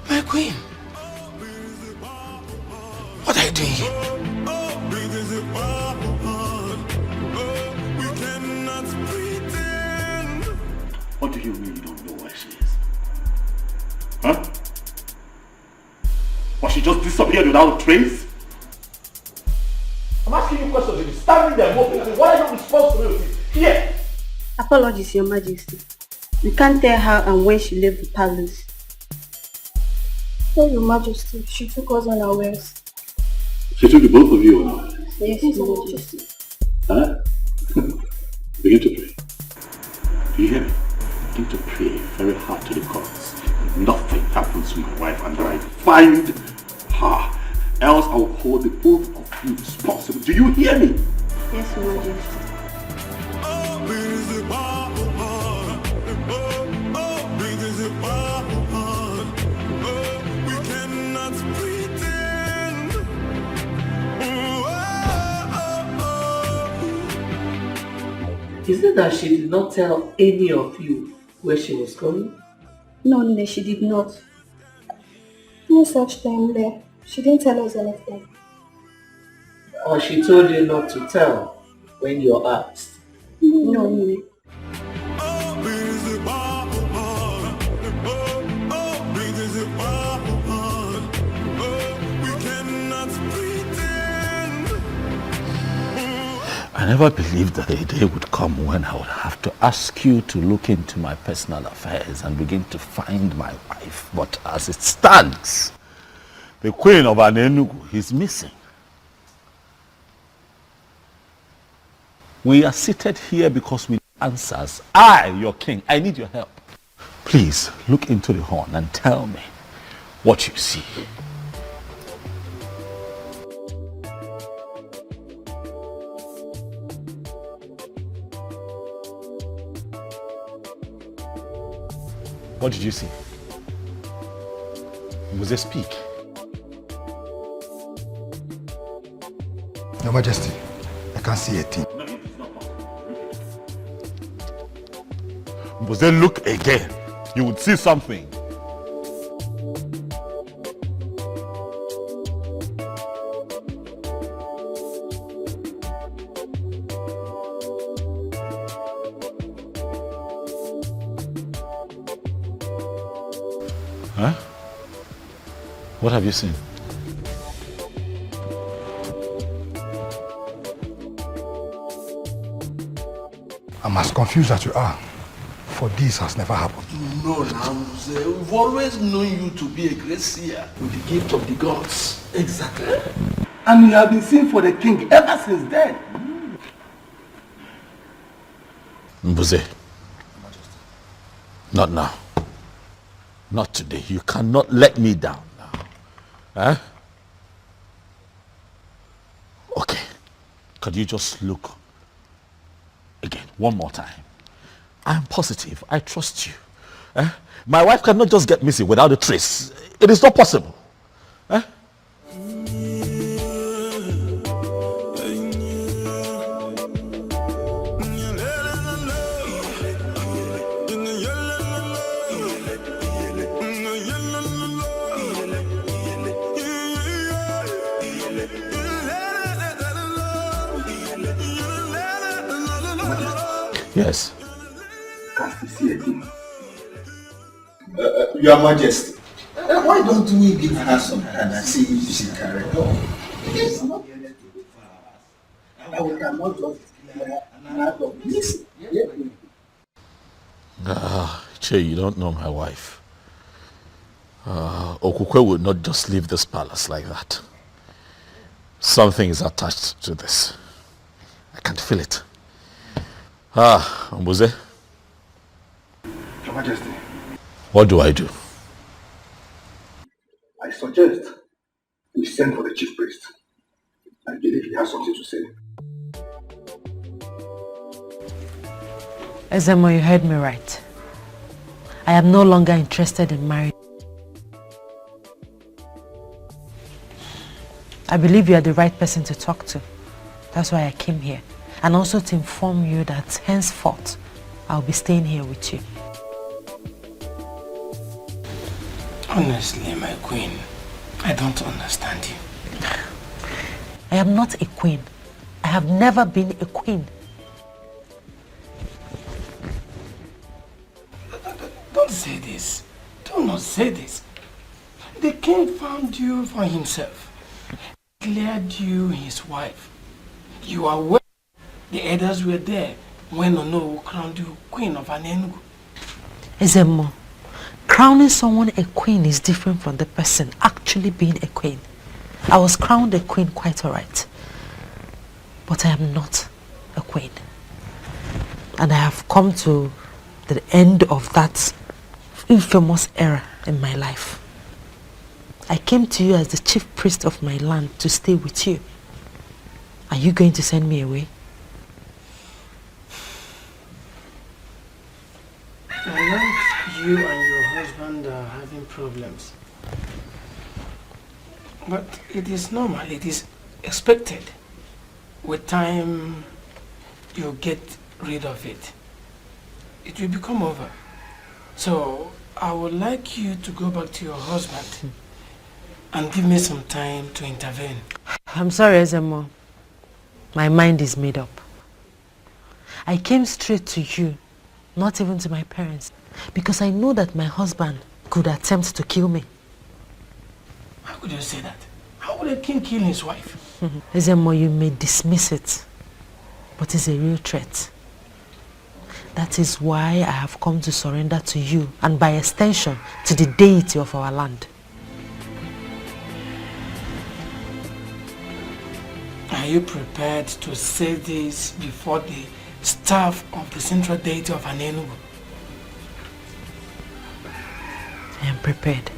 My queen, what are you doing here? What do you mean you don't know where she is? Huh? Was she just disappeared without a trace? I'm asking you questions. You're standing there walking. Why are you responsible here? Apologies, Your Majesty. We can't tell how and when she left the palace. Oh, Your Majesty, she took us unawares. She took the both of you unawares? Yes, Your Majesty. Huh? Begin to pray. Do you hear me? Begin to pray very hard to the gods. Nothing happens to my wife until I find her. Else I will hold the both of you responsible. Do you hear me? Yes, Your Majesty. Is it that she did not tell any of you where she was going? No, Nne, she did not. No such thing there. She didn't tell us anything. Or she told you not to tell when you're asked? No, Nne. I never believed that a day would come when I would have to ask you to look into my personal affairs and begin to find my wife. But as it stands, the Queen of Anenugu is missing. We are seated here because we need answers. I, your king, I need your help. Please look into the horn and tell me what you see. What did you see? Was it speak? Your Majesty, I can't see a thing. Was they look again? You would see something. Huh? What have you seen? I'm as confused as you are, for this has never happened. No, Ramsey, we've always known you to be a great seer with the gift of the gods. Exactly. And you have been seen for the king ever since then. Mbuze, not now. Not today. You cannot let me down now. Huh? Okay. Could you just look again, one more time? I'm positive. I trust you. My wife cannot just get missing without a trace. It is not possible. Yes. Can't see a thing. Your Majesty, why don't we give her some time and see if she can recover? Yes. We cannot just out of this. Che, you don't know my wife. Okukwe would not just leave this palace like that. Something is attached to this. I can feel it. Mbuze. Your Majesty. What do I do? I suggest you send for the chief priest. I believe he has something to say. Ezemo, you heard me right. I am no longer interested in marriage. I believe you are the right person to talk to. That's why I came here. And also to inform you that henceforth, I'll be staying here with you. Honestly, my queen, I don't understand you. I am not a queen. I have never been a queen. Don't say this. Do not say this. The king found you for himself. Declared you his wife. You are well. The elders were there when Ono crowned you Queen of Anenugu. Ezemo, crowning someone a queen is different from the person actually being a queen. I was crowned a queen quite alright. But I am not a queen. And I have come to the end of that infamous era in my life. I came to you as the chief priest of my land to stay with you. Are you going to send me away? I know you and your husband are having problems. But it is normal, it is expected. With time, you get rid of it, it will become over. So I would like you to go back to your husband and give me some time to intervene. I'm sorry, Ezemo. My mind is made up. I came straight to you, not even to my parents, because I know that my husband could attempt to kill me. How could you say that? How would a king kill his wife? Ezemo, you may dismiss it, but it's a real threat. That is why I have come to surrender to you, and by extension, to the deity of our land. Are you prepared to say this before the staff of the central deity of Anenugu? I am prepared.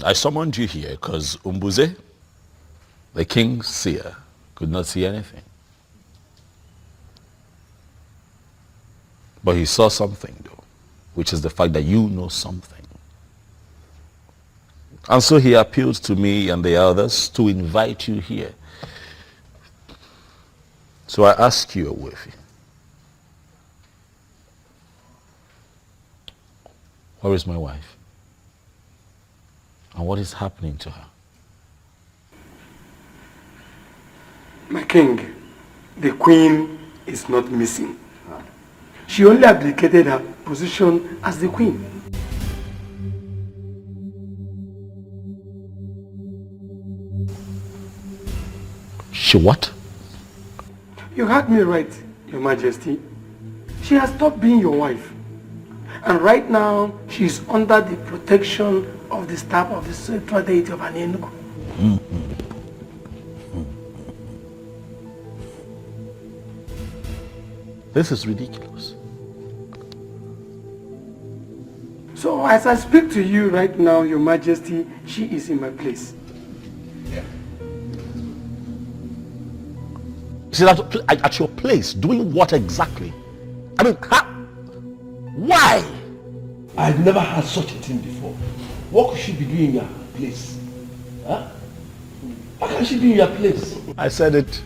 I summoned you here because Umbuze, the king's seer, could not see anything. But he saw something though, which is the fact that you know something. And so he appealed to me and the others to invite you here. So I ask you, Owefi, where is my wife? And what is happening to her? My king, the queen is not missing. She only abdicated her position as the queen. She what? You heard me right, Your Majesty. She has stopped being your wife. And right now, she is under the protection of the staff of the central deity of Anenugu. This is ridiculous. So as I speak to you right now, Your Majesty, she is in my place. She's at your place, doing what exactly? I mean, why? I've never had such a thing before. What could she be doing in your place? Huh? How can she be in your place? I said it.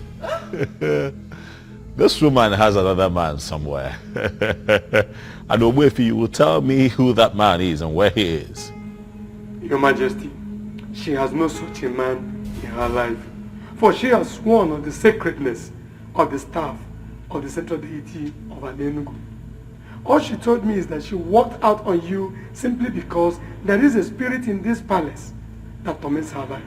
This woman has another man somewhere. And Owefi, you will tell me who that man is and where he is. Your Majesty, she has no such a man in her life. For she has sworn on the sacredness of the staff of the central deity of Anenugu. All she told me is that she walked out on you simply because there is a spirit in this palace that torments her life.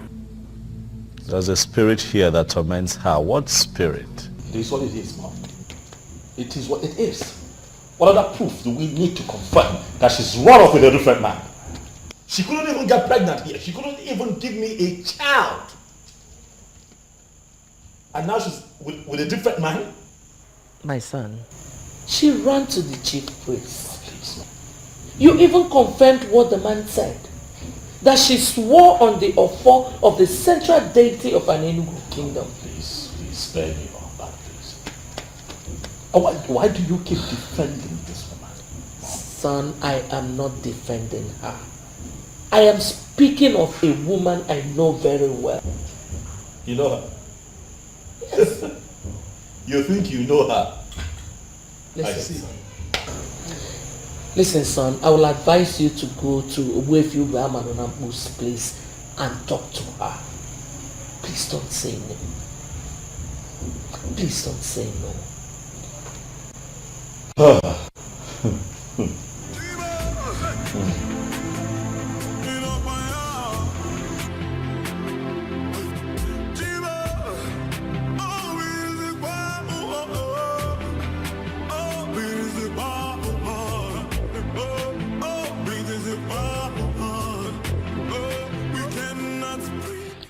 There's a spirit here that torments her. What spirit? It is what it is, Mom. It is what it is. What other proof do we need to confirm that she's run off with a different man? She couldn't even get pregnant here. She couldn't even give me a child. And now she's with a different man? My son. She ran to the chief priest. You even confirmed what the man said. That she swore on the offer of the central deity of Anenugu kingdom. Please spare me all that, please. Why do you keep defending this woman? Son, I am not defending her. I am speaking of a woman I know very well. You know her? Yes. You think you know her? Listen, son, I will advise you to go to Owefi Ubeamanonambu's place and talk to her. Please don't say no. Please don't say no.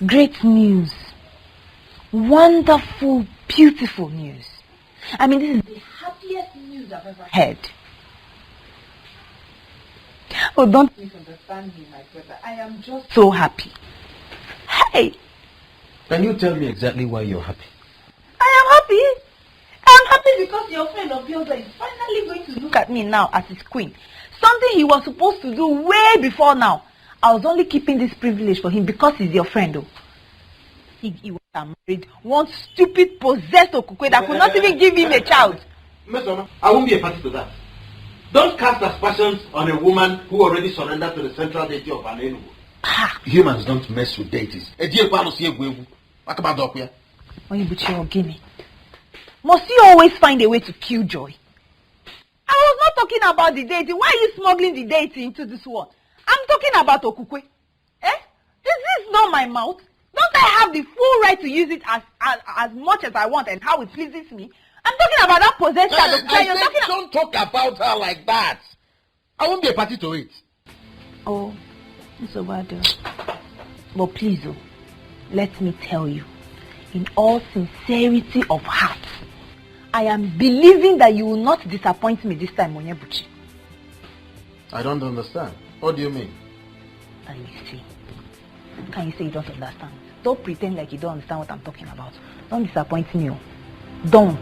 Great news. Wonderful, beautiful news. I mean, this is the happiest news I've ever heard. Oh, don't misunderstand me, my brother. I am just so happy. Hey! Can you tell me exactly why you're happy? I am happy. I'm happy because your friend Obioza is finally going to look at me now as his queen. Something he was supposed to do way before now. I was only keeping this privilege for him because he's your friend, though. pig he went and married one stupid possessed Okukwe that could not even give him a child. Mesoma, I won't be a party to that. Don't cast aspersions on a woman who already surrendered to the central deity of Anenugu. Humans don't mess with deities. Must you always find a way to kill joy? I was not talking about the deity. Why are you smuggling the deity into this one? I'm talking about Okukwe. This is not my mouth. Don't I have the full right to use it as much as I want and how it pleases me? I'm talking about that possessed child. Don't talk about her like that. I won't be a party to it. Oh, it's bad. But please, let me tell you, in all sincerity of heart, I am believing that you will not disappoint me this time, Onyebuchi. I don't understand. What do you mean? Can you say you don't understand? Don't pretend like you don't understand what I'm talking about. Don't disappoint me. Don't.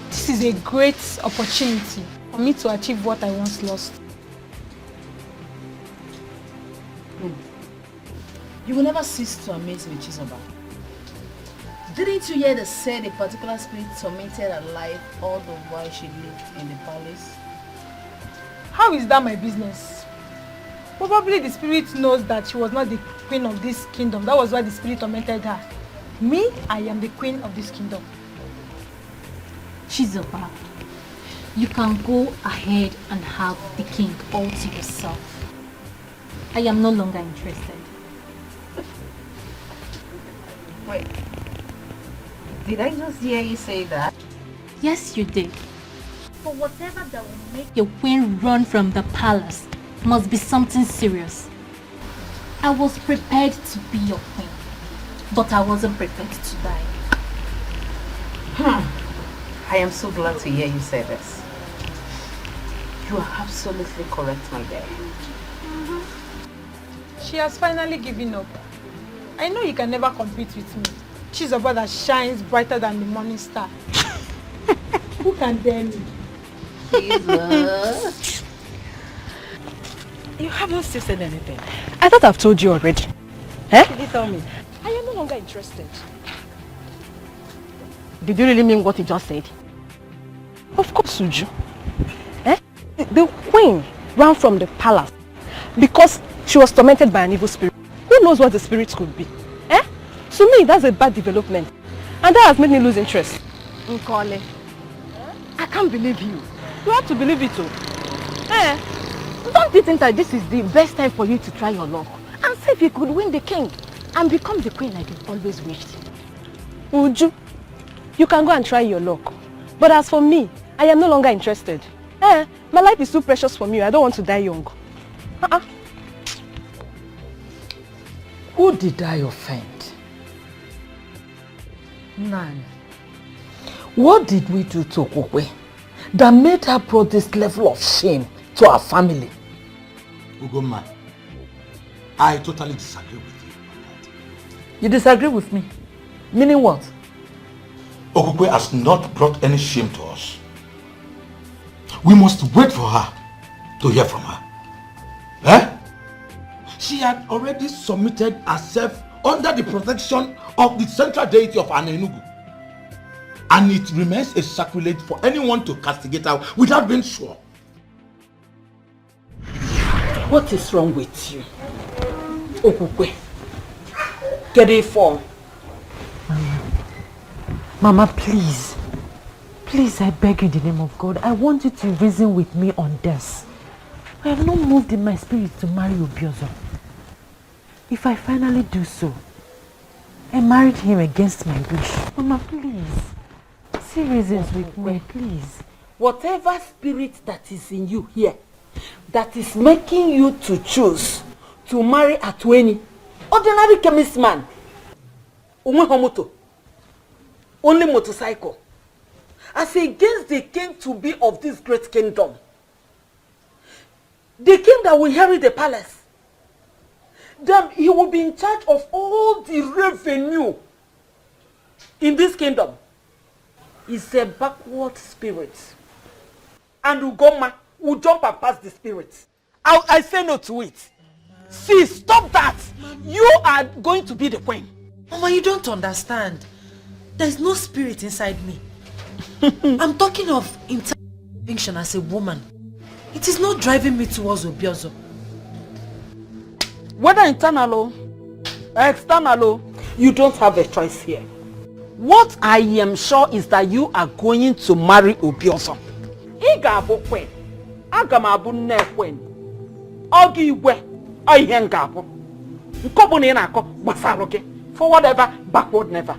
This is a great opportunity for me to achieve what I once lost. You will never cease to amaze me, Chizoba. Didn't you hear the said a particular spirit tormented her life all the while she lived in the palace? How is that my business? Probably the spirit knows that she was not the queen of this kingdom. That was why the spirit tormented her. Me, I am the queen of this kingdom. Chizoba, you can go ahead and have the king all to yourself. I am no longer interested. Wait. Did I just hear you say that? Yes, you did. But whatever that will make your queen run from the palace must be something serious. I was prepared to be your queen, but I wasn't prepared to die. I am so glad to hear you say this. You are absolutely correct, my dear. She has finally given up. I know you can never compete with me. She's a bird that shines brighter than the morning star. Who can dare me? Jesus. You haven't still said anything. I thought I've told you already. Did you tell me? I am no longer interested. Did you really mean what you just said? Of course, Uju. The queen ran from the palace because she was tormented by an evil spirit. Who knows what the spirit could be? To me, that's a bad development. And that has made me lose interest. Nkole, I can't believe you. You have to believe it too. Don't you think that this is the best time for you to try your luck? And see if you could win the king and become the queen like you've always wished. Uju, you can go and try your luck. But as for me, I am no longer interested. My life is too precious for me. I don't want to die young. Who did I offend? None. What did we do to Okukwe that made her brought this level of shame to our family? Ugoma, I totally disagree with you on that. You disagree with me? Meaning what? Okukwe has not brought any shame to us. We must wait for her to hear from her. She had already submitted herself under the protection of the central deity of Anenugu. And it remains a sacrilege for anyone to castigate her without being sure. What is wrong with you? Okukwe, get it for. Mama, please. Please, I beg you in the name of God. I want you to reason with me on this. I have not moved in my spirit to marry Obiozo. If I finally do so, I married him against my wish. Mama, please. See reasons with me, please. Whatever spirit that is in you here, that is making you to choose to marry Atweni, ordinary chemist man, only motorcycle, as against the king to be of this great kingdom, the king that will inherit the palace, then he will be in charge of all the revenue in this kingdom. He's a backward spirit, and Ugoma will jump and pass the spirit. I say no to it. See, stop that. You are going to be the queen. Mama, you don't understand. There's no spirit inside me. I'm talking of intervention as a woman. It is not driving me towards Obiozo. Whether internal or external, you don't have a choice here. What I am sure is that you are going to marry Obiozo. Iga abu queen. Aga abu ne queen. Ogi igwe. Oihe nga abu. Nkobu ni na-akọ gbasara gị. Forward ever, backward never.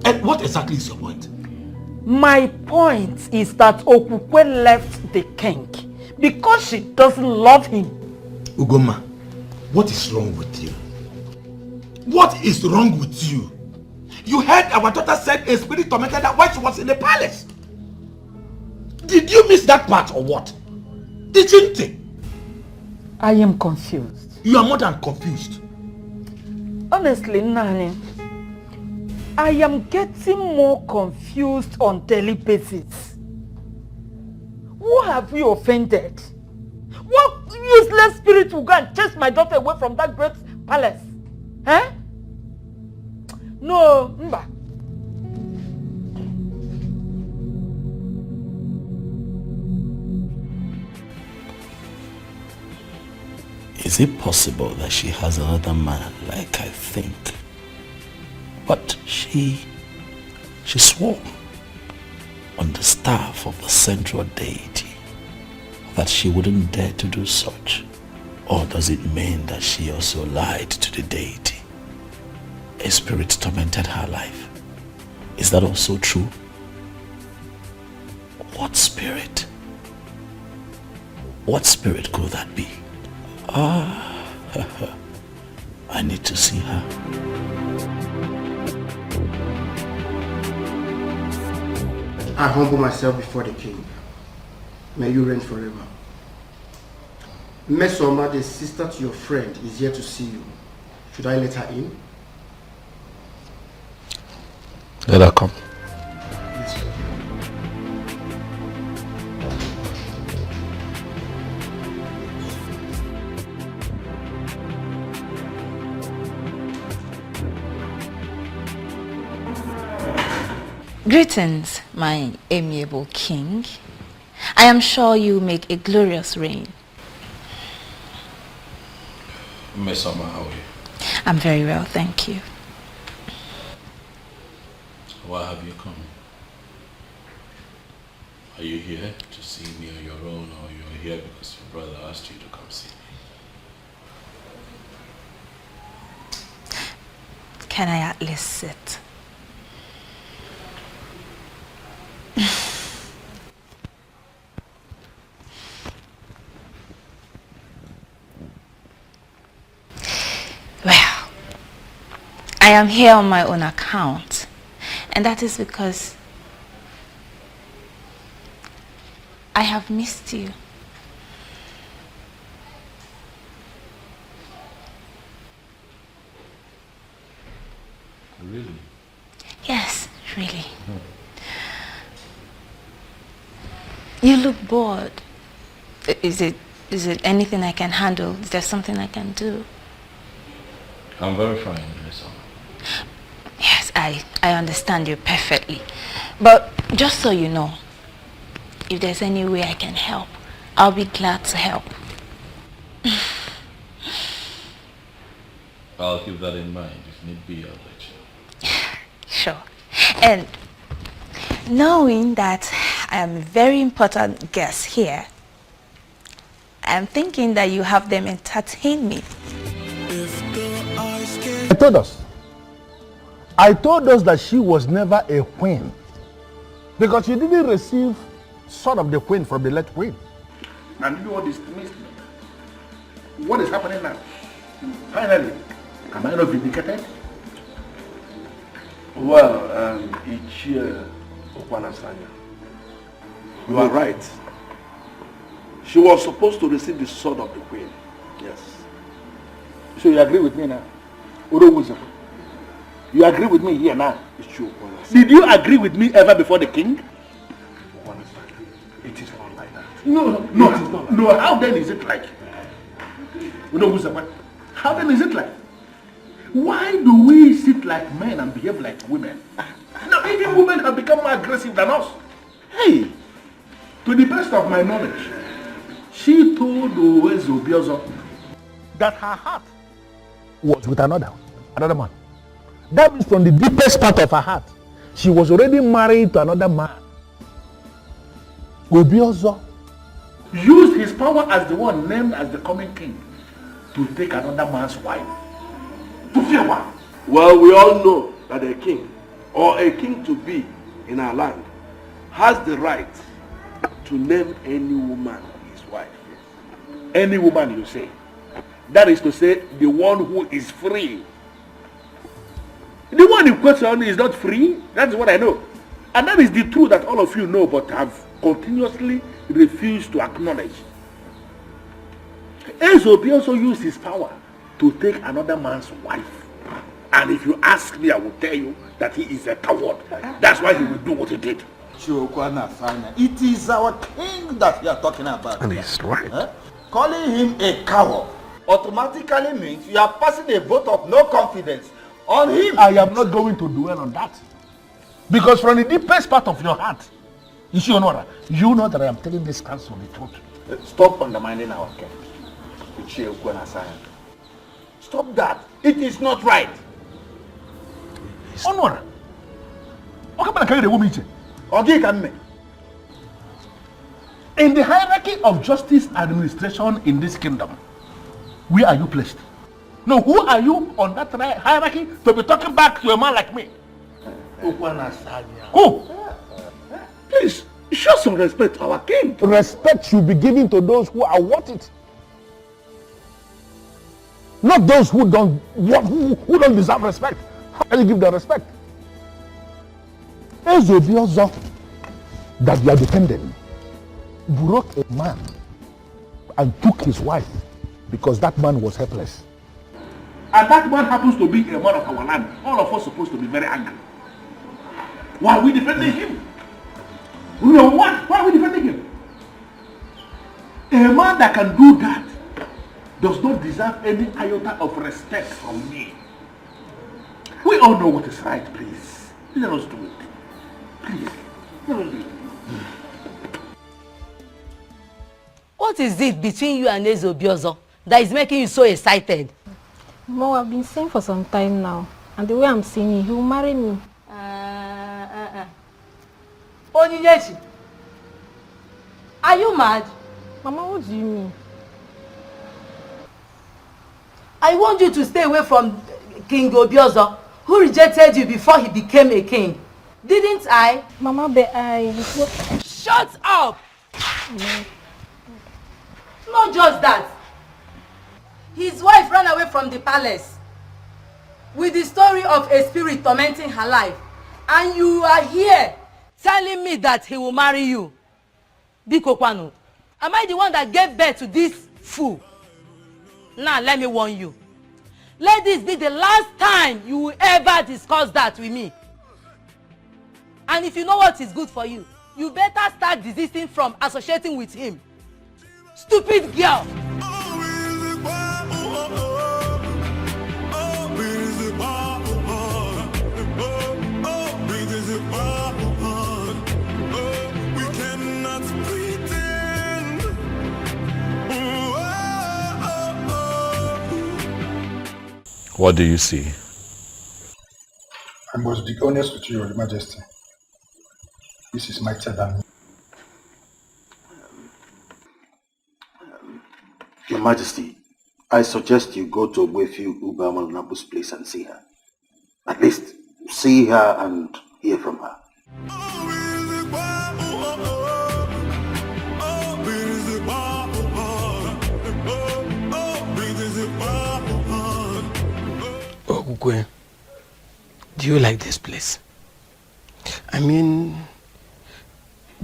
And what exactly is your point? My point is that Okukwe left the king because she doesn't love him. Ugoma, what is wrong with you? What is wrong with you? You heard our daughter said a spirit tormented her while she was in the palace. Did you miss that part or what? Didn't you? I am confused. You are more than confused. Honestly, Nani, I am getting more confused on daily basis. Who have you offended? What useless spirit will go and chase my daughter away from that great palace? Eh? No, Mba. Is it possible that she has another man like I think? But she swore on the staff of the central deity that she wouldn't dare to do such. Or does it mean that she also lied to the deity? A spirit tormented her life. Is that also true? What spirit? What spirit could that be? Ah, I need to see her. I humble myself before the king. May you reign forever. Mesoma, the sister to your friend, is here to see you. Should I let her in? Let her come. Yes, sir. Greetings, my amiable king. I am sure you make a glorious reign. Mesoma, how are you? I'm very well, thank you. Why have you come? Are you here to see me on your own, or you're here because your brother asked you to come see me? Can I at least sit? Well, I am here on my own account, and that is because I have missed you. Really? Yes, really. You look bored. Is it anything I can handle? Is there something I can do? I'm very fine, Mesoma. Yes, I understand you perfectly. But just so you know, if there's any way I can help, I'll be glad to help. I'll keep that in mind. If need be, I'll let you know. Sure. And knowing that I am a very important guest here, I'm thinking that you have them entertain me. I told us that she was never a queen because she didn't receive sword of the queen from the late queen. And you know what is happening now? Finally, am I not vindicated? Well, Ichie Okwanasanya, you are right. She was supposed to receive the sword of the queen. Yes. So you agree with me now? You agree with me here now? It's true. Did you agree with me ever before the king? It is not like that. No. How then is it like? You know who's the one? How then is it like? Why do we sit like men and behave like women? No, even women have become more aggressive than us. Hey, to the best of my knowledge, she told Obiozo that her heart was with another man. That means from the deepest part of her heart, she was already married to another man. Obiozo used his power as the one named as the coming king to take another man's wife. To fear what? Well, we all know that a king or a king to be in our land has the right to name any woman his wife. Any woman, you say? That is to say, the one who is free. The one in question is not free. That's what I know. And that is the truth that all of you know but have continuously refused to acknowledge. Ezobi also used his power to take another man's wife. And if you ask me, I will tell you that he is a coward. That's why he will do what he did. It is our king that you are talking about. And he's right. Calling him a coward automatically means you are passing a vote of no confidence on him. I am not going to dwell on that. Because from the deepest part of your heart, you know that I am telling this council the truth. Stop undermining our king. Stop that. It is not right. Honor. In the hierarchy of justice administration in this kingdom, where are you placed? No, who are you on that hierarchy to be talking back to a man like me? Who? Please, show some respect to our king. Respect should be given to those who are worth it. Not those who don't deserve respect. How can you give them respect? Ezobiozo that you are defending broke a man and took his wife because that man was helpless. And that man happens to be a man of our land. All of us are supposed to be very angry. Why are we defending him? No, why are we defending him? A man that can do that does not deserve any iota of respect from me. We all know what is right, please. Let us do it. Please. Let us do it. What is it between you and Ezobiozo that is making you so excited? Mo, I've been saying for some time now, and the way I'm seeing him, he will marry me. Onyinyechi, are you mad? Mama, what do you mean? I want you to stay away from King Obiozo, who rejected you before he became a king. Didn't I? Mama, but Shut up! Not just that. His wife ran away from the palace with the story of a spirit tormenting her life. And you are here telling me that he will marry you. Biko Kwanu, am I the one that gave birth to this fool? Now let me warn you. Let this be the last time you will ever discuss that with me. And if you know what is good for you, you better start desisting from associating with him. Stupid girl! What do you see? I must be honest with you, Your Majesty. This is mightier than me. Your Majesty, I suggest you go to Ogbuefi Ubamalonabu's place and see her. At least see her and hear from her. Ogwe, do you like this place? I mean,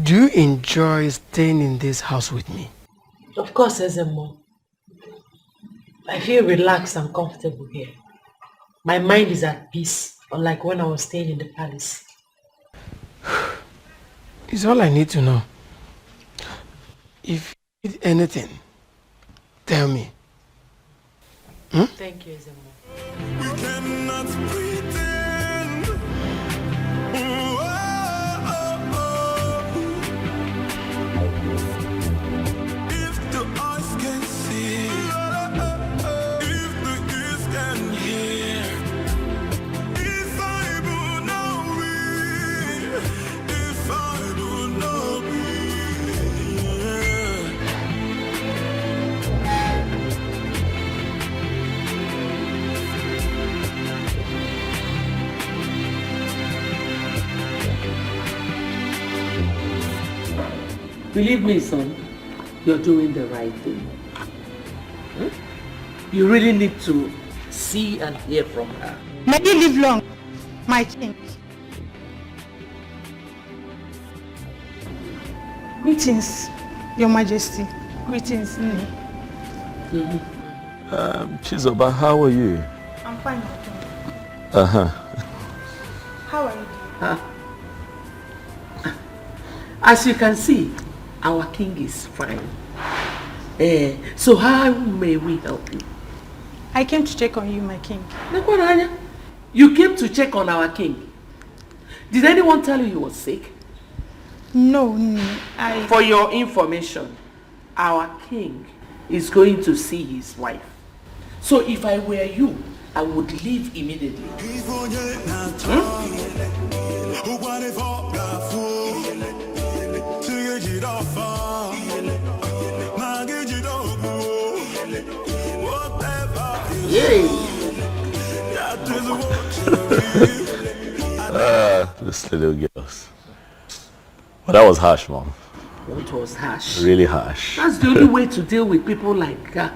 do you enjoy staying in this house with me? Of course, Ezemo. I feel relaxed and comfortable here. My mind is at peace, unlike when I was staying in the palace. It's all I need to know. If you need anything, tell me. Thank you, Ezemo. We cannot pretend. If the eyes can see, if the ears can hear, if I do not read, if I do not Believe me, son, you're doing the right thing. You really need to see and hear from her. May you live long, my king. Greetings, Your Majesty. Greetings, Nini. Chizoba, how are you? I'm fine. How are you? As you can see, our king is fine. So how may we help you? I came to check on you, my king. You came to check on our king. Did anyone tell you he was sick? No, For your information, our king is going to see his wife. So if I were you, I would leave immediately. This little girls. Well, that was harsh, Mom. It was harsh. Really harsh. That's the only way to deal with people like that.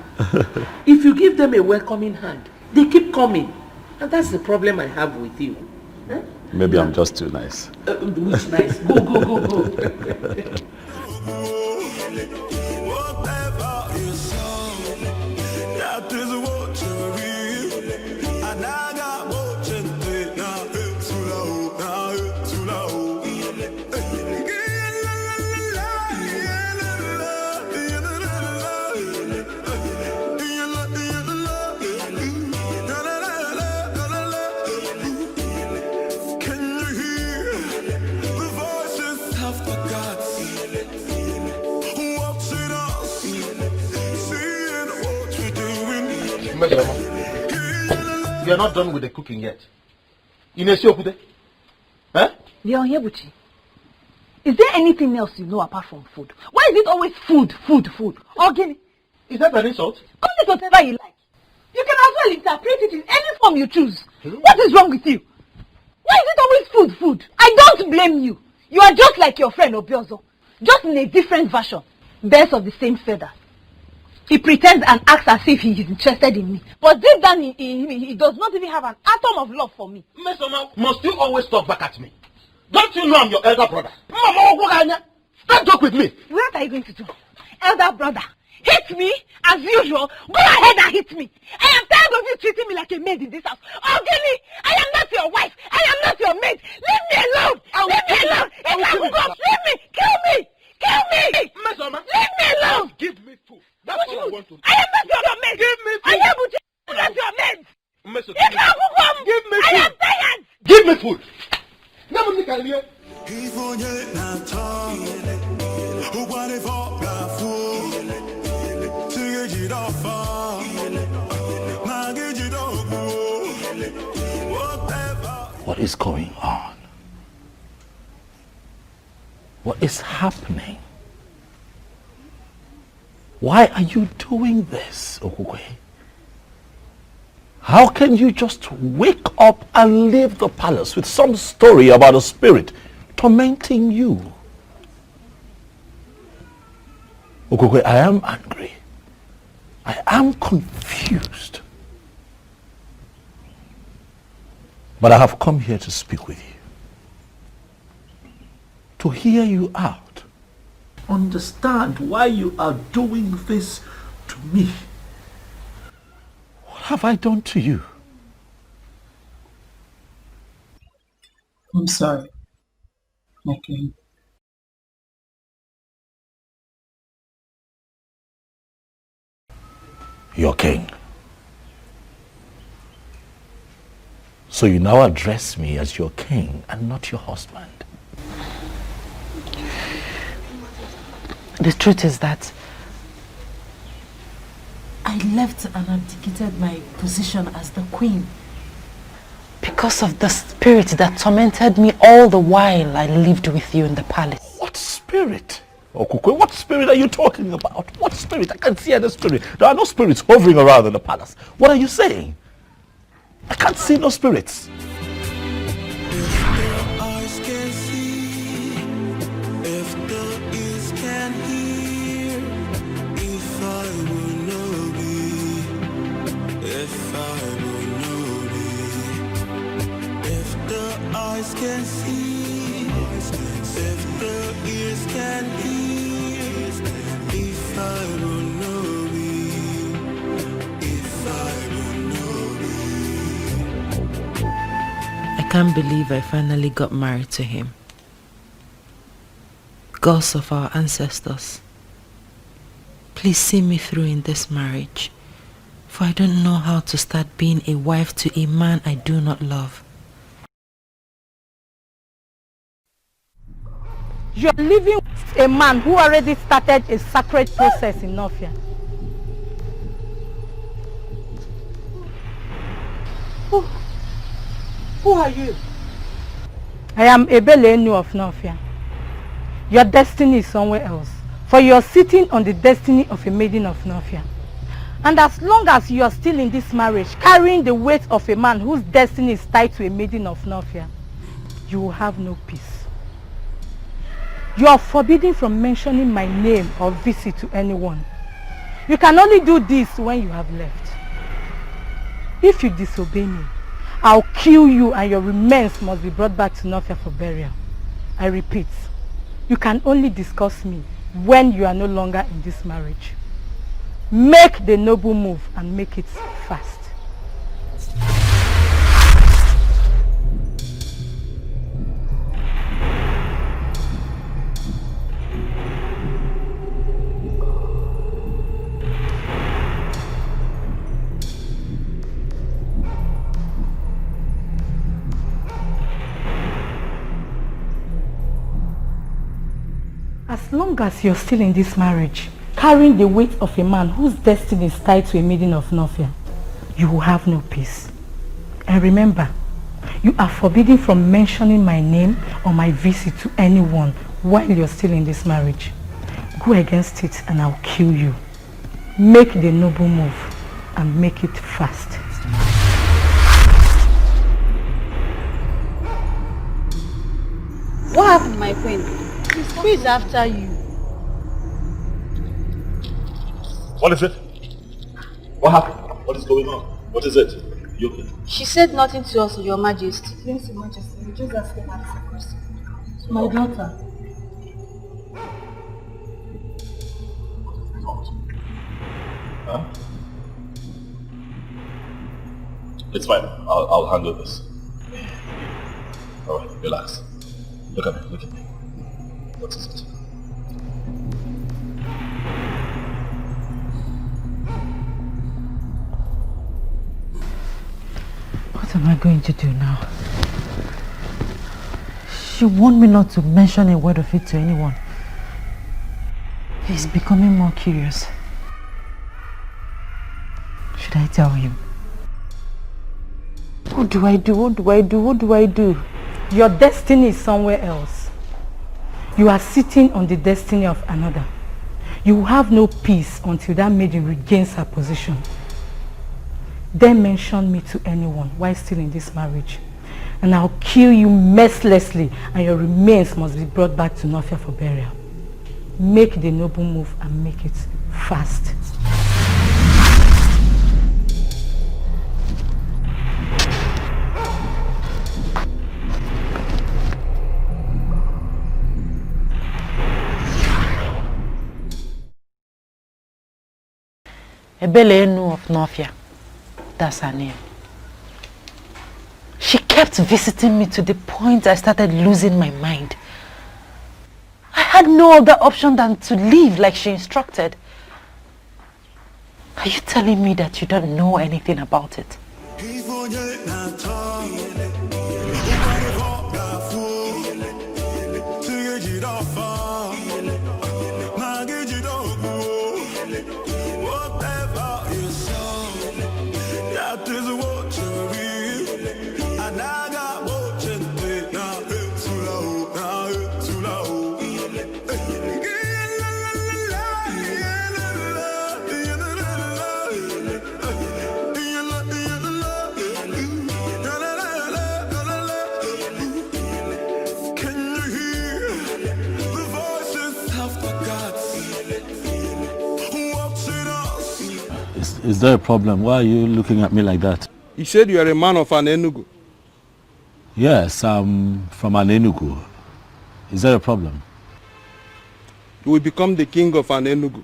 If you give them a welcoming hand, they keep coming. And that's the problem I have with you. Maybe I'm just too nice. Which nice? Go. You are not done with the cooking yet. Inesiokude? Huh? Leon Yebuchi, is there anything else you know apart from food? Why is it always food? Ogini? Is that an insult? Call it whatever you like. You can as well interpret it in any form you choose. What is wrong with you? Why is it always food? I don't blame you. You are just like your friend Obiozo. Just in a different version. Birds of the same feather. He pretends and acts as if he is interested in me. But deep down he does not even have an atom of love for me. Mesoma, must you always talk back at me? Don't you know I'm your elder brother? Mama, don't talk with me. What are you going to do? Elder brother, hit me as usual. Go ahead and hit me. I am tired of you treating me like a maid in this house. Oh, Gilly, I am not your wife. I am not your maid. Leave me alone. Leave me alone. Leave me. Kill me. Mesoma, leave me alone. Give me food. That's what I want to do. I am not your maid. Give me food. I am not your maid. Mesoma, Give me food. I am tired. Give me food. Never think I'll hear. What is going on? What is happening? Why are you doing this, Okukwe? How can you just wake up and leave the palace with some story about a spirit tormenting you? Okukwe, I am angry. I am confused. But I have come here to speak with you. To hear you out. Understand why you are doing this to me. What have I done to you? I'm sorry. Okay. your king. So you now address me as your king and not your husband. The truth is that I left and abdicated my position as the queen. because of the spirit that tormented me all the while I lived with you in the palace. What spirit? Okukwe, what spirit are you talking about? What spirit? I can't see any spirit. There are no spirits hovering around in the palace. What are you saying? I can't see no spirits. Eyes can see, if the ears can hear, if I will know thee, if I will know thee, if the eyes can see, if the ears can hear, if I will know thee, if I will know thee. I can't believe I finally got married to him. Gods of our ancestors, please see me through in this marriage, for I don't know how to start being a wife to a man I do not love. You're living with a man who already started a sacred process in Nofia. Who are you? I am Ebelenu of Nofia. Your destiny is somewhere else, for you are sitting on the destiny of a maiden of Nofia. And as long as you are still in this marriage, carrying the weight of a man whose destiny is tied to a maiden of Nofia, you will have no peace. You are forbidden from mentioning my name or visit to anyone. You can only do this when you have left. If you disobey me, I'll kill you and your remains must be brought back to Nofia for burial. I repeat, you can only discuss me when you are no longer in this marriage. Make the noble move and make it fast. As long as you're still in this marriage, carrying the weight of a man whose destiny is tied to a maiden of Nofia, you will have no peace. And remember, you are forbidden from mentioning my name or my visit to anyone while you're still in this marriage. Go against it and I'll kill you. Make the noble move and make it fast. What happened, my queen? Who is after you? What is it? What happened? What is going on? What is it? You okay? She said nothing to us, Your Majesty. Yes, Your Majesty. We just asked her a question. My daughter. Huh? It's fine. I'll handle this. Alright, relax. Look at me, look at me. What is it? What am I going to do now? She warned me not to mention a word of it to anyone. He's becoming more curious. Should I tell him? What do I do? What do I do? What do I do? Your destiny is somewhere else. You are sitting on the destiny of another. You will have no peace until that maiden regains her position. Then mention me to anyone while still in this marriage, and I'll kill you mercilessly and your remains must be brought back to Nofia for burial. Make the noble move and make it fast. Ebelenu of Nofia. That's her name. She kept visiting me to the point I started losing my mind. I had no other option than to leave like she instructed. Are you telling me that you don't know anything about it? Is there a problem? Why are you looking at me like that? You said you are a man of Anenugu. Yes, I'm from Anenugu. Is there a problem? You will become the king of Anenugu.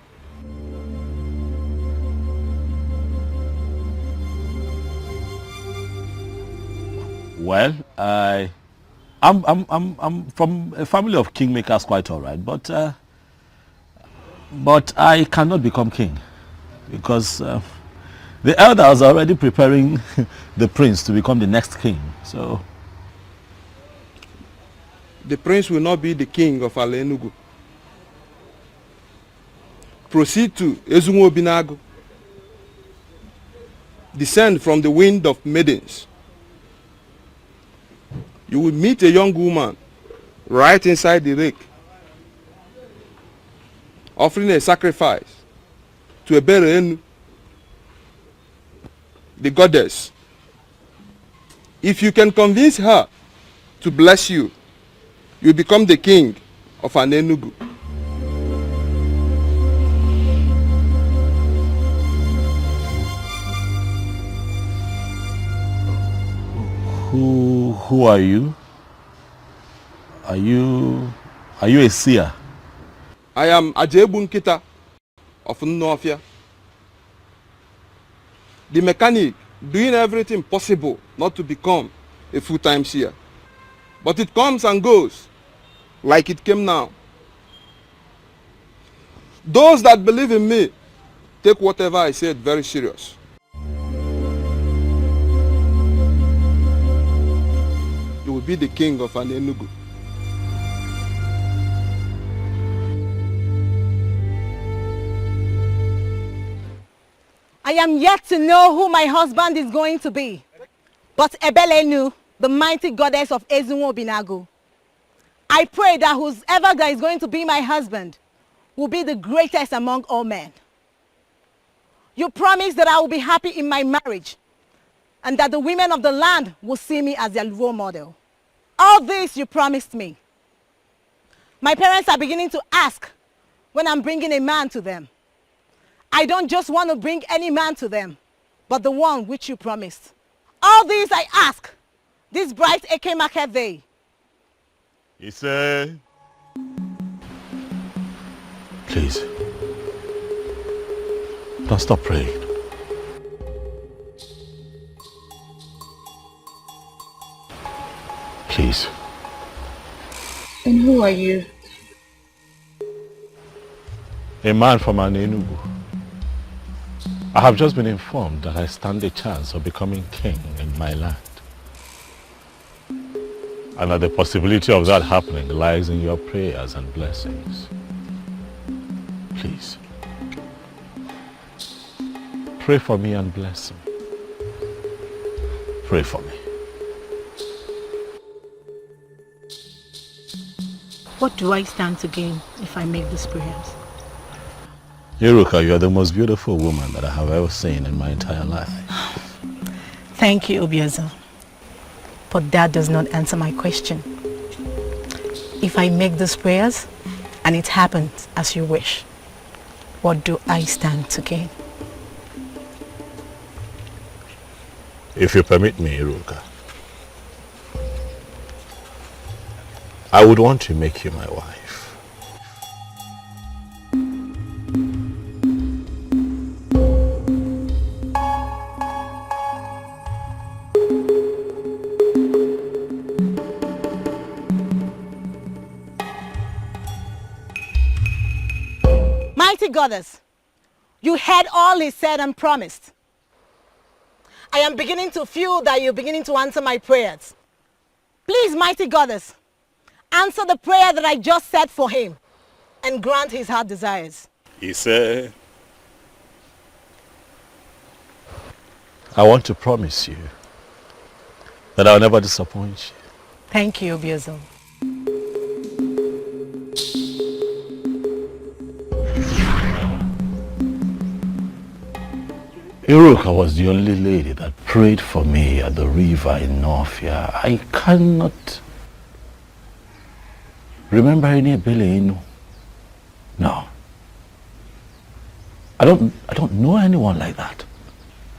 Well, I'm from a family of kingmakers, quite all right, but I cannot become king because the elders are already preparing the prince to become the next king. So the prince will not be the king of Anenugu. Proceed to Ezunwo Binago. Descend from the wind of maidens. You will meet a young woman right inside the lake, offering a sacrifice to Eberenu, the goddess. If you can convince her to bless you, you become the king of Anenugu. Who are you? Are you a seer? I am Ajebu Nkita of Nnofia, the mechanic doing everything possible not to become a full-time seer. But it comes and goes like it came now. Those that believe in me take whatever I said very serious. You will be the king of Anenugu. I am yet to know who my husband is going to be. But Ebelenu, the mighty goddess of Ezunwo Binago, I pray that whoever that is going to be my husband will be the greatest among all men. You promise that I will be happy in my marriage and that the women of the land will see me as their role model. All this you promised me. My parents are beginning to ask when I'm bringing a man to them. I don't just want to bring any man to them, but the one which you promised. All these I ask, this bright Eke market day. He said, please, don't stop praying. Please. And who are you? A man from Anenugu. I have just been informed that I stand a chance of becoming king in my land. And that the possibility of that happening lies in your prayers and blessings. Please, pray for me and bless me. Pray for me. What do I stand to gain if I make these prayers? Iruka, you are the most beautiful woman that I have ever seen in my entire life. Thank you, Obiaza. But that does not answer my question. If I make these prayers and it happens as you wish, what do I stand to gain? If you permit me, Iruka, I would want to make you my wife. Mighty goddess, You heard all he said and promised. I am beginning to feel that you're beginning to answer my prayers. Please, mighty goddess, answer the prayer that I just said for him and grant his heart desires. He said, I want to promise you that I'll never disappoint you. Thank you, Obiozor. Iruka was the only lady that prayed for me at the river in Northia. I cannot remember any Inu. No. I don't know anyone like that.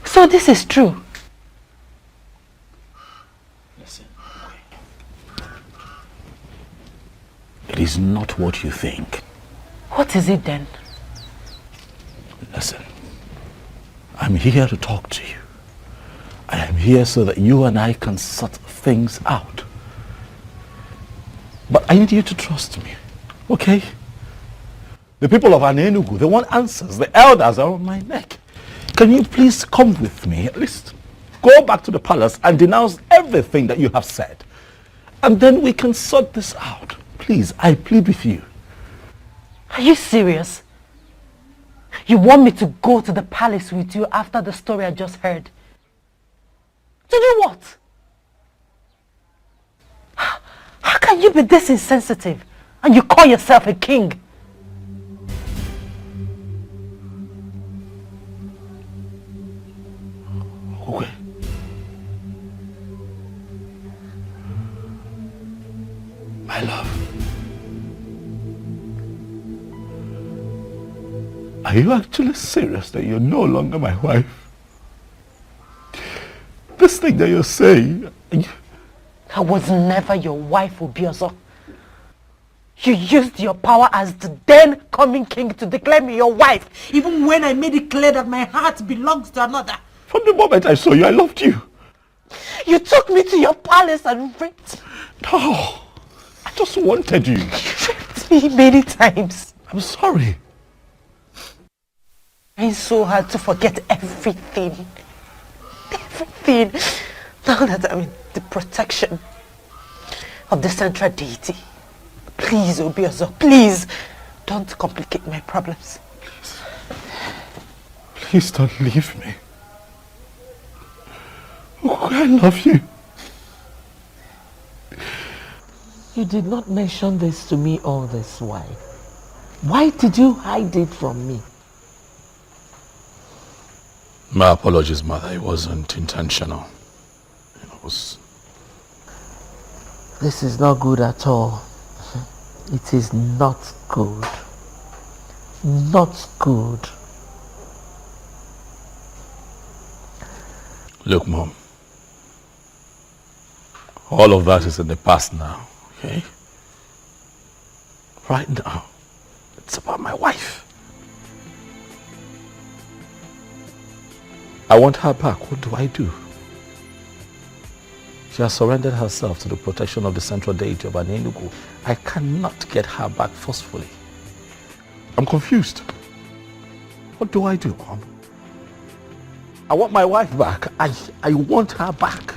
So this is true? Listen. It is not what you think. What is it then? Listen. I'm here to talk to you. I am here so that you and I can sort things out. But I need you to trust me, okay? The people of Anenugu, they want answers. The elders are on my neck. Can you please come with me? At least go back to the palace and denounce everything that you have said. And then we can sort this out. Please, I plead with you. Are you serious? You want me to go to the palace with you after the story I just heard? To do what? How can you be this insensitive and you call yourself a king? Okay. My love. Are you actually serious that you're no longer my wife? This thing that you're saying... I was never your wife, Obiozor. You used your power as the then coming king to declare me your wife, even when I made it clear that my heart belongs to another. From the moment I saw you, I loved you. You took me to your palace and raped. No, I just wanted you. You raped me many times. I'm sorry. It's so hard to forget everything. Everything. Now that I'm in the protection of the central deity. Please, Obiozor, please, don't complicate my problems. Please don't leave me. Oh, I love you. You did not mention this to me all this while. Why did you hide it from me? My apologies, Mother. It wasn't intentional. It was... This is not good at all. It is not good. Not good. Look, Mom. All of that is in the past now, okay? Right now, it's about my wife. I want her back. What do I do? She has surrendered herself to the protection of the central deity of Anenugu. I cannot get her back forcefully. I'm confused. What do I do, Mom? I want my wife back. I want her back.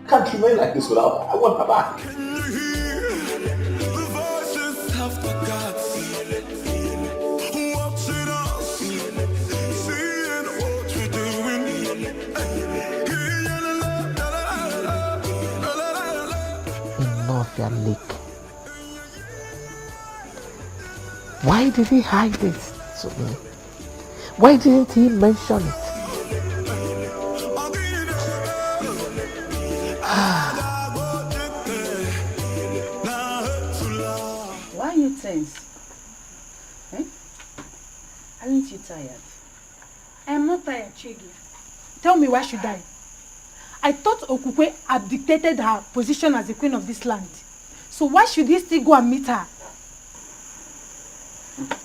I can't remain like this without her. I want her back. The voices of the gods watching us, seeing what we're doing. Northia Lake. Why did he hide it to me? Why didn't he mention it? Why are you tense? Eh? Aren't you tired? I am not tired, Chigi. Tell me, why should I? I thought Okukwe abdicated her position as the queen of this land. So why should he still go and meet her?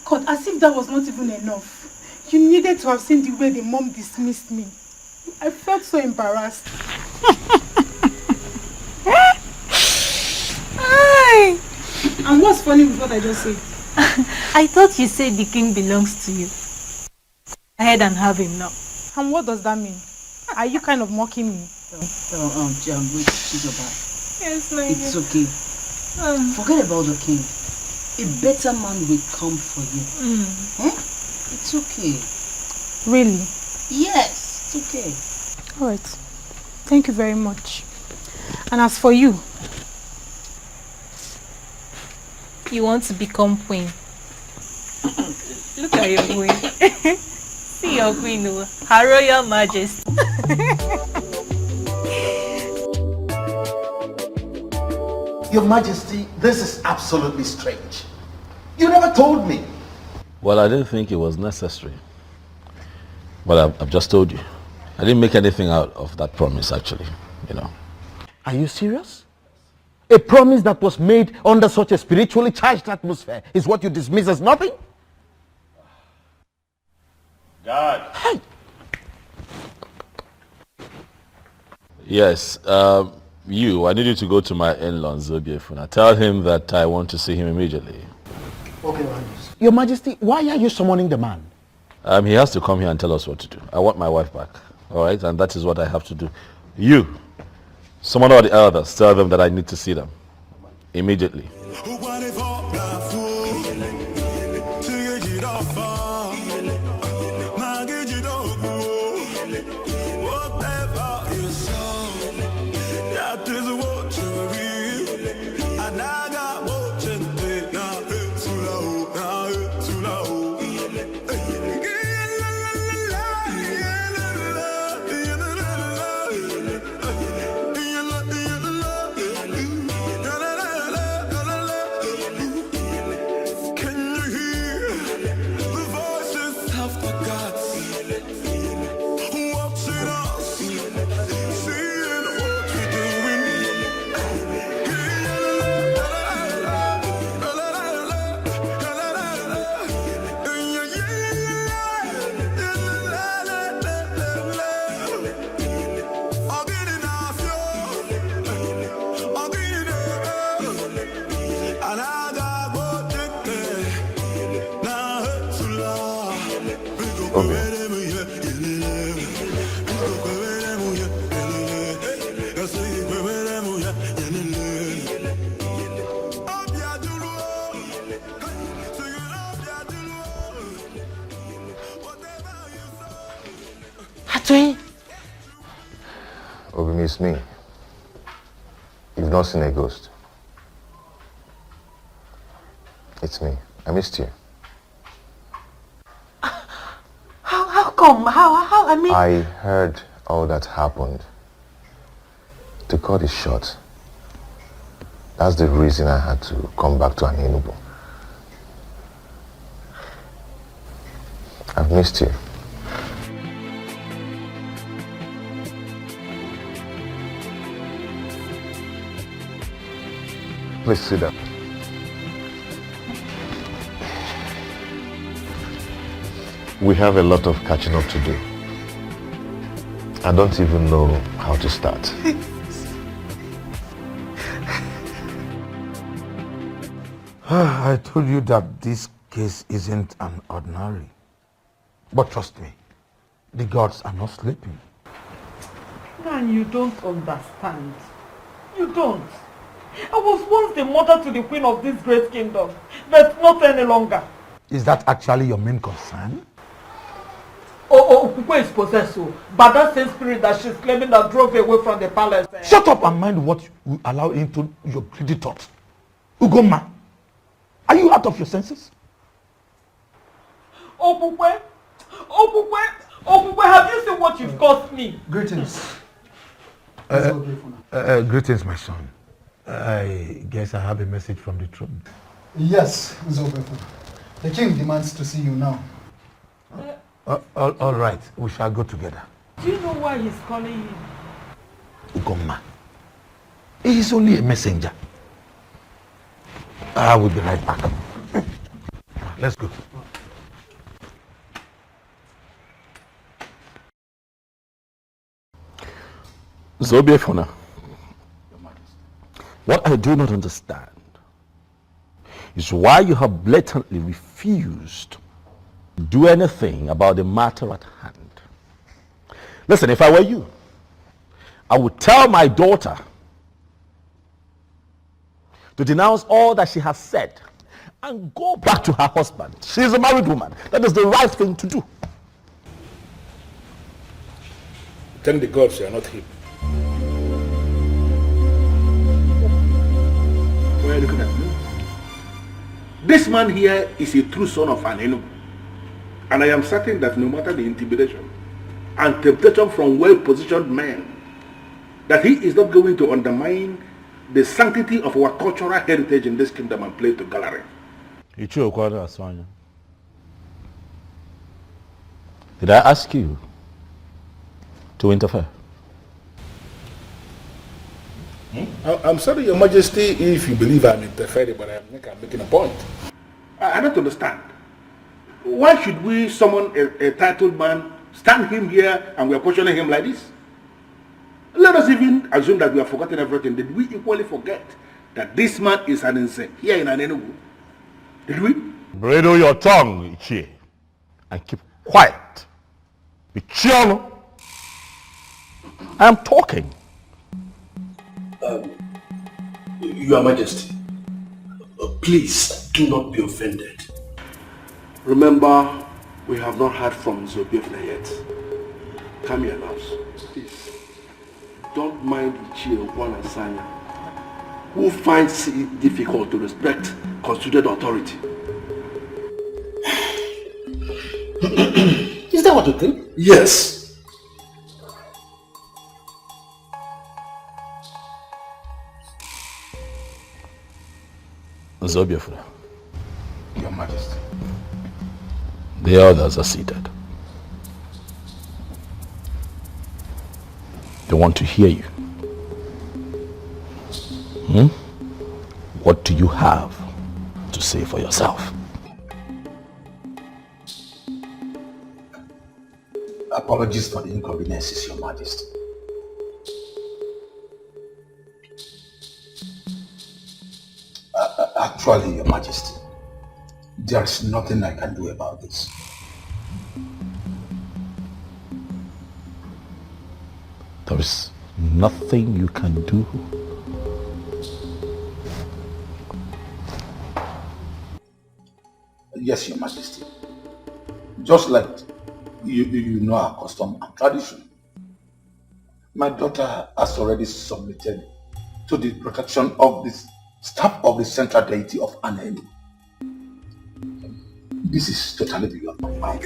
God, as if that was not even enough. You needed to have seen the way the mom dismissed me. I felt so embarrassed. And what's funny with what I just said? I thought you said the king belongs to you. ahead and have him now. And what does that mean? Are you kind of mocking me? Jam, wait, she's your bad. Yes, my It's okay. Forget about the king. A better man will come for you. It's okay. Really? Yes, it's okay. All right. Thank you very much. And as for you? You want to become queen. Look at your queen. See your queen, Her Royal Majesty. Your Majesty, this is absolutely strange. You never told me. Well, I didn't think it was necessary. But I've just told you. I didn't make anything out of that promise, actually, you know. Are you serious? A promise that was made under such a spiritually charged atmosphere is what you dismiss as nothing? God. Hey. Yes, I need you to go to my in-law, Zobia Funa. Tell him that I want to see him immediately. Okay, Your Majesty, why are you summoning the man? He has to come here and tell us what to do. I want my wife back, all right? And that is what I have to do. You, summon all the elders, tell them that I need to see them immediately. Obimi, it's me. You've not seen a ghost. It's me. I missed you. How come? How, I mean... I heard all that happened. To cut it short, that's the reason I had to come back to Anenugu. I've missed you. Please sit down. We have a lot of catching up to do. I don't even know how to start. I told you that this case isn't an ordinary. But trust me, the gods are not sleeping. Man, you don't understand. You don't. I was once the mother to the queen of this great kingdom, but not any longer. Is that actually your main concern? Okupe is possessed by that same spirit that she's claiming that drove away from the palace. Shut up and mind what you allow into your greedy thoughts. Ugoma, are you out of your senses? Okupe, have you seen what you've cost me? Greetings. Greetings, my son. I guess I have a message from the throne. Yes, Nzobefuna. The king demands to see you now. All right, we shall go together. Do you know why he's calling you? Ugoma, he is only a messenger. I will be right back. Let's go. Zobia Funa, what I do not understand is why you have blatantly refused do anything about the matter at hand. Listen, if I were you, I would tell my daughter to denounce all that she has said and go back to her husband. She is a married woman. That is the right thing to do. Thank the gods you are not him. Why are you looking at me? This man here is a true son of an Enugu. And I am certain that no matter the intimidation and temptation from well-positioned men, that he is not going to undermine the sanctity of our cultural heritage in this kingdom and play to gallery. Did I ask you to interfere? I'm sorry, Your Majesty, if you believe I'm interfering, but I'm making a point. I don't understand. Why should we summon a titled man, stand him here, and we are questioning him like this? Let us even assume that we have forgotten everything. Did we equally forget that this man is an insane here in Enugu? Did we? Bridle your tongue, Ichie, and keep quiet. Ichiano, I am talking. Your Majesty, please do not be offended. Remember, we have not heard from Zobiefna yet. Come here, Labs. Please. Don't mind Ichie Okwanasanya, who finds it difficult to respect constituted authority. Is that what you think? Yes. Zobiefna, Your Majesty. the others are seated. They want to hear you. What do you have to say for yourself? Apologies for the inconveniences, Your Majesty. Actually, Your Majesty, there is nothing I can do about this. There is nothing you can do. Yes, Your Majesty. Just like you know our custom and tradition. My daughter has already submitted to the protection of the staff of the central deity of Anenu. This is totally beyond my mind.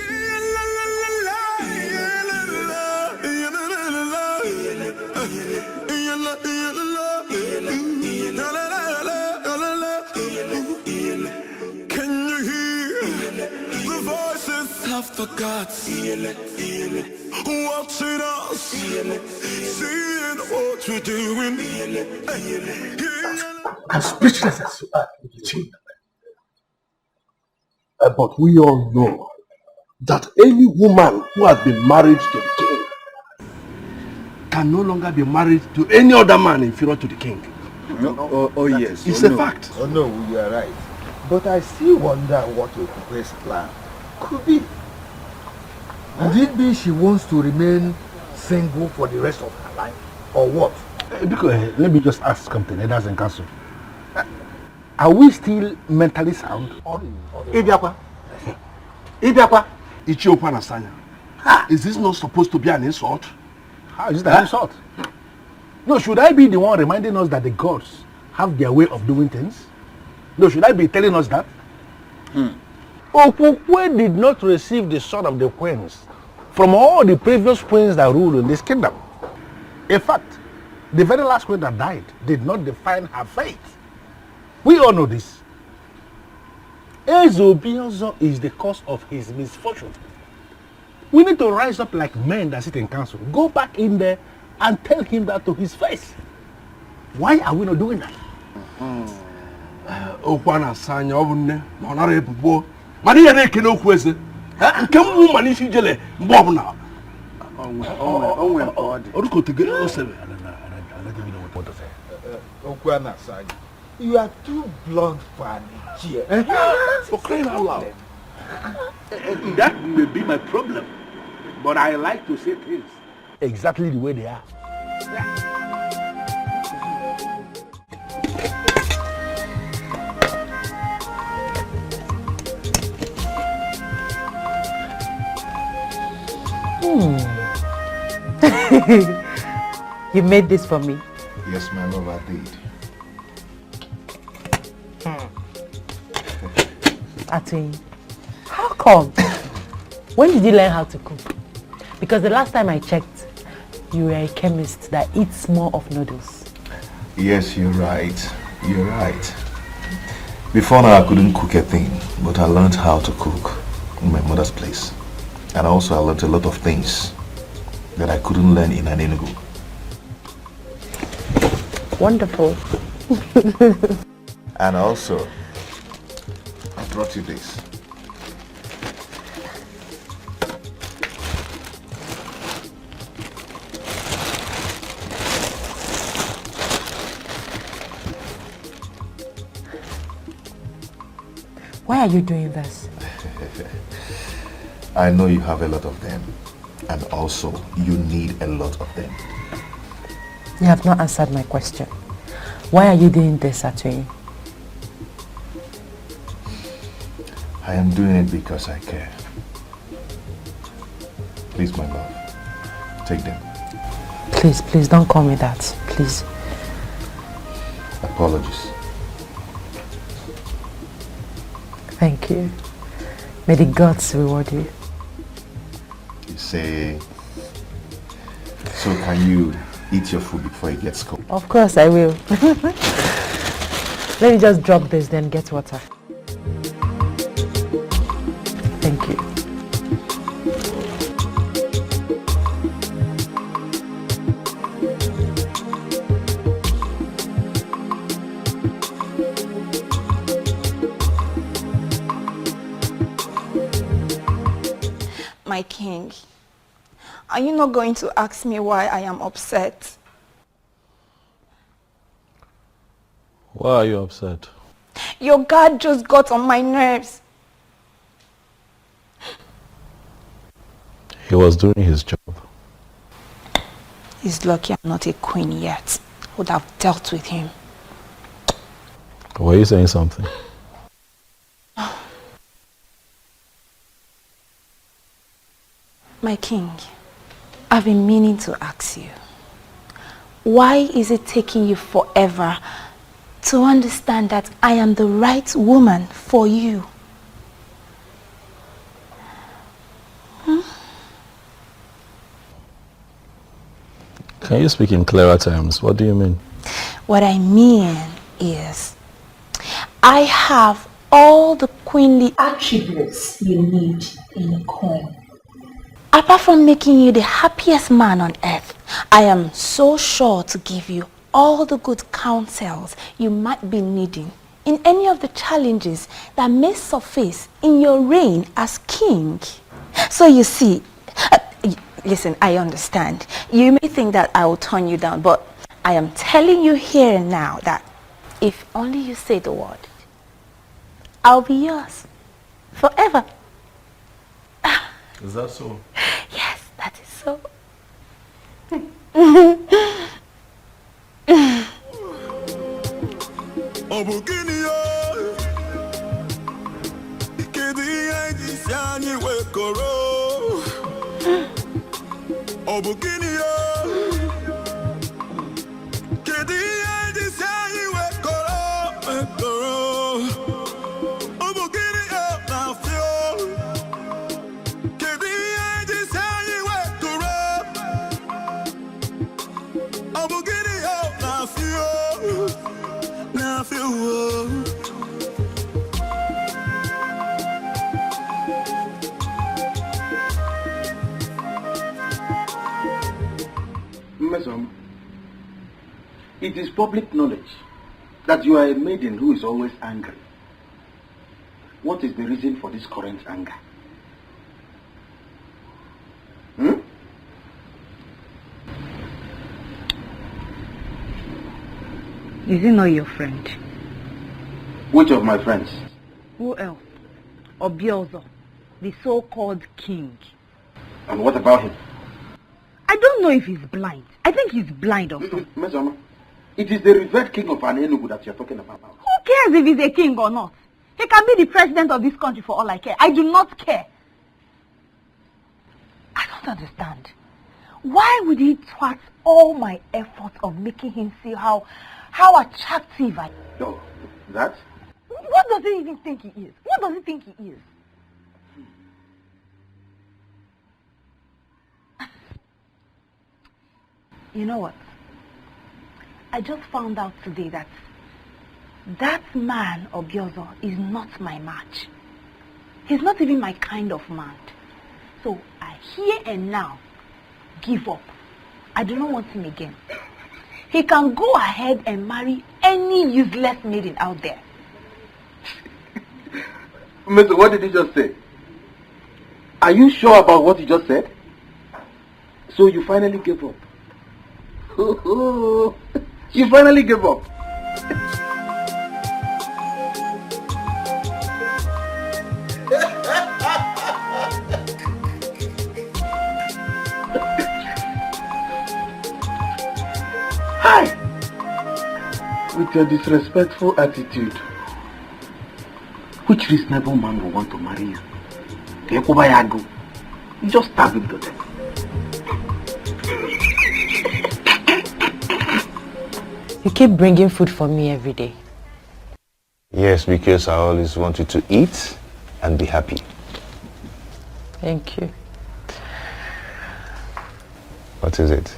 Can you hear the voices of the gods watching us, seeing what we're doing? I'm speechless as you are, Chief. But we all know that any woman who has been married to the king Can no longer be married to any other man inferior to the king. Yes. It's a fact. Oh no, you are right. But I still wonder what Okupe's plan could be. Could it be she wants to remain single for the rest of her life? Or what? Because, let me just ask something, Elders and Council. Are we still mentally sound? Ibiakwa. Ichie Okwanasanya. Is this not supposed to be an insult? How is that an insult? No, should I be the one reminding us that the gods have their way of doing things? No, should I be telling us that? Okukwe did not receive the son of the queens from all the previous queens that ruled in this kingdom. In fact, the very last queen that died did not define her fate. We all know this. Ezobiozo is the cause of his misfortune. We need to rise up like men that sit in council. Go back in there and tell him that to his face. Why are we not doing that? Okwanasanya obunne na onara ebubo. Mani ya na-eke n'okwu eze. Nke mụ mani isi jele mgbe ọbụla. Orukotegere osebe. Okwanasanya, you are too blunt for an Ichie. For crying out loud. That may be my problem. But I like to say things exactly the way they are. You made this for me? Yes, my love, I did. Atin, how come? When did you learn how to cook? Because the last time I checked, you were a chemist that eats more of noodles. Yes, you're right. You're right. Before now, I couldn't cook a thing, but I learned how to cook in my mother's place. And also, I learned a lot of things that I couldn't learn in an Enugu. Wonderful. And also, I brought you this. Why are you doing this? I know you have a lot of them, and also you need a lot of them. You have not answered my question. Why are you doing this, Atui? I am doing it because I care. Please, my love, take them. Please, please don't call me that. Please. Apologies. Thank you. May the gods reward you. You say, so can you eat your food before it gets cold? Of course I will. Let me just drop this, then get water. Thank you. My king, are you not going to ask me why I am upset? Why are you upset? Your guard just got on my nerves. He was doing his job. He's lucky I'm not a queen yet. I would have dealt with him. Were you saying something? My king, I've been meaning to ask you, why is it taking you forever to understand that I am the right woman for you? Can you speak in clearer terms? What do you mean? What I mean is, I have all the queenly attributes you need in a queen. Apart from making you the happiest man on earth, I am so sure to give you all the good counsels you might be needing in any of the challenges that may surface in your reign as king. So you see, listen, I understand. You may think that I will turn you down, but I am telling you here and now that if only you say the word, I'll be yours forever. Is that so? Yes, that is so. It is public knowledge that you are a maiden who is always angry. What is the reason for this current anger? Is he not your friend? Which of my friends? Who else? Obiozo. the so-called king. And what about him? I don't know if he's blind. I think he's blind or something. Mezoma, it is the revered king of Anenugu that you're talking about. Who cares if he's a king or not? He can be the president of this country for all I care. I do not care. I don't understand. Why would he thwart all my efforts of making him see how attractive I am? No, that? What does he even think he is? What does he think he is? You know what? I just found out today that man, Obiozo, is not my match. He's not even my kind of man. So I here and now give up. I do not want him again. He can go ahead and marry any useless maiden out there. Mister, what did you just say? Are you sure about what you just said? So you finally gave up? You finally gave up? Hi! With your disrespectful attitude, which reasonable man will want to marry you? You just stab him to death. You keep bringing food for me every day. Yes, because I always want you to eat and be happy. Thank you. What is it?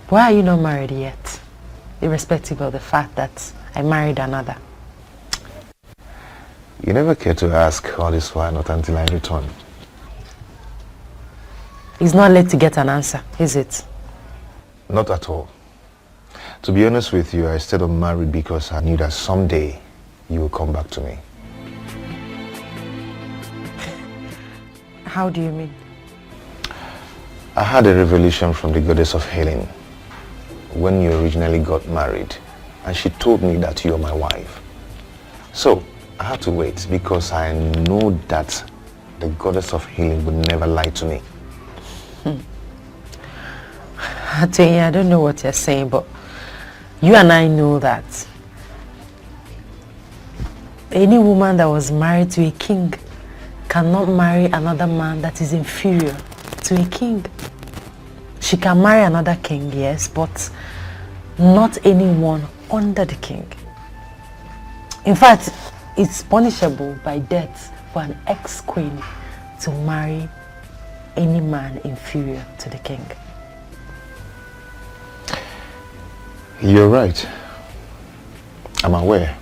Why are you not married yet? Irrespective of the fact that I married another. You never care to ask all this why not until I return. It's not late to get an answer, is it? Not at all. To be honest with you, I stayed unmarried because I knew that someday you will come back to me. How do you mean? I had a revelation from the goddess of healing when you originally got married, and she told me that you're my wife. So I had to wait because I know that the goddess of healing would never lie to me. Atoyin, I don't know what you're saying, but you and I know that any woman that was married to a king cannot marry another man that is inferior to a king. She can marry another king, yes, but not anyone under the king. In fact, it's punishable by death for an ex-queen to marry any man inferior to the king. You're right. I'm aware.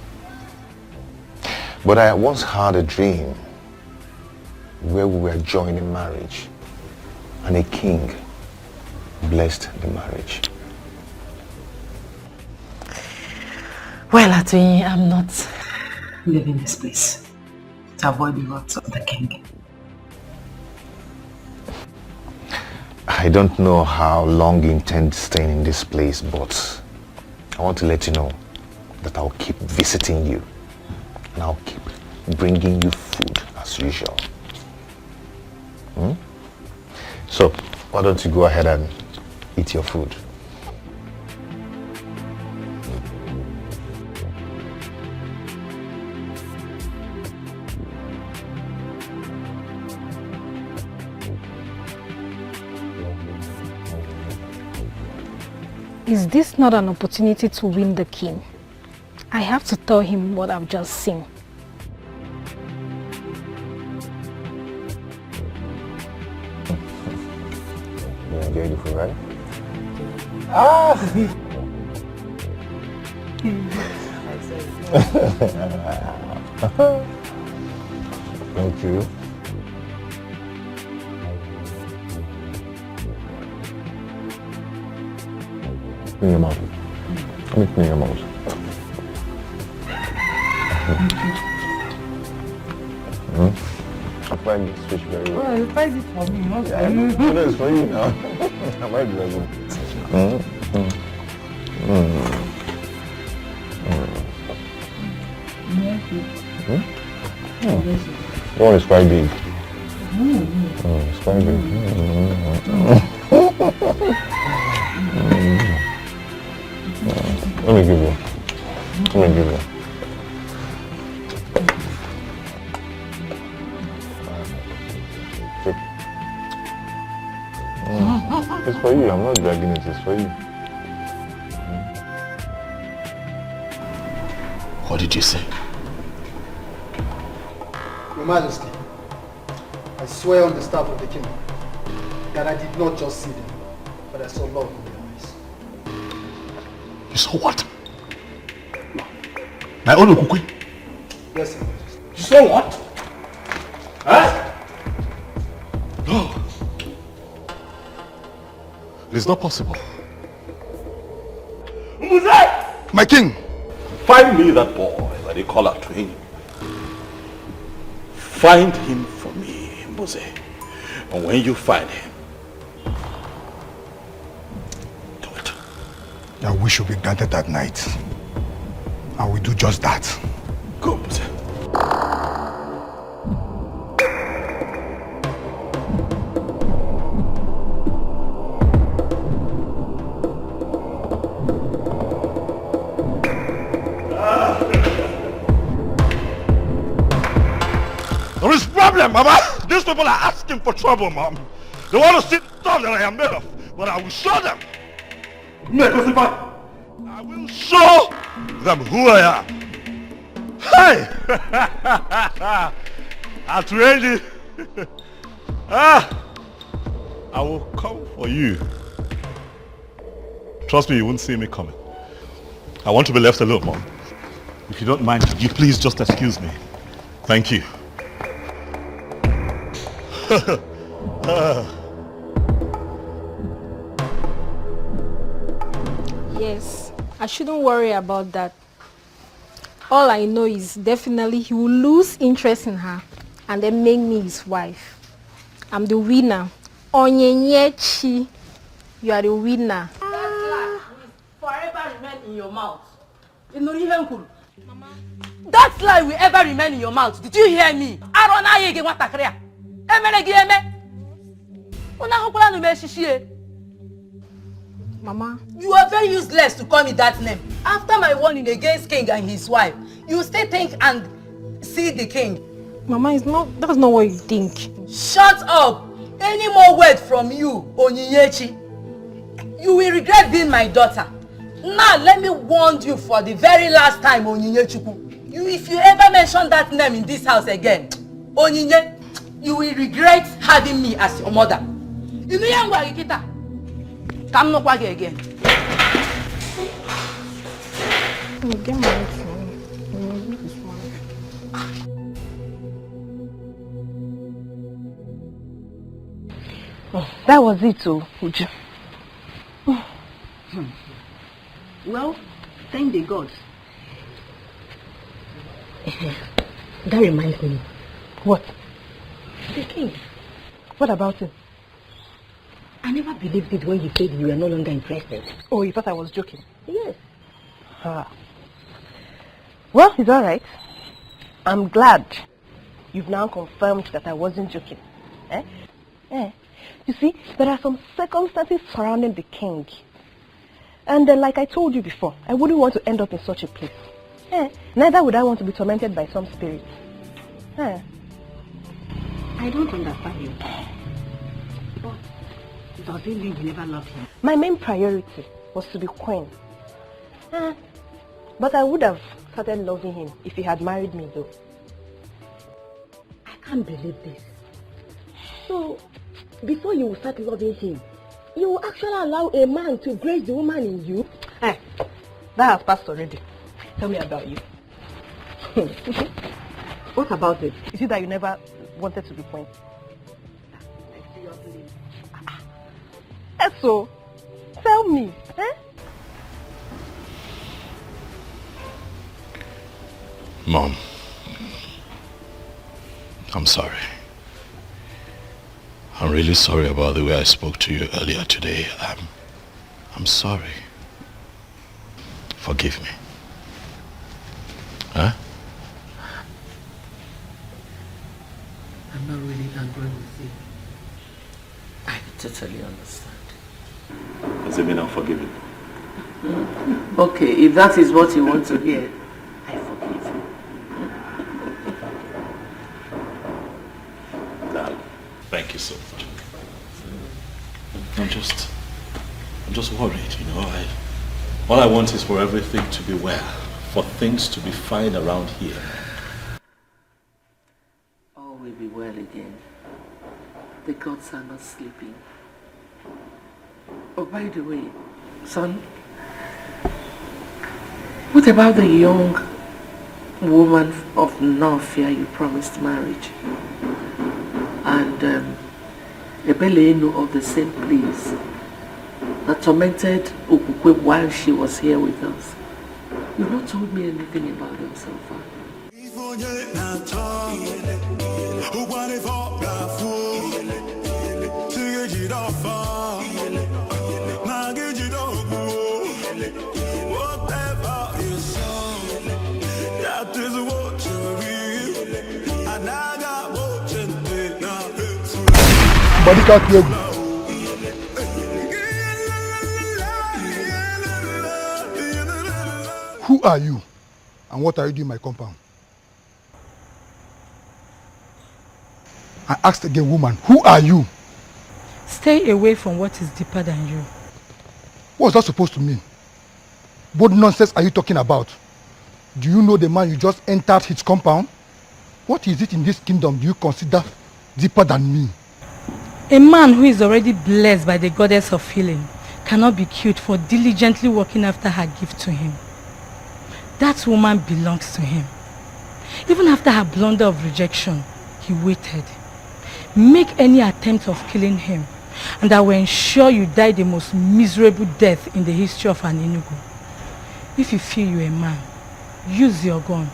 But I once had a dream where we were joined in marriage and a king blessed the marriage. Well, Atoyin, I'm not leaving this place to avoid the wrath of the king. I don't know how long you intend staying in this place, but I want to let you know that I'll keep visiting you and I'll keep bringing you food as usual. So, why don't you go ahead and eat your food? Is this not an opportunity to win the king? I have to tell him what I've just seen. You enjoy the food, right? Ah! Thank you. In your mouth. Let me clean your mouth. I find this fish very well. Well, you find it for me, not Yeah, for you. no, it's for you now. I might be able. The one is quite big. It's quite big. Let me give you. It's for you. I'm not dragging it. It's for you. What did you say? Your Majesty, I swear on the staff of the king that I did not just see them, but I saw love in their eyes. You saw what? My own Okukwe? Yes, Your Majesty. You saw what? Huh? No. It's not possible. My king! Find me that boy that they call Atwin. Find him for me, Mbuze. And when you find him, do it. Your wish will be granted that night. I will do just that. Go, Mbuze. There is problem, Mama. These people are asking for trouble, Mom. They want to see the stuff that I am made of, but I will show them. I will show them who I am. Hey! Atreji! I will come for you. Trust me, you won't see me coming. I want to be left alone, Mom. If you don't mind, could you please just excuse me? Thank you. Yes, I shouldn't worry about that. All I know is definitely he will lose interest in her and then make me his wife. I'm the winner. Onyenyechi, you are the winner. Forever remain in your mouth. That lie will ever remain in your mouth. Did you hear me? Mama, you are very useless to call me that name. After my warning against king and his wife, you still think and see the king. Mama, that's not what you think. Shut up! Any more word from you, Onyinyechi, you will regret being my daughter. Now let me warn you for the very last time, Onyinyechuku. If you ever mention that name in this house again, Onyinye, you will regret having me as your mother. You know what? Come no kwage again. Get married to me. That was it, Uju. Well, thank the gods. That reminds me. What? The king. What about him? I never believed it when you said you were no longer interested. Oh, you thought I was joking? Yes. Well, it's all right. I'm glad you've now confirmed that I wasn't joking. You see, there are some circumstances surrounding the king. And like I told you before, I wouldn't want to end up in such a place. Neither would I want to be tormented by some spirit. I don't understand you. But does it mean you never loved him? My main priority was to be queen. But I would have started loving him if he had married me, though. I can't believe this. So, before you start loving him, you will actually allow a man to grace the woman in you? That has passed already. Tell me about you. What about it? Is it that you never wanted to be queen? Seriously? So, tell me. Mom, I'm sorry. I'm really sorry about the way I spoke to you earlier today. I'm sorry. Forgive me. not really angry with you. I totally understand. Does it mean I'm forgiven? Okay, if that is what you want to hear, I forgive you. Darling, thank you so much. I'm just worried, you know. All I want is for everything to be well, for things to be fine around here. All will be well again. The gods are not sleeping. Oh, by the way, son, what about the young woman of Nafia you promised marriage? And Ebeleno of the same place that tormented Ukukwe while she was here with us. You've not told me anything about them so far. Body can't play. Who are you? And what are you doing in my compound? I asked again, woman, who are you? Stay away from what is deeper than you. What's that supposed to mean? What nonsense are you talking about? Do you know the man you just entered his compound? What is it in this kingdom do you consider deeper than me? A man who is already blessed by the goddess of healing cannot be killed for diligently working after her gift to him. That woman belongs to him. Even after her blunder of rejection, he waited. Make any attempt of killing him, and I will ensure you die the most miserable death in the history of an Enugu. If you feel you're a man, use your gun.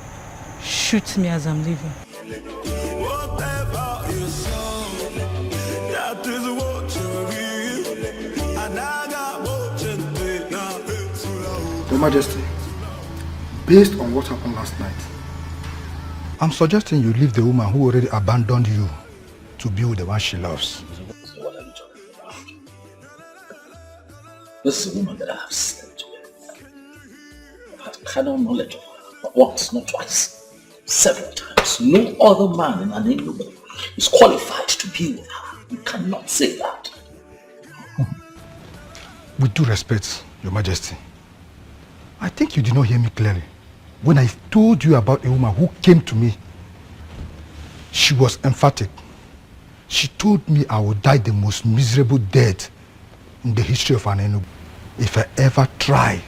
Shoot me as I'm leaving. Your Majesty, based on what happened last night, I'm suggesting you leave the woman who already abandoned you to be with the one she loves. What are you talking about? This is a woman that I have slept with. I've had carnal knowledge of her, not once, not twice, several times. No other man in an Enugu is qualified to be with her. You cannot say that. With due respect, Your Majesty, I think you did not hear me clearly. When I told you about a woman who came to me, she was emphatic. She told me I would die the most miserable death in the history of an Enugu if I ever try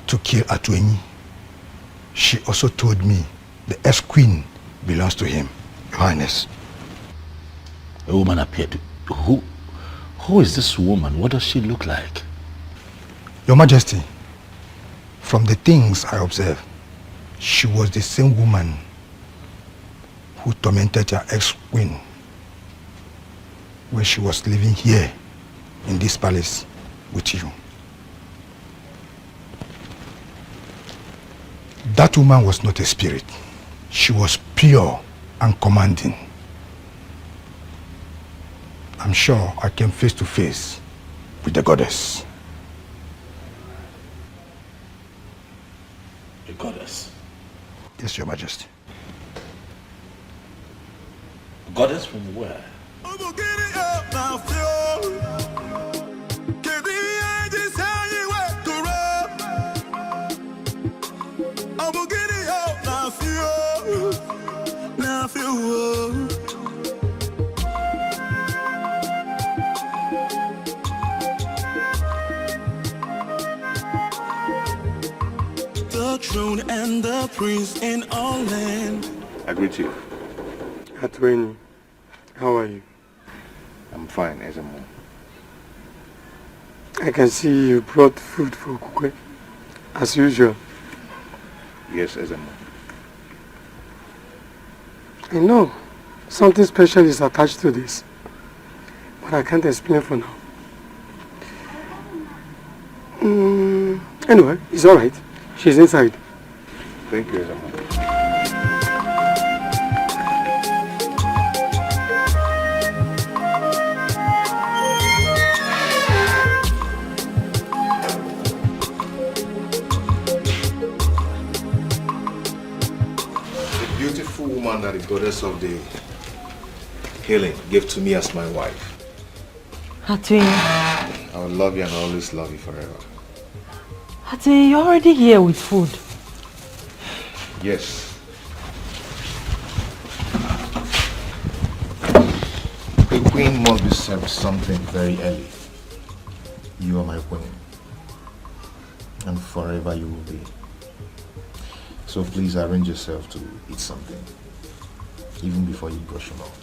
to kill Atuenyi. She also told me the ex-queen belongs to him, Your Highness. A woman appeared to... Who is this woman? What does she look like? Your Majesty, from the things I observed, she was the same woman who tormented your ex-queen when she was living here in this palace with you. That woman was not a spirit. She was pure and commanding. I'm sure I came face to face with the goddess. The goddess? Yes, Your Majesty. The goddess from where? The throne and the prince in all land. I greet you. Atuenyi, how are you? I'm fine, Ezemo. I can see you brought food for Kukwe, as usual. Yes, Ezemo. I know something special is attached to this, but I can't explain for now. Anyway, it's alright. She's inside. Thank you, Ezemo. goddess of the healing, give to me as my wife. Atwin. I will love you and always love you forever. Atwin, you're already here with food. Yes. A queen must be served something very early. You are my queen. And forever you will be. So please arrange yourself to eat something. Even before you brush them off.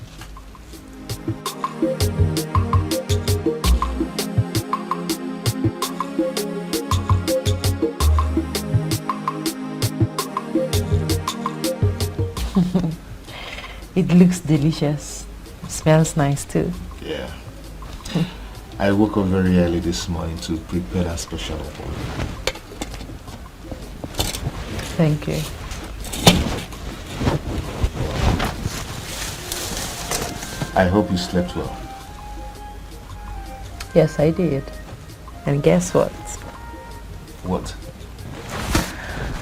It looks delicious. Smells nice too. Yeah. I woke up very early this morning to prepare that special for you. Thank you. I hope you slept well. Yes, I did. And guess what? What?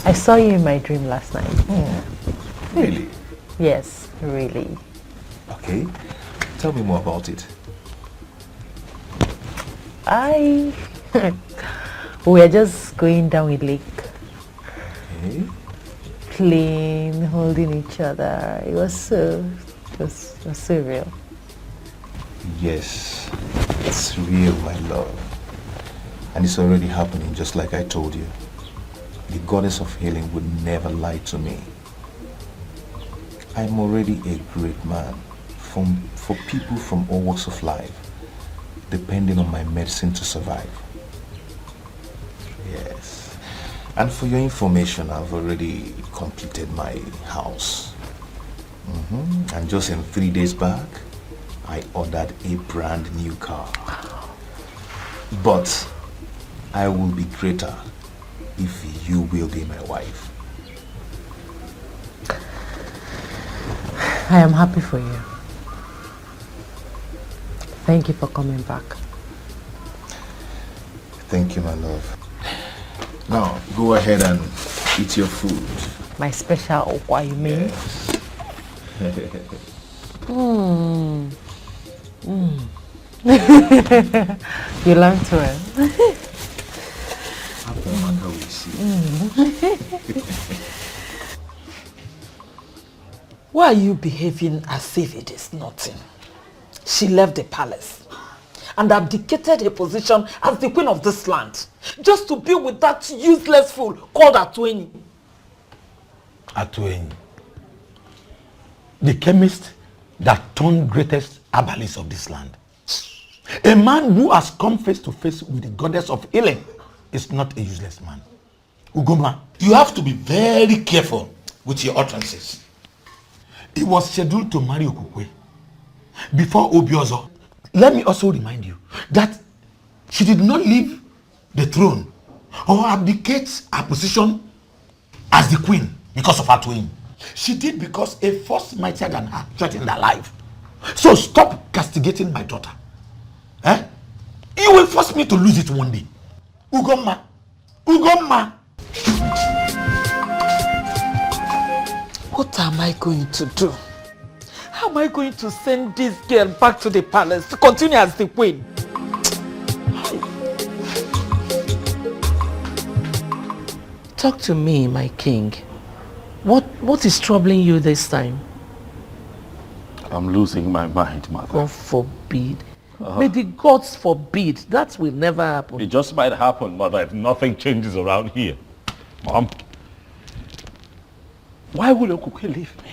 I saw you in my dream last night. Really? Yes, really. Okay. Tell me more about it. We were just going down a lake. Okay. Playing, holding each other. It was so real. Yes, it's real, my love. And it's already happening, just like I told you. The goddess of healing would never lie to me. I'm already a great man for people from all walks of life, depending on my medicine to survive. Yes. And for your information, I've already completed my house. And just in 3 days back, I ordered a brand new car. But I will be greater if you will be my wife. I am happy for you. Thank you for coming back. Thank you, my love. Now, go ahead and eat your food. My special okwa, you mean? Yes. You learned to it. Why are you behaving as if it is nothing? She left the palace and abdicated her position as the queen of this land just to be with that useless fool called Atweni. Atweni. The chemist that turned greatest herbalist of this land. A man who has come face to face with the goddess of healing is not a useless man. Ugoma, you have to be very careful with your utterances. He was scheduled to marry Okukwe before Obiozo. Let me also remind you that she did not leave the throne or abdicate her position as the queen because of her twin. She did because a force mightier than her threatened her life. So stop castigating my daughter. You will force me to lose it one day. Ugoma. Ugoma. What am I going to do? How am I going to send this girl back to the palace to continue as the queen? Talk to me, my king. What is troubling you this time? I'm losing my mind, mother. God forbid. May the gods forbid. That will never happen. It just might happen, mother, if nothing changes around here. Mom, why would Okukwe leave me?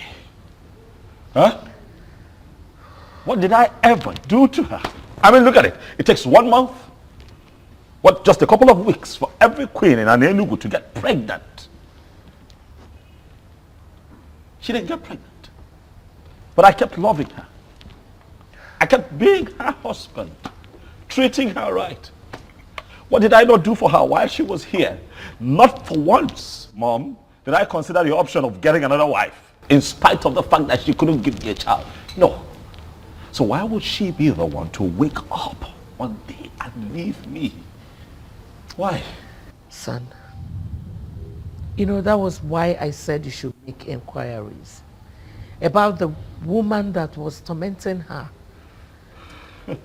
Huh? What did I ever do to her? I mean, look at it. It takes 1 month, just a couple of weeks for every queen in Enugu to get pregnant. She didn't get pregnant. But I kept loving her. I kept being her husband, treating her right. What did I not do for her while she was here? Not for once, Mom, did I consider the option of getting another wife, in spite of the fact that she couldn't give me a child. No. So why would she be the one to wake up one day and leave me? Why? Son, you know, that was why I said you should make inquiries. about the woman that was tormenting her.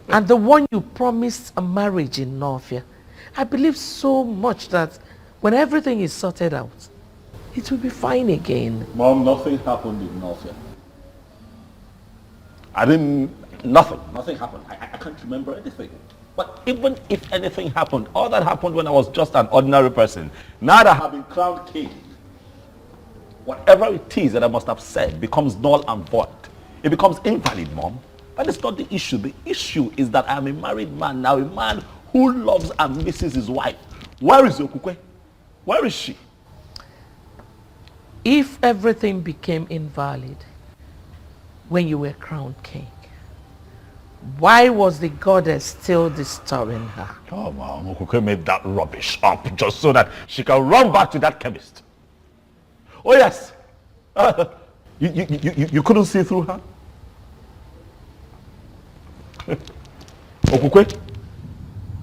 And the one you promised a marriage in Northia. I believe so much that when everything is sorted out, it will be fine again. Mom, nothing happened in Northia. Nothing happened. I can't remember anything. But even if anything happened, all that happened when I was just an ordinary person. Now that I have been crowned king, whatever it is that I must have said becomes null and void. It becomes invalid, Mom. That is not the issue. The issue is that I am a married man now, a man who loves and misses his wife. Where is Okukwe? Where is she? If everything became invalid when you were crowned king, why was the goddess still disturbing her? Oh, Mom, Okukwe made that rubbish up just so that she can run back to that chemist. Oh, yes. You couldn't see through her? Okukwe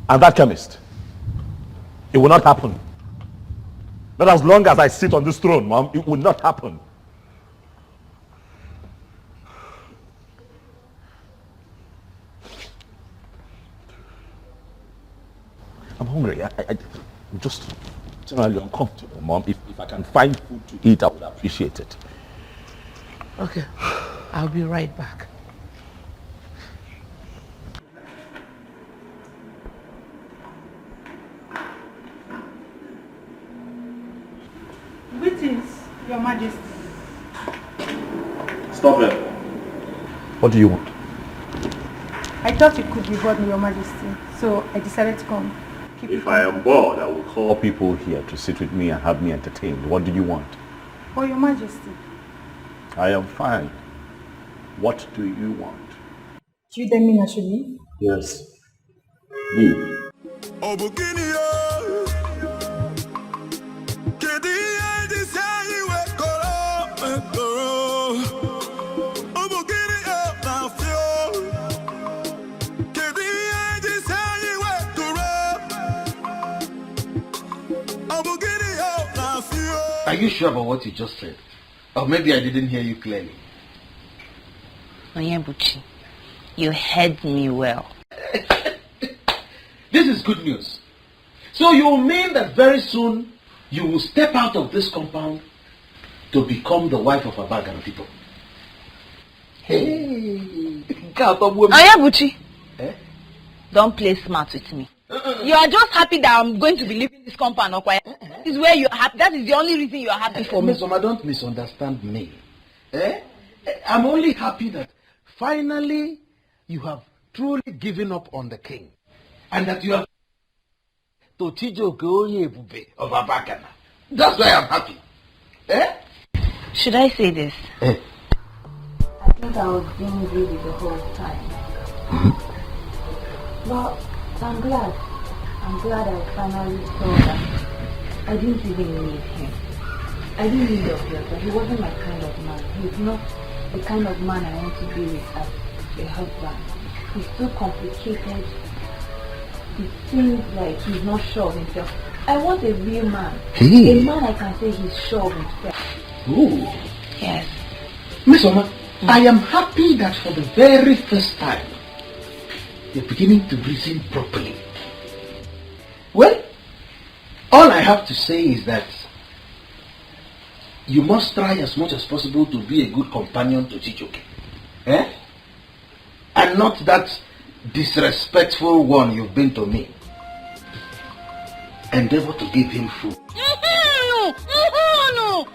and that chemist. It will not happen. Not as long as I sit on this throne, Mom. It will not happen. I'm hungry. I'm just generally uncomfortable, Mom. If I can find food to eat, I would appreciate it. Okay. I'll be right back. Greetings, Your Majesty. Stop it. What do you want? I thought you could be bored, Your Majesty, so I decided to come. If I am bored, I will call people here to sit with me and have me entertained. What do you want? Oh, Your Majesty. I am fine. What do you want? Do you then mean I should leave? Yes. Leave. Are you sure about what you just said? Or maybe I didn't hear you clearly. Onyebuchi, you heard me well. This is good news. So you mean that very soon you will step out of this compound to become the wife of Abagana people? Hey! Onyebuchi, don't play smart with me. You are just happy that I'm going to be leaving this compound, okay? This is where you're happy. That is the only reason you are happy for me. Miss Oma, don't misunderstand me. I'm only happy that finally you have truly given up on the king. And that you have to Chijo Goyebube of Abagana. That's why I'm happy. Should I say this? I think I was being greedy the whole time. But I'm glad I finally saw that I didn't even need him. I didn't need your help. He wasn't my kind of man. He's not the kind of man I want to be with as a husband. He's too complicated. It seems like he's not sure of himself. I want a real man. A man I can say he's sure of himself. Ooh. Yes. Miss Oma, I am happy that for the very first time you're beginning to reason properly. Well, all I have to say is that you must try as much as possible to be a good companion to Chijoke. And not that disrespectful one you've been to me. Endeavor to give him food. No.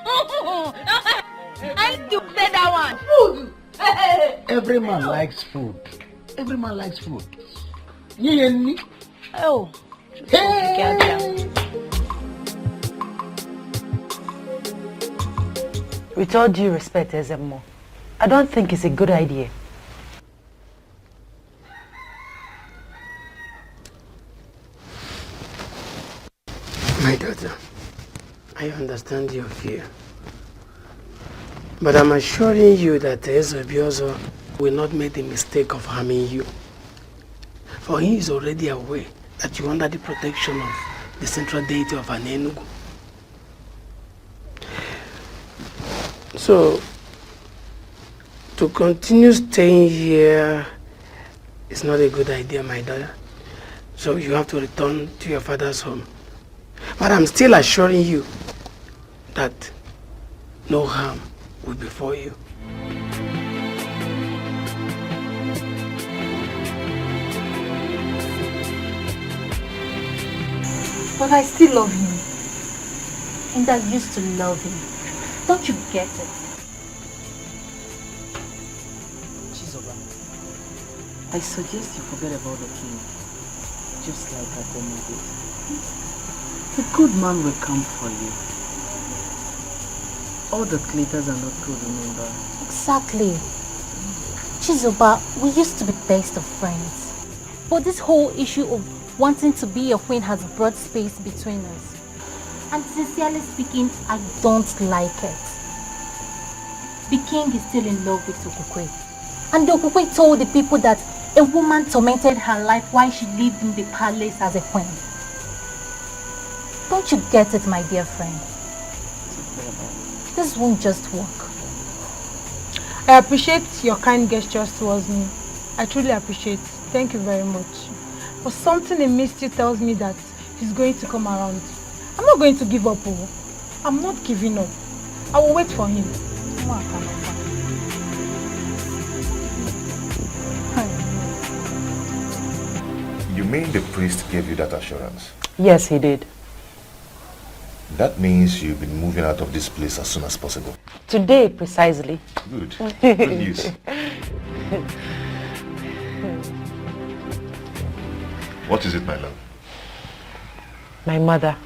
I need to say that one. Food. Every man likes food. Every man likes food. Oh. With all due respect, Ezemo, I don't think it's a good idea. My daughter, I understand your fear. But I'm assuring you that Ezebiozo will not make the mistake of harming you. For he is already aware that you are under the protection of the central deity of To continue staying here is not a good idea, my daughter. So you have to return to your father's home. But I'm still assuring you that no harm will befall you. But I still love him. And I used to love him. Don't you get it? Chizoba, I suggest you forget about the king, just like Adoma did. The good man will come for you. All the glitters are not good, remember? Exactly. Chizoba, we used to be best of friends. But this whole issue of wanting to be a queen has brought space between us. And sincerely speaking, I don't like it. The king is still in love with Okukwe. And the Okukwe told the people that a woman tormented her life while she lived in the palace as a queen. Don't you get it, my dear friend? This won't just work. I appreciate your kind gestures towards me. I truly appreciate it. Thank you very much. But something in me still tells me that he's going to come around. I'm not going to give up. I'm not giving up. I will wait for him. You mean the priest gave you that assurance? Yes, he did. That means you've been moving out of this place as soon as possible. Today, precisely. Good. Good news. What is it, my love? My mother.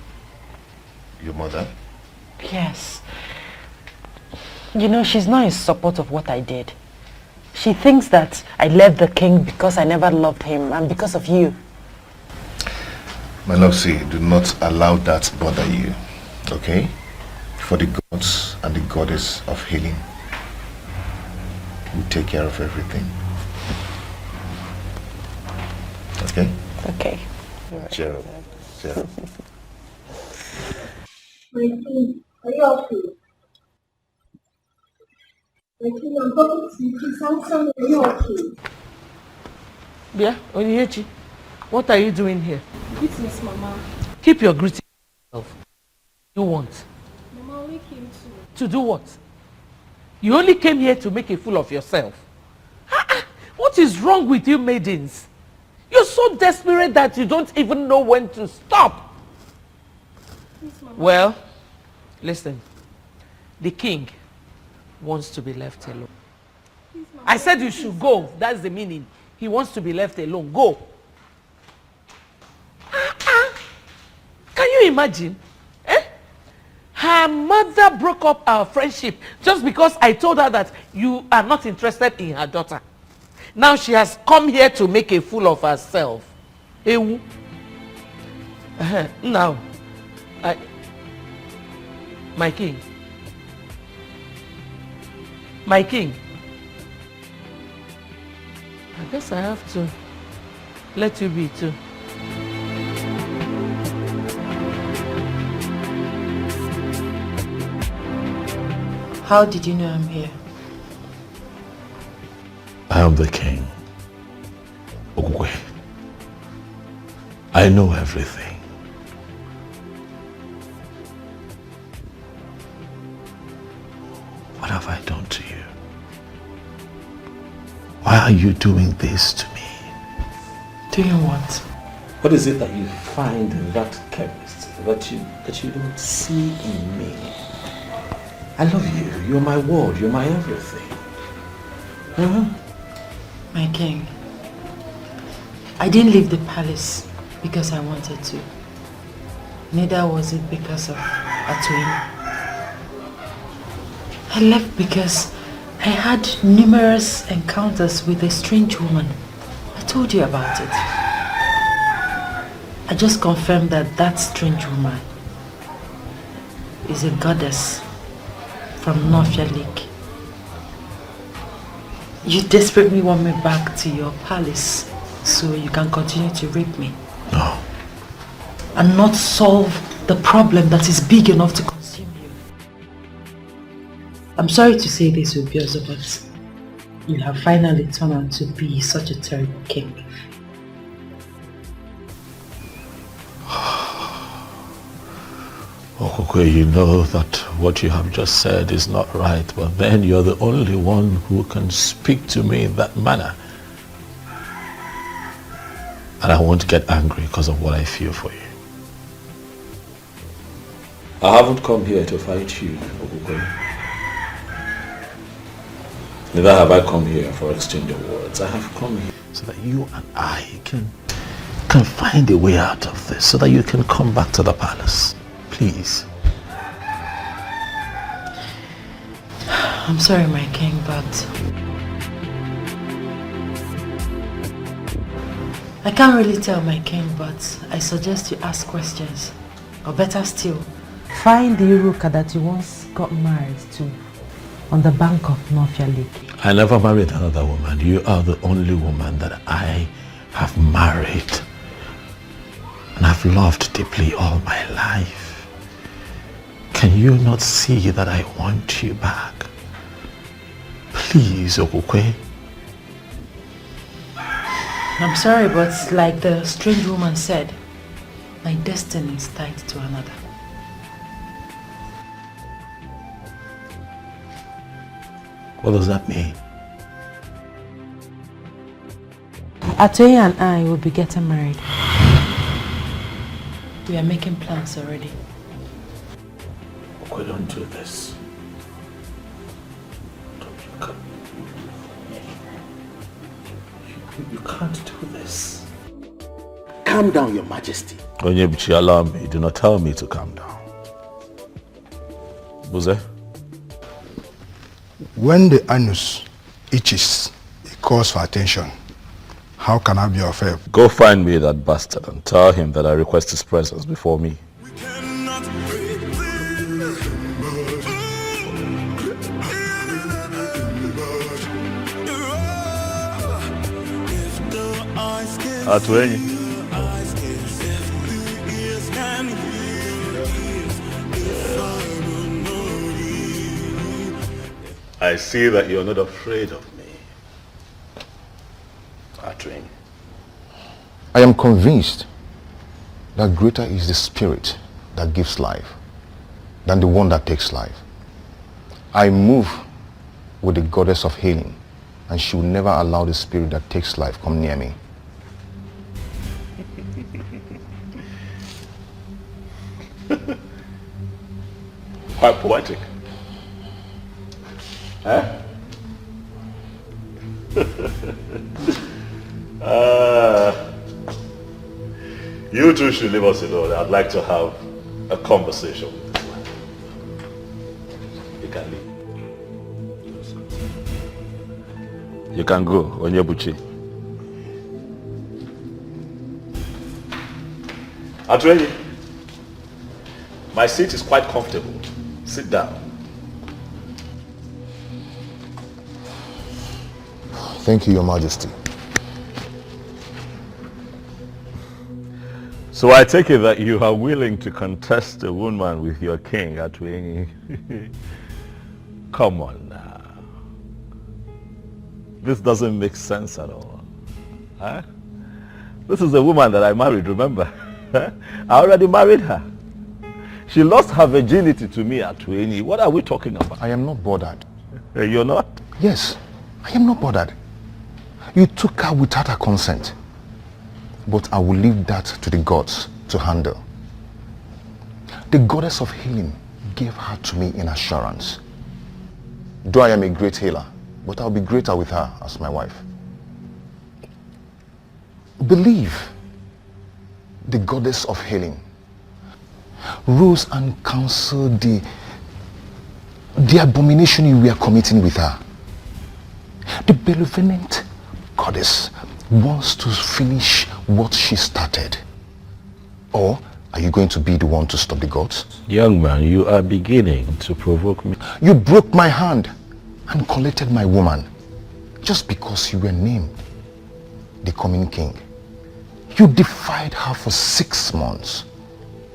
Your mother? Yes. You know, she's not in support of what I did. She thinks that I left the king because I never loved him and because of you. My love, see, do not allow that bother you, okay? For the gods and the goddess of healing will take care of everything. Okay? Okay. Cheer up. Cheer up. My king, are you okay? My king, I'm talking to you. Please answer me. Are you okay? Yeah, Onyinyechi, what are you doing here? Greetings, Mama. Keep your greeting to yourself. You want? Mama only came To do what? You only came here to make a fool of yourself. What is wrong with you maidens? You're so desperate that you don't even know when to stop. Well, listen. The king wants to be left alone. I said you should go. That's the meaning. He wants to be left alone. Go. Can you imagine? Her mother broke up our friendship just because I told her that you are not interested in her daughter. Now she has come here to make a fool of herself. Ewu. Now, my king. My king. I guess I have to let you be too. How did you know I'm here? I am the king. Okukwe. I know everything. What have I done to you? Why are you doing this to me? Doing what? What is it that you find in that chemist that you don't see in me? I love you. You're my world. You're my everything. My king, I didn't leave the palace because I wanted to. Neither was it because of Atuin. I left because I had numerous encounters with a strange woman. I told you about it. I just confirmed that that strange woman is a goddess from Nofia Lake. You desperately want me back to your palace so you can continue to rape me. No. And not solve the problem that is big enough to consume you. I'm sorry to say this, Obiozo, but you have finally turned out to be such a terrible king. Okukwe, you know that what you have just said is not right, but then you're the only one who can speak to me in that manner. And I won't get angry because of what I feel for you. I haven't come here to fight you, Okukwe. Neither have I come here for exchange of words. I have come here so that you and I can find a way out of this, so that you can come back to the palace. Please. I'm sorry, my king, but I can't really tell, my king, but I suggest you ask questions. Or better still, find the Iruka that you once got married to on the bank of Mafia Lake. I never married another woman. You are the only woman that I have married and I've loved deeply all my life. Can you not see that I want you back? Please, Okukwe. I'm sorry, but like the strange woman said, my destiny is tied to another. What does that mean? Atoye and I will be getting married. We are making plans already. Okay, don't do this. You can't do this. Calm down, Your Majesty. Onyebuchi, allow me. Do not tell me to calm down. Buze? When the anus itches, it calls for attention. How can I be of help? Go find me that bastard and tell him that I request his presence before me. Atuenyi. I see that you're not afraid of me. Atuenyi. I am convinced that greater is the spirit that gives life than the one that takes life. I move with the goddess of healing, and she will never allow the spirit that takes life come near me. Quite poetic. Huh? You two should leave us alone. I'd like to have a conversation with this man. You can leave. You can go, Onyebuchi. Atuenyi, my seat is quite comfortable. Sit down. Thank you, Your Majesty. So I take it that you are willing to contest a woman with your king, Atuenyi. Come on now. This doesn't make sense at all. Huh? This is a woman that I married, remember? I already married her. She lost her virginity to me, Atuenyi. What are we talking about? I am not bothered. You're not? Yes, I am not bothered. You took her without her consent. But I will leave that to the gods to handle. The goddess of healing gave her to me in assurance. Though I am a great healer, but I'll be greater with her as my wife. Believe the goddess of healing rose and counseled the abomination you were committing with her. The benevolent goddess wants to finish what she started. Or are you going to be the one to stop the gods? Young man, you are beginning to provoke me. You broke my hand and collected my woman just because you were named the coming king. You defied her for 6 months,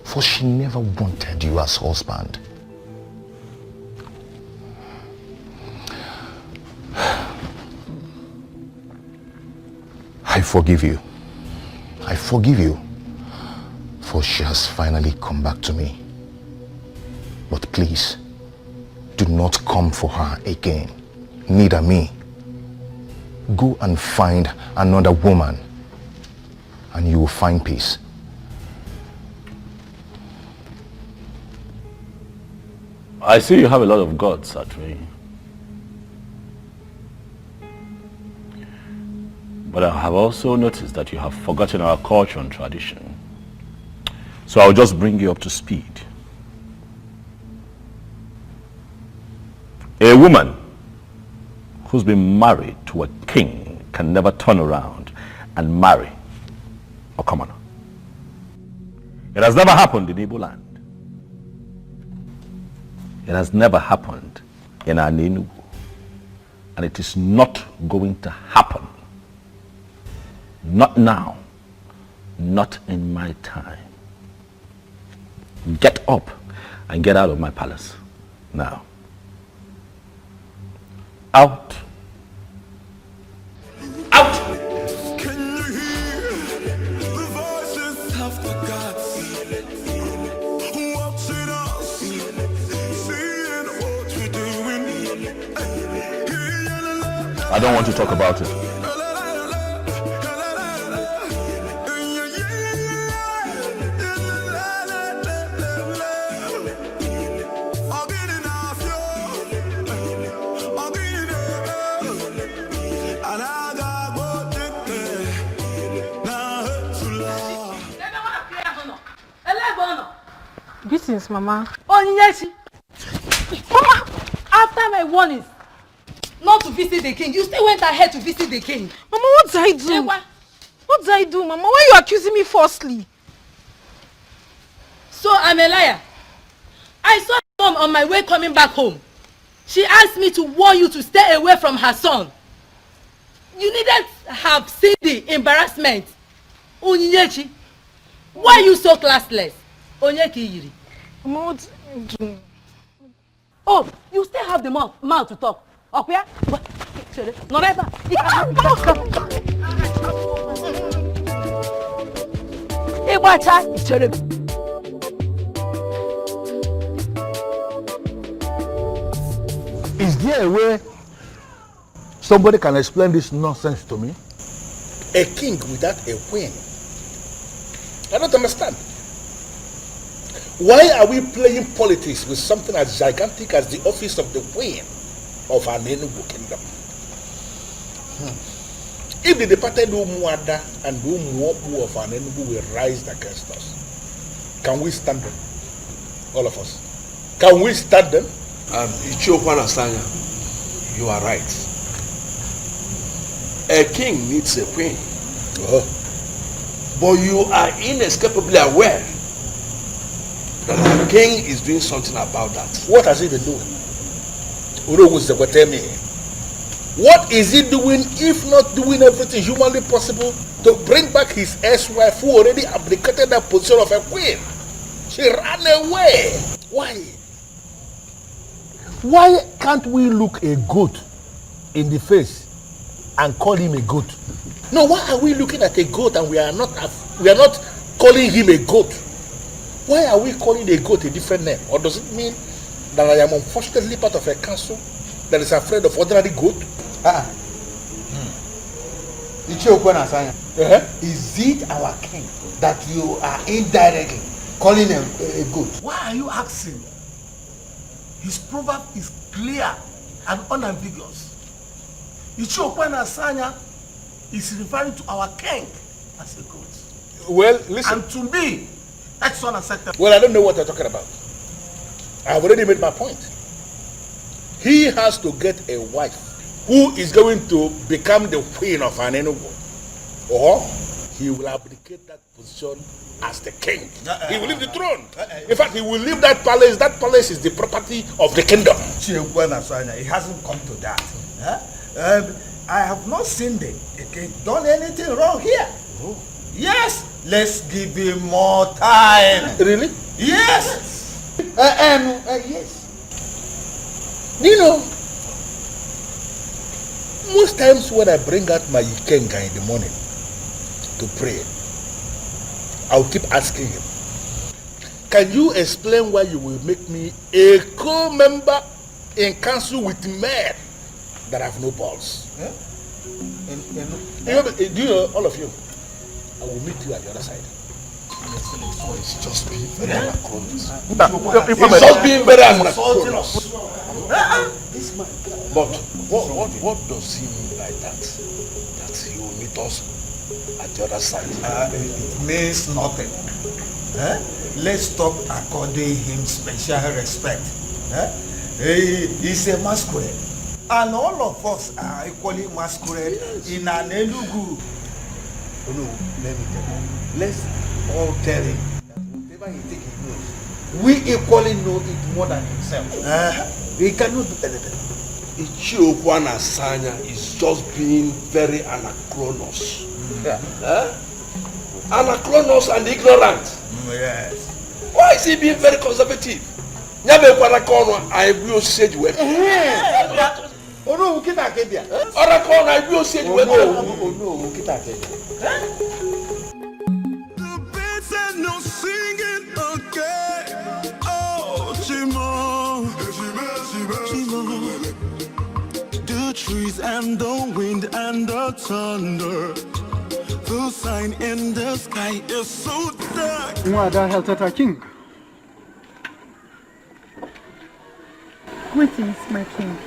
for she never wanted you as husband. I forgive you. I forgive you. For she has finally come back to me. But please, do not come for her again. Neither me. Go and find another woman, and you will find peace. I see you have a lot of gods, Atri. But I have also noticed that you have forgotten our culture and tradition. So I'll just bring you up to speed. A woman who's been married to a king can never turn around and marry a commoner. It has never happened in Igbo land. It has never happened in Enugu. And it is not going to happen. Not now. Not in my time. Get up and get out of my palace now. Out. Out. Can you hear the voices of the gods watching us, seeing what we're doing? I don't want to talk about it. Greetings, Mama. Oh, yes. Mama, after my warnings not to visit the king, you still went ahead to visit the king. Mama, what did I do? What did I do, Mama? Why are you accusing me falsely? So I'm a liar. I saw Mom on my way coming back home. She asked me to warn you to stay away from her son. You needed to have seen the embarrassment. Onyinyechi, why are you so classless? Onyeki Yiri. Mama, what did I do? Oh, you still have the mouth to talk. Okay? Not ever. Is there a way somebody can explain this nonsense to me? A king without a queen? I don't understand. Why are we playing politics with something as gigantic as the office of the queen of an Enugu kingdom? If the departed Umuada and Umuopu of an Enugu will rise against us, can we stand them? All of us. Can we stand them? Ichokwana Sanya, you are right. A king needs a queen. But you are inescapably aware that the king is doing something about that. What has he been doing? What is he doing if not doing everything humanly possible to bring back his ex-wife who already abdicated that position of a queen? She ran away. Why? Why can't we look a goat in the face and call him a goat? No, why are we looking at a goat and we are not calling him a goat? Why are we calling a goat a different name? Or does it mean that I am unfortunately part of a council that is afraid of ordinary goat? Is it our king that you are indirectly calling a goat? Why are you asking? His proverb is clear and unambiguous. Ichokwana Sanya is referring to our king as a goat. Well, listen. And to me, that's unacceptable. Well, I don't know what you're talking about. I've already made my point. He has to get a wife who is going to become the queen of an Enugu, or he will abdicate that position as the king. He will leave the throne. In fact, he will leave that palace. That palace is the property of the kingdom. It hasn't come to that. I have not seen the king done anything wrong here. Yes, let's give him more time. Really? Yes. Yes. You know, most times when I bring out my ikenga in the morning, to pray. I'll keep asking him. Can you explain why you will make me a co-member in council with men that have no balls? Eh? Do you know, all of you, I will meet you at the other side. It's just being very anachronous. It's just being very anachronous. But what does he mean by that? That he will meet us at the other side? It means nothing. Let's talk according him special respect. He's a masquerade. And all of us are equally masquerade in an Enugu. Oh no, let me tell you. Let's all tell him that whatever he thinks he knows, we equally know it more than himself. He cannot do anything. Ichiokwana Sanya is just being very anachronous. Anachronous and ignorant. Yes. Why is he being very conservative? I will say you. Oh no, kita kebia. Ora kon I will say you. Oh no, kita kebia. The birds are no singing again. Oh, Chimo. The trees and the wind and the thunder. The sign in the sky is so dark. King. Greetings, my king.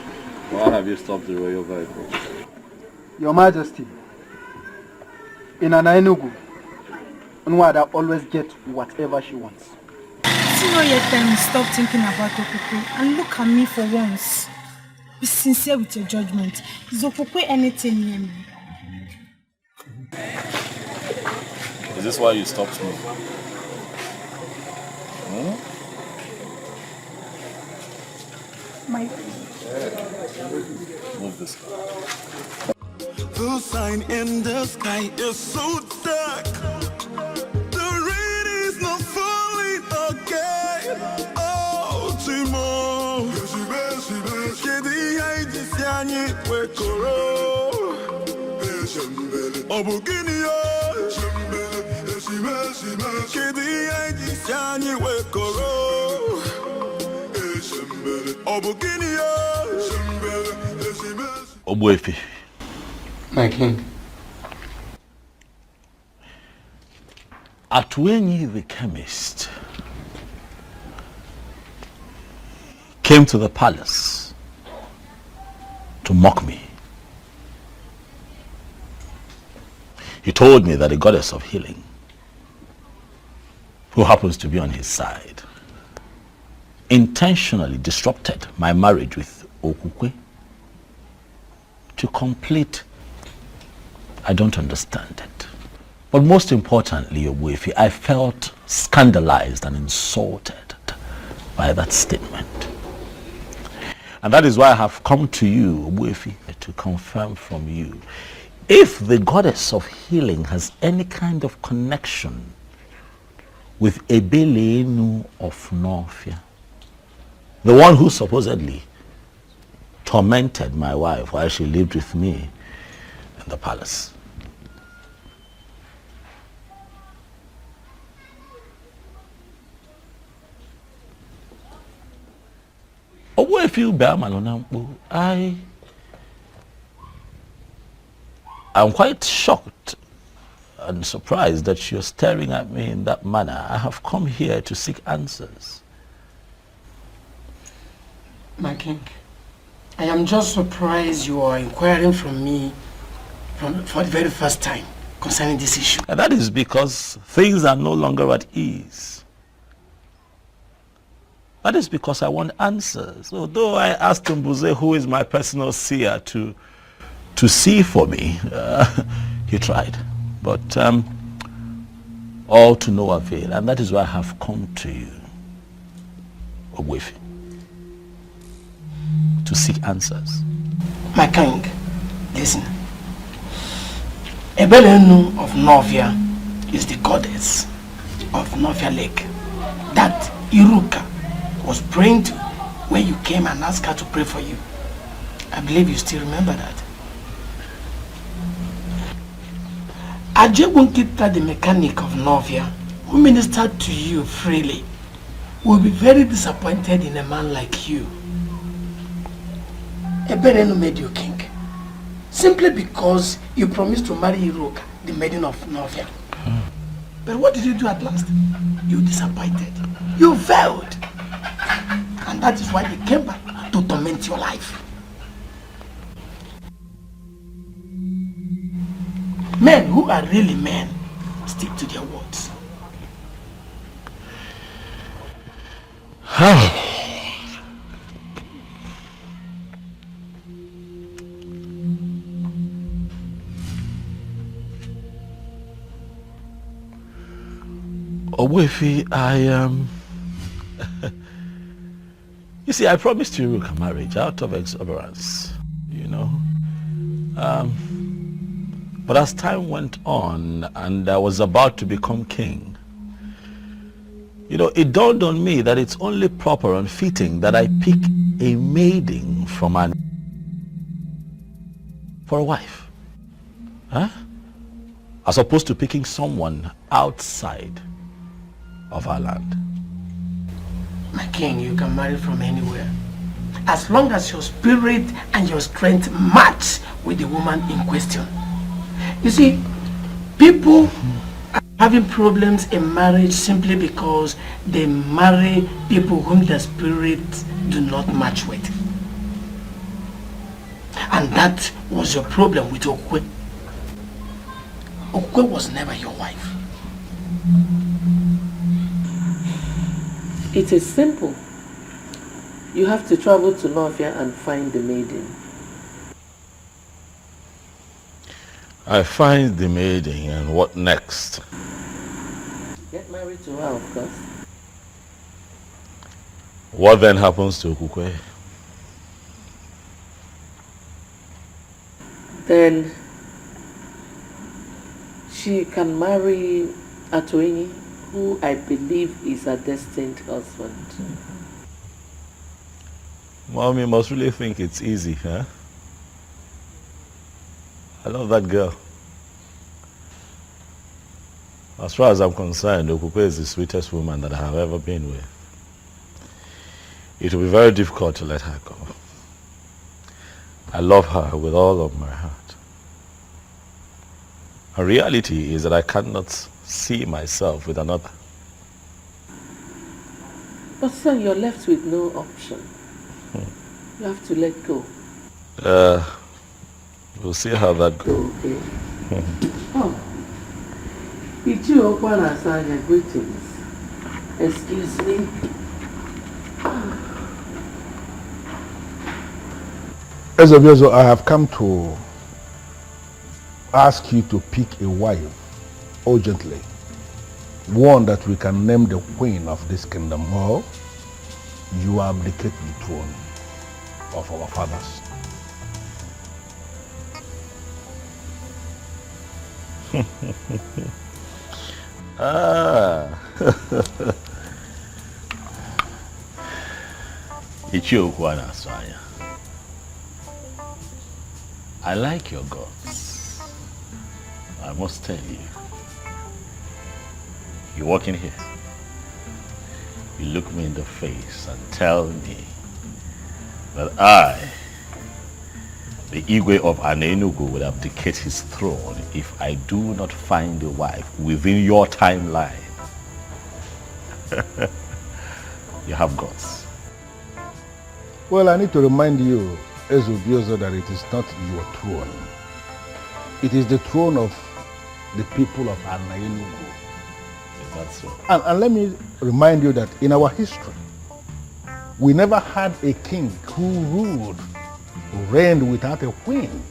Why have you stopped the royal vehicle? Your Majesty, in an Enugu, Nwada always gets whatever she wants. See no yet time stop thinking about Okukwe and look at me for once. Be sincere with your judgment. Is Okukwe anything near me? Is this why you stopped me? Move this. The sign in the sky is so dark. The rain is not falling again. Oh, Timo. Kedi haidi siani wekoro. Obugini yo. Kedi haidi siani wekoro. Obuefi. My king. Atwenyi the chemist came to the palace to mock me. He told me that a goddess of healing, who happens to be on his side, intentionally disrupted my marriage with Okukwe to complete. I don't understand it. But most importantly, Obuefi, I felt scandalized and insulted by that statement. And that is why I have come to you, Obuefi, to confirm from you if the goddess of healing has any kind of connection with Ebelenu of Norfia, the one who supposedly tormented my wife while she lived with me in the palace. I'm quite shocked and surprised that you're staring at me in that manner. I have come here to seek answers. My king, I am just surprised you are inquiring from me for the very first time concerning this issue. And that is because things are no longer at ease. That is because I want answers. Although I asked Mbuze, who is my personal seer, to see for me, he tried. But all to no avail. And that is why I have come to you, Obuefi, to seek answers. My king, listen. Ebelenu of Norfia is the goddess of Norfia Lake that Iruka was praying to when you came and asked her to pray for you. I believe you still remember that. Ajebunkita, the mechanic of Novia, who ministered to you freely, will be very disappointed in a man like you. Eberenu made you king, simply because you promised to marry Iruka, the maiden of Novia. But what did you do at last? You disappointed. You failed. And that is why they came back to torment your life. Men who are really men stick to their words. Ogbuefi, you see, I promised you a marriage out of exuberance, you know. But as time went on and I was about to become king, you know, it dawned on me that it's only proper and fitting that I pick a maiden from for a wife. Huh? As opposed to picking someone outside of our land. My king, you can marry from anywhere, as long as your spirit and your strength match with the woman in question. You see, people are having problems in marriage simply because they marry people whom their spirits do not match with. And that was your problem with Okwe. Okwe was never your wife. It is simple. You have to travel to Novia and find the maiden. I find the maiden, and what next? Get married to her, of course. What then happens to Okukwe? Then she can marry Atoini, who I believe is a destined husband. Mommy must really think it's easy, huh? I love that girl. As far as I'm concerned, Okukwe is the sweetest woman that I have ever been with. It will be very difficult to let her go. I love her with all of my heart. The reality is that I cannot see myself with another. But son, you're left with no option. You have to let go. We'll see how that goes. Okay. Oh. Ichi Okwana Asanya, greetings. Excuse me. Ezebiozo, I have come to ask you to pick a wife urgently. One that we can name the queen of this kingdom, or you abdicate the throne of our fathers. Ichi Okwana Asanya. I like your guts. I must tell you. You walk in here, you look me in the face and tell me that I, the Igwe of Anenugu, would abdicate his throne if I do not find a wife within your timeline. You have guts. Well, I need to remind you, Ezebiozo, that it is not your throne. It is the throne of the people of Anenugu. That's so. And let me remind you that in our history, we never had a king who ruled, who reigned without a queen.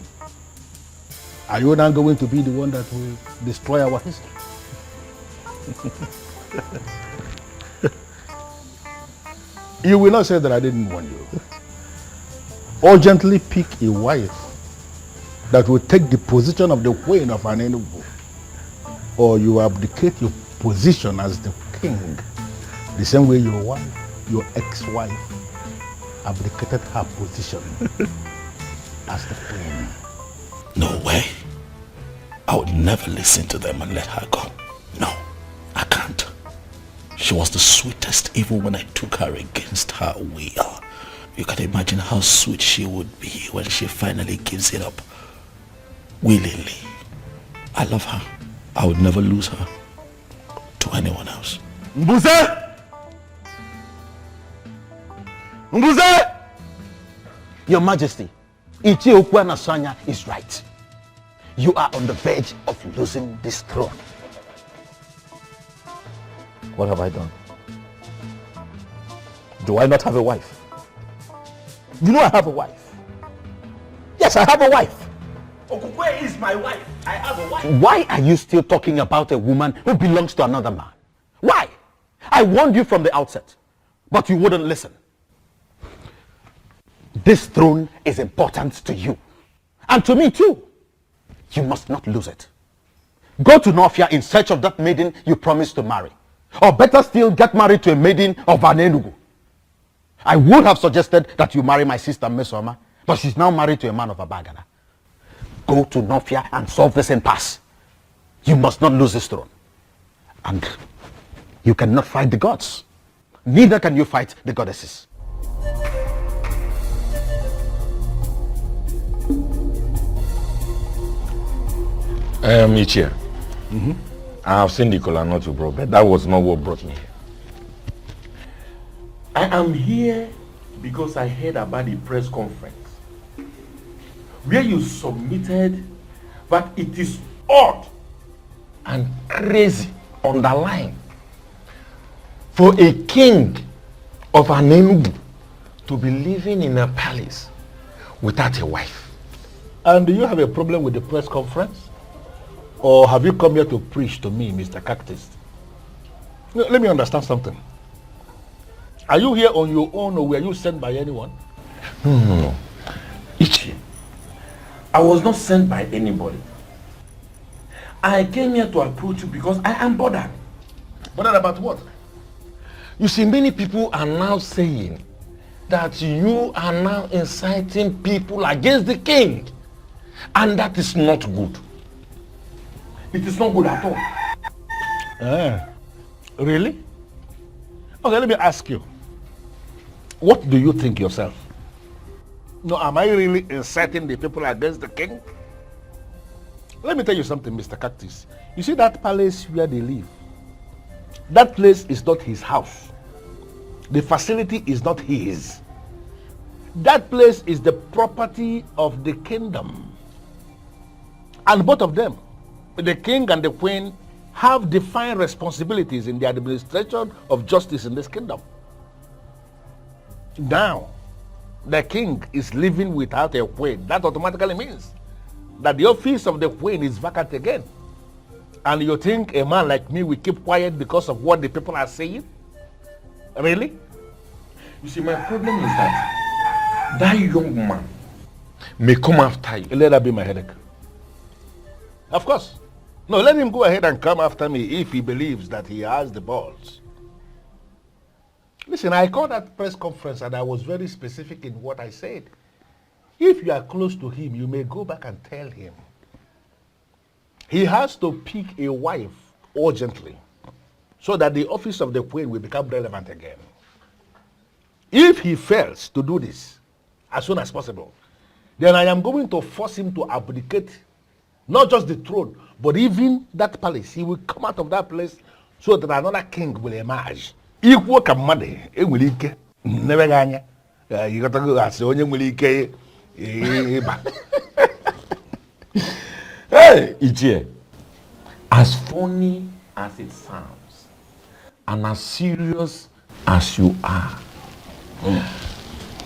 Are you now going to be the one that will destroy our history? You will not say that I didn't warn you. Urgently pick a wife that will take the position of the queen of Anenugu, or you abdicate your position as the king, the same way your wife, your ex-wife, abdicated her position as the queen. No way. I would never listen to them and let her go. No, I can't. She was the sweetest even when I took her against her will. You can imagine how sweet she would be when she finally gives it up. Willingly. I love her. I would never lose her to anyone else. Mbuze! Mbuze! Your Majesty, Ichie Okwuanasanya is right. You are on the verge of losing this throne. What have I done? Do I not have a wife? You know I have a wife. Yes, I have a wife. Okukwe is my wife. I have a wife. Why are you still talking about a woman who belongs to another man? Why? I warned you from the outset, but you wouldn't listen. This throne is important to you. And to me too. You must not lose it. Go to Nofia in search of that maiden you promised to marry. Or better still, get married to a maiden of Anenugu. I would have suggested that you marry my sister Mesoma, but she's now married to a man of Abagana. Go to Nofia and solve this impasse. You must not lose this throne. And you cannot fight the gods. Neither can you fight the goddesses. Ichie, I have seen the kola nut you brought, but that was not what brought me here. I am here because I heard about the press conference where you submitted that it is odd and crazy, underlined, for a king of Anenugu to be living in a palace without a wife. And do you have a problem with the press conference? Or have you come here to preach to me, Mr. Cactus? No, let me understand something. Are you here on your own or were you sent by anyone? No. Ichi, I was not sent by anybody. I came here to approach you because I am bothered. Bothered about what? You see, many people are now saying that you are now inciting people against the king. And that is not good. It is not good at all. Really? Okay, let me ask you. What do you think yourself? No, am I really inciting the people against the king? Let me tell you something, Mr. Cactus. You see that palace where they live? That place is not his house. The facility is not his. That place is the property of the kingdom. And both of them, the king and the queen, have defined responsibilities in the administration of justice in this kingdom. Now, the king is living without a queen. That automatically means that the office of the queen is vacant again. And you think a man like me will keep quiet because of what the people are saying? Really? You see, my problem is that that young man may come after you. Let that be my headache. Of course. No, let him go ahead and come after me if he believes that he has the balls. Listen, I called that press conference and I was very specific in what I said. If you are close to him, you may go back and tell him. He has to pick a wife urgently so that the office of the queen will become relevant again. If he fails to do this as soon as possible, then I am going to force him to abdicate not just the throne, but even that palace. He will come out of that place so that another king will emerge. Equal command, never ganya. You got to go as only Mulike. Hey, Ichie, as funny as it sounds, and as serious as you are,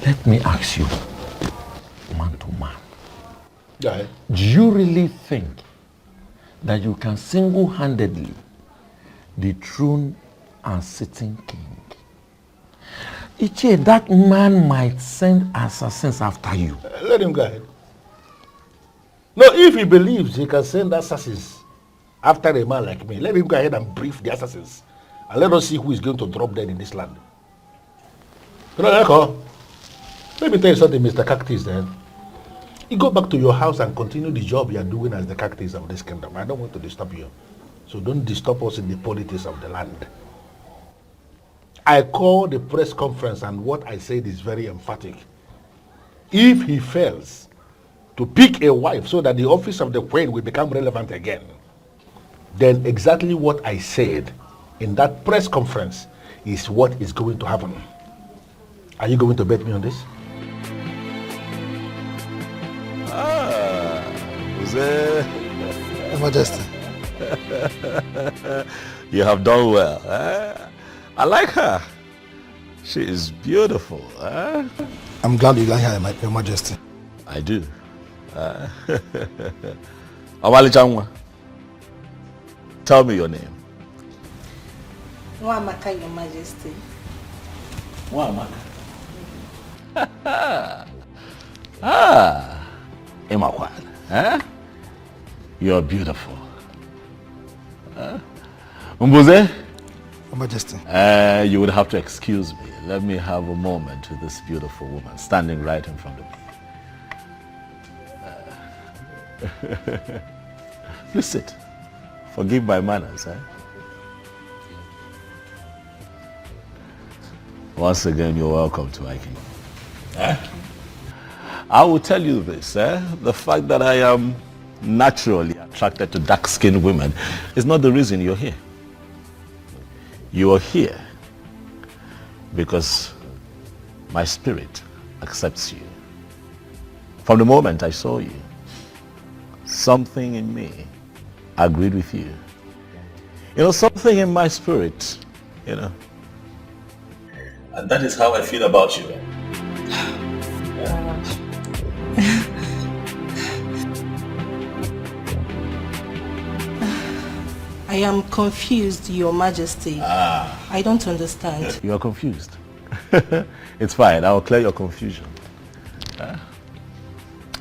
let me ask you, man to man. Yeah. Do you really think that you can single-handedly dethrone a sitting king? Ichie, that man might send assassins after you. Let him go ahead. No, if he believes he can send assassins after a man like me, let him go ahead and brief the assassins. And let us see who is going to drop dead in this land. You know, let me tell you something, Mr. Cactus, then. You go back to your house and continue the job you are doing as the captains of this kingdom. I don't want to disturb you. So don't disturb us in the politics of the land. I call the press conference and what I said is very emphatic. If he fails to pick a wife so that the office of the queen will become relevant again, then exactly what I said in that press conference is what is going to happen. Are you going to bet me on this? Jose. Your Majesty. You have done well. I like her. She is beautiful. I'm glad you like her, Your Majesty. I do. Awali Changwa, tell me your name. Nwamaka, Your Majesty. Nwamaka. Imakwan. You're beautiful. Mbuze? Your Majesty. You would have to excuse me. Let me have a moment with this beautiful woman standing right in front of me. Please sit. Forgive my manners. Once again, you're welcome to my kingdom. I will tell you this. The fact that I am naturally attracted to dark-skinned women is not the reason you're here. You are here because my spirit accepts you. From the moment I saw you, something in me agreed with you. You know, something in my spirit, you know. And that is how I feel about you. I am confused, Your Majesty. I don't understand. You are confused. It's fine. I'll clear your confusion.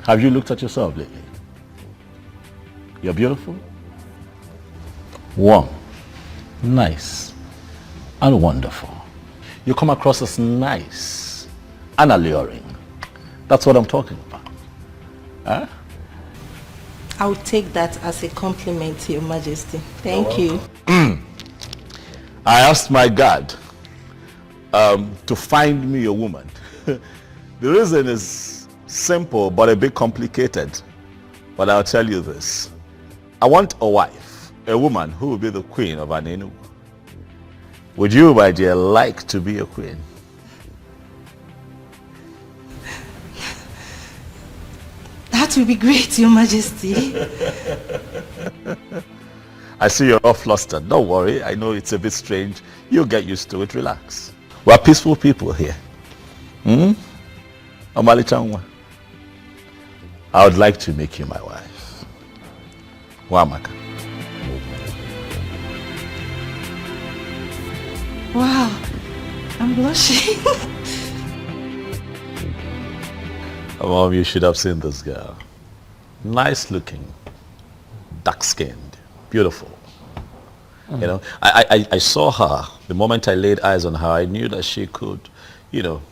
Have you looked at yourself lately? You're beautiful, warm, nice, and wonderful. You come across as nice and alluring. That's what I'm talking about. I'll take that as a compliment, Your Majesty. Thank you. I asked my God to find me a woman. The reason is simple but a bit complicated. But I'll tell you this. I want a wife, a woman who will be the queen of Anenu. Would you, my dear, like to be a queen? That will be great, Your Majesty. I see you're all flustered. Don't worry. I know it's a bit strange. You'll get used to it. Relax. We're peaceful people here. Omali Changwa, I would like to make you my wife. Nwamaka. Wow, I'm blushing. Mom, you should have seen this girl. Nice looking, dark skinned, beautiful. You know, I saw her. The moment I laid eyes on her, I knew that she could, you know,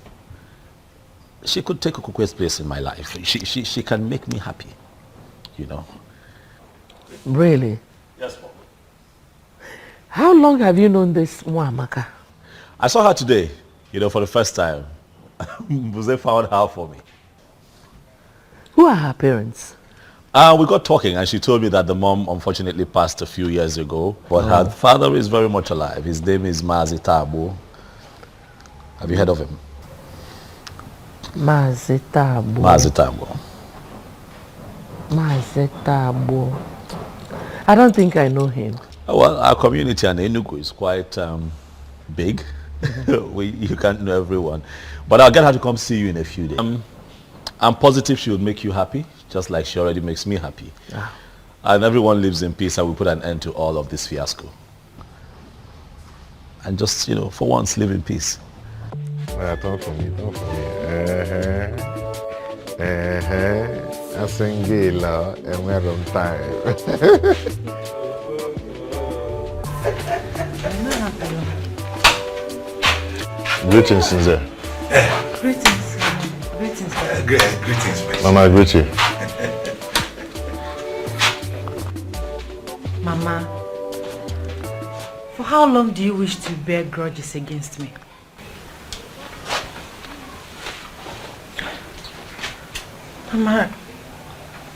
she could take Okukwe's place in my life. She can make me happy, you know. Really? Yes, Mom. How long have you known this Nwamaka? I saw her today, you know, for the first time. Mbuze found her for me. Who are her parents? We got talking and she told me that the mom unfortunately passed a few years ago, but her father is very much alive. His name is Mazi Tabo. Have you heard of him? Mazi Tabo. Mazi Tabo. Mazi Tabo. I don't think I know him. Well, our community in Enugu is quite big. You can't know everyone. But I'll get her to come see you in a few days. I'm positive she would make you happy, just like she already makes me happy. And everyone lives in peace and we put an end to all of this fiasco. And just, you know, for once, live in peace. Talk for me, talk for me. I sing Gila and we're on time. Greetings, Sinze. Greetings. Greetings. Greetings, my Mama, I greet you. Mama, for how long do you wish to bear grudges against me? Mama,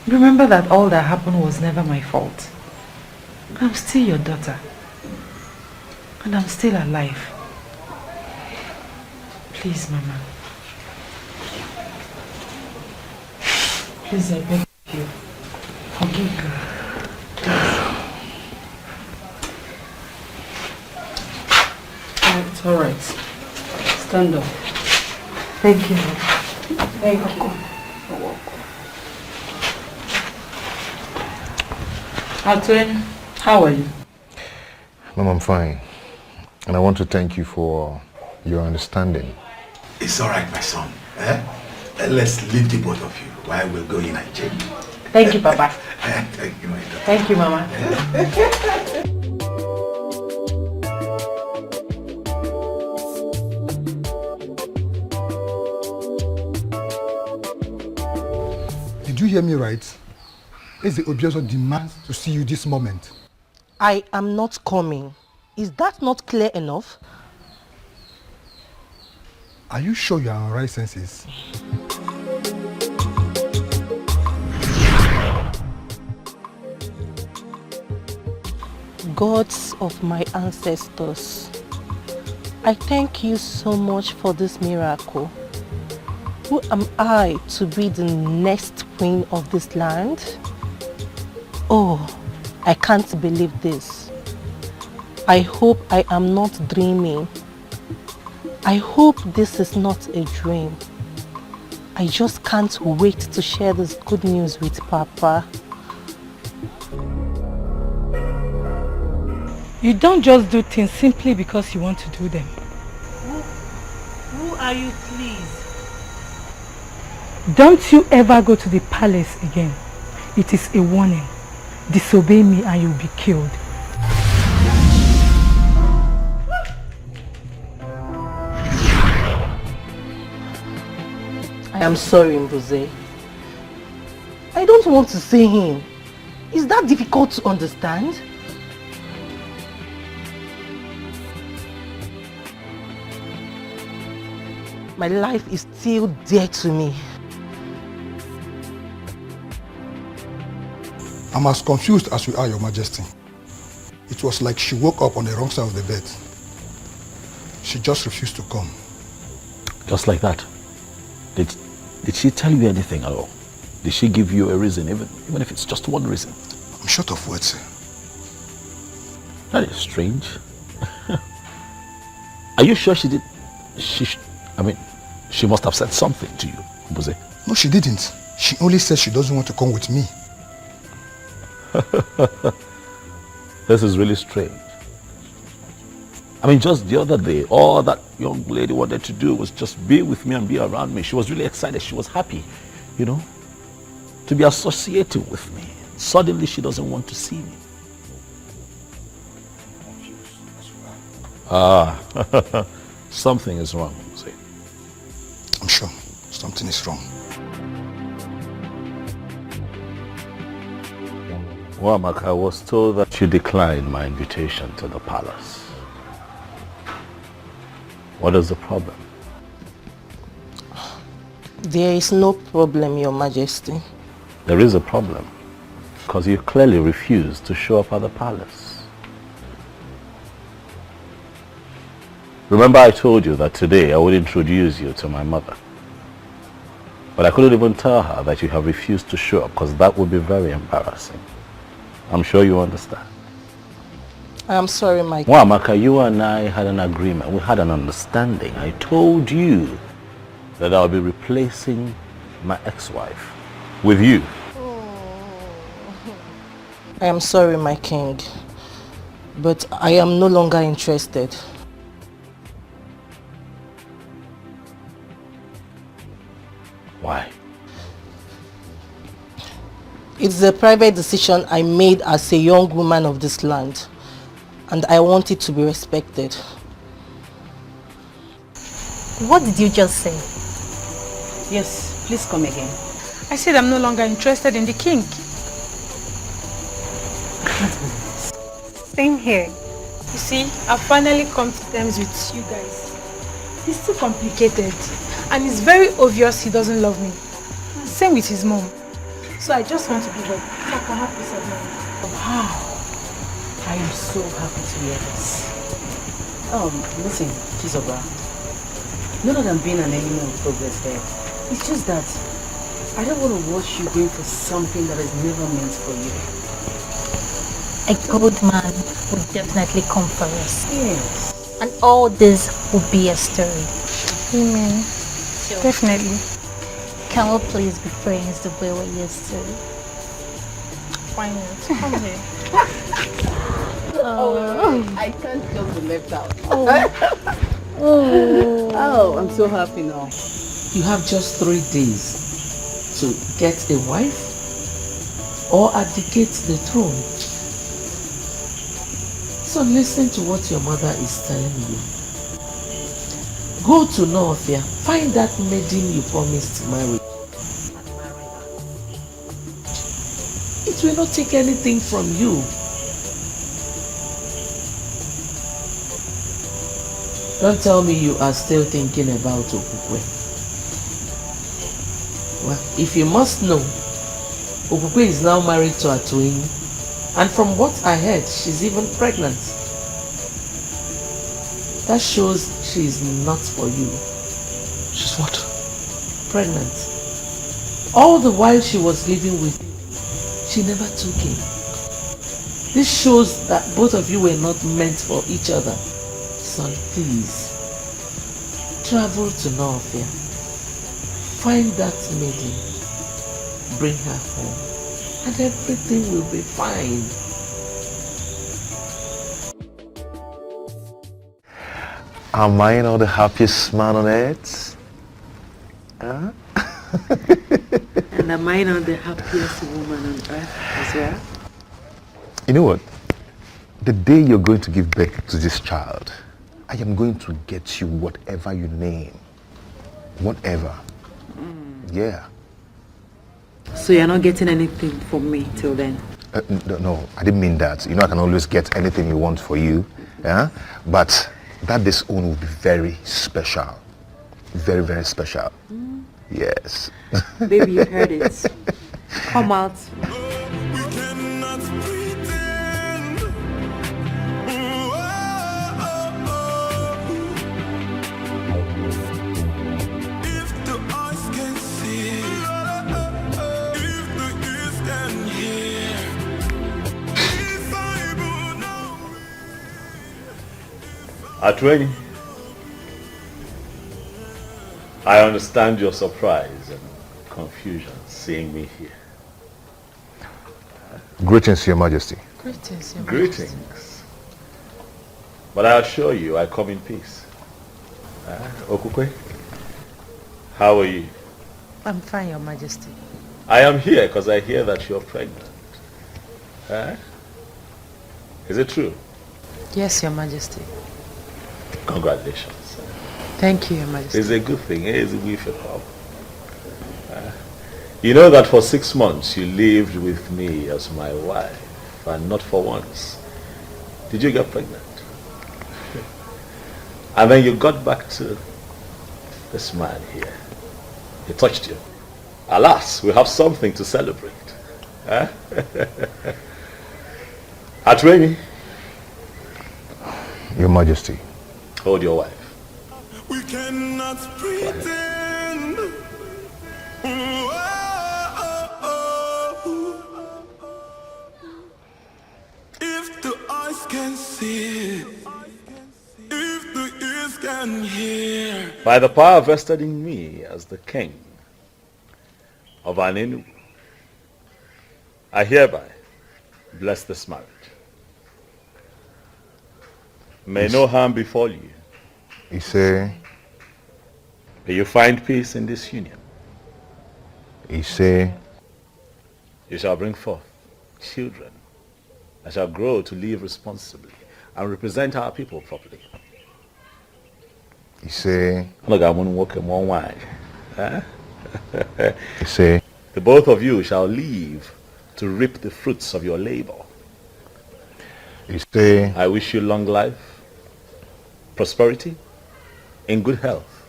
remember that all that happened was never my fault. I'm still your daughter. And I'm still alive. Please, Mama. Please, I beg you. Forgive me. It's alright. Stand up. Thank you. Thank you. Altwin, how are you? Mom, I'm fine. And I want to thank you for your understanding. It's all right, my son. Let's leave the both of you while we're going and change. Thank you, Papa. Thank you, my daughter. Thank you, Mama. Did you hear me right? Eze Obiozo demands to see you this moment. I am not coming. Is that not clear enough? Are you sure you are on right senses? Gods of my ancestors, I thank you so much for this miracle. Who am I to be the next queen of this land? Oh, I can't believe this. I hope I am not dreaming. I hope this is not a dream. I just can't wait to share this good news with Papa. You don't just do things simply because you want to do them. Who are you, please? Don't you ever go to the palace again. It is a warning. Disobey me and you'll be killed. I am sorry, Mbuze. I don't want to see him. Is that difficult to understand? My life is still dear to me. I'm as confused as you are, Your Majesty. It was like she woke up on the wrong side of the bed. She just refused to come. Just like that? Did she tell you anything at all? Did she give you a reason, even if it's just one reason? I'm short of words. That is strange. Are you sure she did? She must have said something to you, Mbuze. No, she didn't. She only said she doesn't want to come with me. This is really strange. Just the other day, all that young lady wanted to do was just be with me and be around me. She was really excited. She was happy, to be associated with me. Suddenly, she doesn't want to see me. Something is wrong, Mbuze. I'm sure something is wrong. Wamak, I was told that you declined my invitation to the palace. What is the problem? There is no problem, Your Majesty. There is a problem, because you clearly refused to show up at the palace. Remember I told you that today I would introduce you to my mother. But I couldn't even tell her that you have refused to show up, because that would be very embarrassing. I'm sure you understand. I am sorry, my Well, Amaka, you and I had an agreement. We had an understanding. I told you that I'll be replacing my ex-wife with you. I am sorry, my king. But I am no longer interested. Why? It's a private decision I made as a young woman of this land. And I want it to be respected. What did you just say? Yes, Please come again. I said I'm no longer interested in the king. Same here. You see, I've finally come to terms with you guys. He's too complicated. And it's very obvious he doesn't love me. Same with his mom. So I just want to give up. So I can have peace of mind. Wow. I am so happy to hear this. Listen, Chizoba. Not that I'm being an enemy of progress there. It's just that I don't want to watch you going for something that is never meant for you. A good man would definitely come for us. Yes. And all this will be a story. Amen. So, Definitely. can we please be friends the way we used to? Why not? Come here. I can't just be left out. Oh. I'm so happy now. You have just 3 days to get a wife or abdicate the throne. So listen to what your mother is telling you. Go to Northia, find that maiden you promised to marry. It will not take anything from you. Don't tell me you are still thinking about Okukwe. Well, if you must know, Okukwe is now married to Atuini, and from what I heard, she's even pregnant. That shows she is not for you. She's what? Pregnant. All the while she was living with you, she never took him. This shows that both of you were not meant for each other. Son, please, travel to Northia. Find that maiden. Bring her home. And everything will be fine. Am I not the happiest man on earth? Huh? And am I not the happiest woman on earth as well? You know what? The day you're going to give birth to this child, I am going to get you whatever you name. Whatever. Yeah. So you're not getting anything from me till then? No, I didn't mean that. You know, I can always get anything you want for you. Yeah? But that disown will be very special. Very, very special. Yes. Baby, you heard it. Come out. Atuini, I understand your surprise and confusion seeing me here. Greetings, Your Majesty. Greetings, Your Majesty. Greetings. But I assure you, I come in peace. Okukwe, how are you? I'm fine, Your Majesty. I am here because I hear that you're pregnant. Is it true? Yes, Your Majesty. Congratulations. Thank you, Your Majesty. It's a good thing. It's a good thing. You know that for 6 months you lived with me as my wife, and not for once did you get pregnant. And then you got back to this man here. He touched you. Alas, we have something to celebrate. Atuini. Your Majesty. Hold your wife. We cannot pretend. If the eyes can see, if the ears can hear. By the power vested in me as the king of Anenu, I hereby bless this marriage. May no harm befall you. You say? May you find peace in this union. You say? You shall bring forth children that shall grow to live responsibly and represent our people properly. You say? Look, I'm going to walk in one wine. You see? The both of you shall live to reap the fruits of your labor. You see? I wish you long life, prosperity, and good health.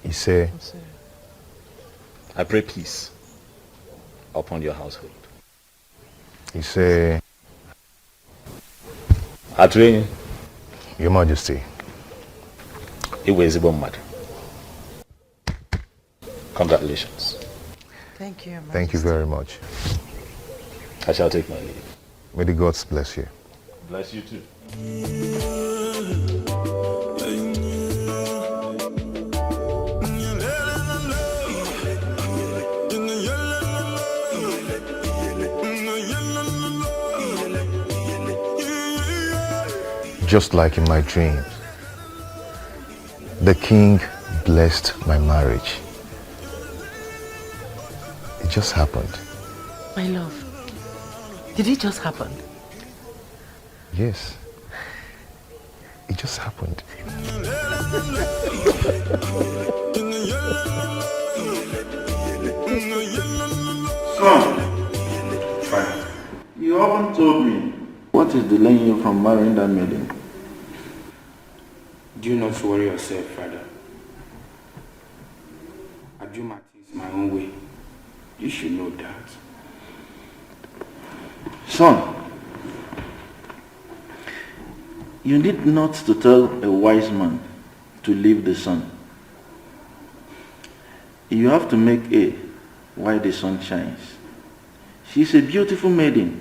You see? I pray peace upon your household. You see? Atwin, Your Majesty. Congratulations. Thank you, Thank you very much. I shall take my leave. May the gods bless you. Bless you too. Just like in my dreams, the king blessed my marriage. It just happened. My love, did it just happen? Yes. It just happened. Son, you haven't told me what is delaying you from marrying that maiden. Do not worry yourself, Father. I do my things my own way. You should know that. Son, you need not to tell a wise man to leave the sun. You have to make hay while the sun shines. She's a beautiful maiden.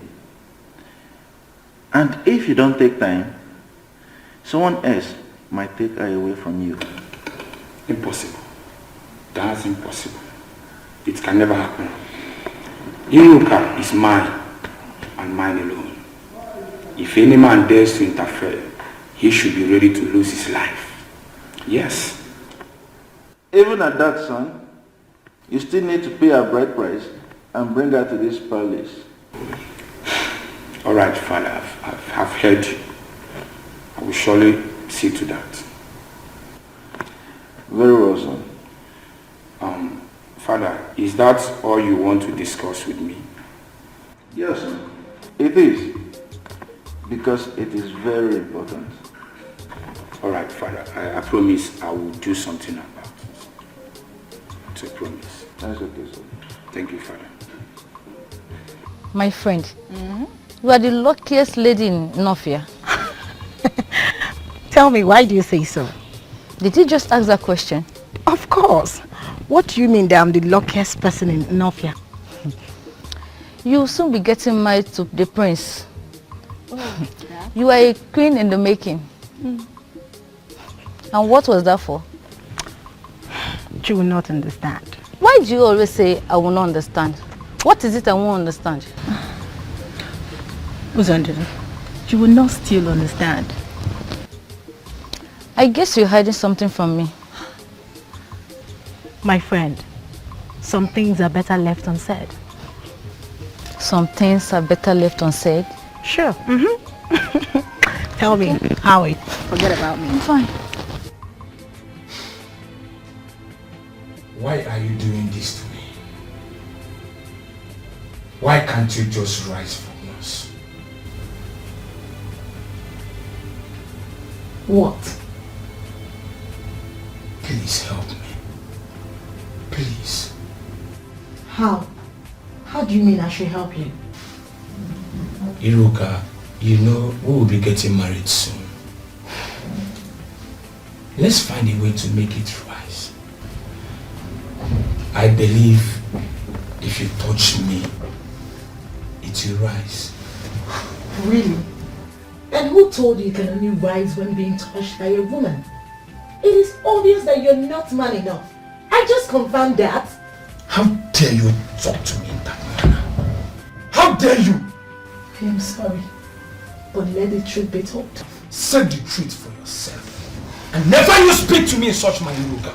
And if you don't take time, someone else might take her away from you. Impossible. That's impossible. It can never happen. Iruka is mine and mine alone. If any man dares to interfere, he should be ready to lose his life. Yes. Even at that, son, you still need to pay her bride price and bring her to this palace. All right, Father, I've heard you. I will surely see to that. Very well, son. Father, is that all you want to discuss with me? Yes, son. It is. Because it is very important. All right, Father, I promise I will do something about it. It's a promise. That's okay, sir. Thank you, Father. My friend, you are the luckiest lady in Nofia. Tell me, why do you say so? Did you just ask that question? Of course. What do you mean that I'm the luckiest person in Nofia? You will soon be getting married to the prince. You are a queen in the making. And what was that for? You will not understand. Why do you always say, I will not understand? What is it I won't understand? Uzandere, you will not still understand. I guess you're hiding something from me. My friend, some things are better left unsaid. Some things are better left unsaid? Sure. Tell me, Howie. Forget about me. I'm fine. Why are you doing this to me? Why can't you just rise from us? What? Please help me. Please. How? How do you mean I should help you? Iruka, you know we will be getting married soon. Let's find a way to make it rise. I believe if you touch me, it will rise. Really? And who told you can only rise when being touched by a woman? It is obvious that you're not man enough. I just confirmed that. How dare you talk to me in that manner? How dare you? I am sorry, but let the truth be told. Say the truth for yourself. And never you speak to me in such manner, Iruka.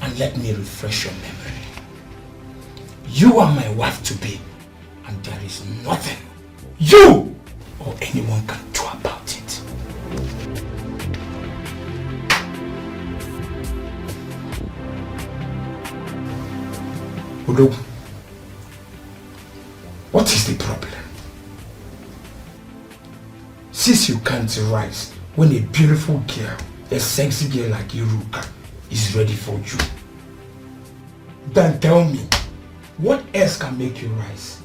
And let me refresh your memory. You are my wife to be, and there is nothing you or anyone can do about it. What is the problem? Since you can't rise when a beautiful girl, a sexy girl like Iruka is ready for you, then tell me, what else can make you rise?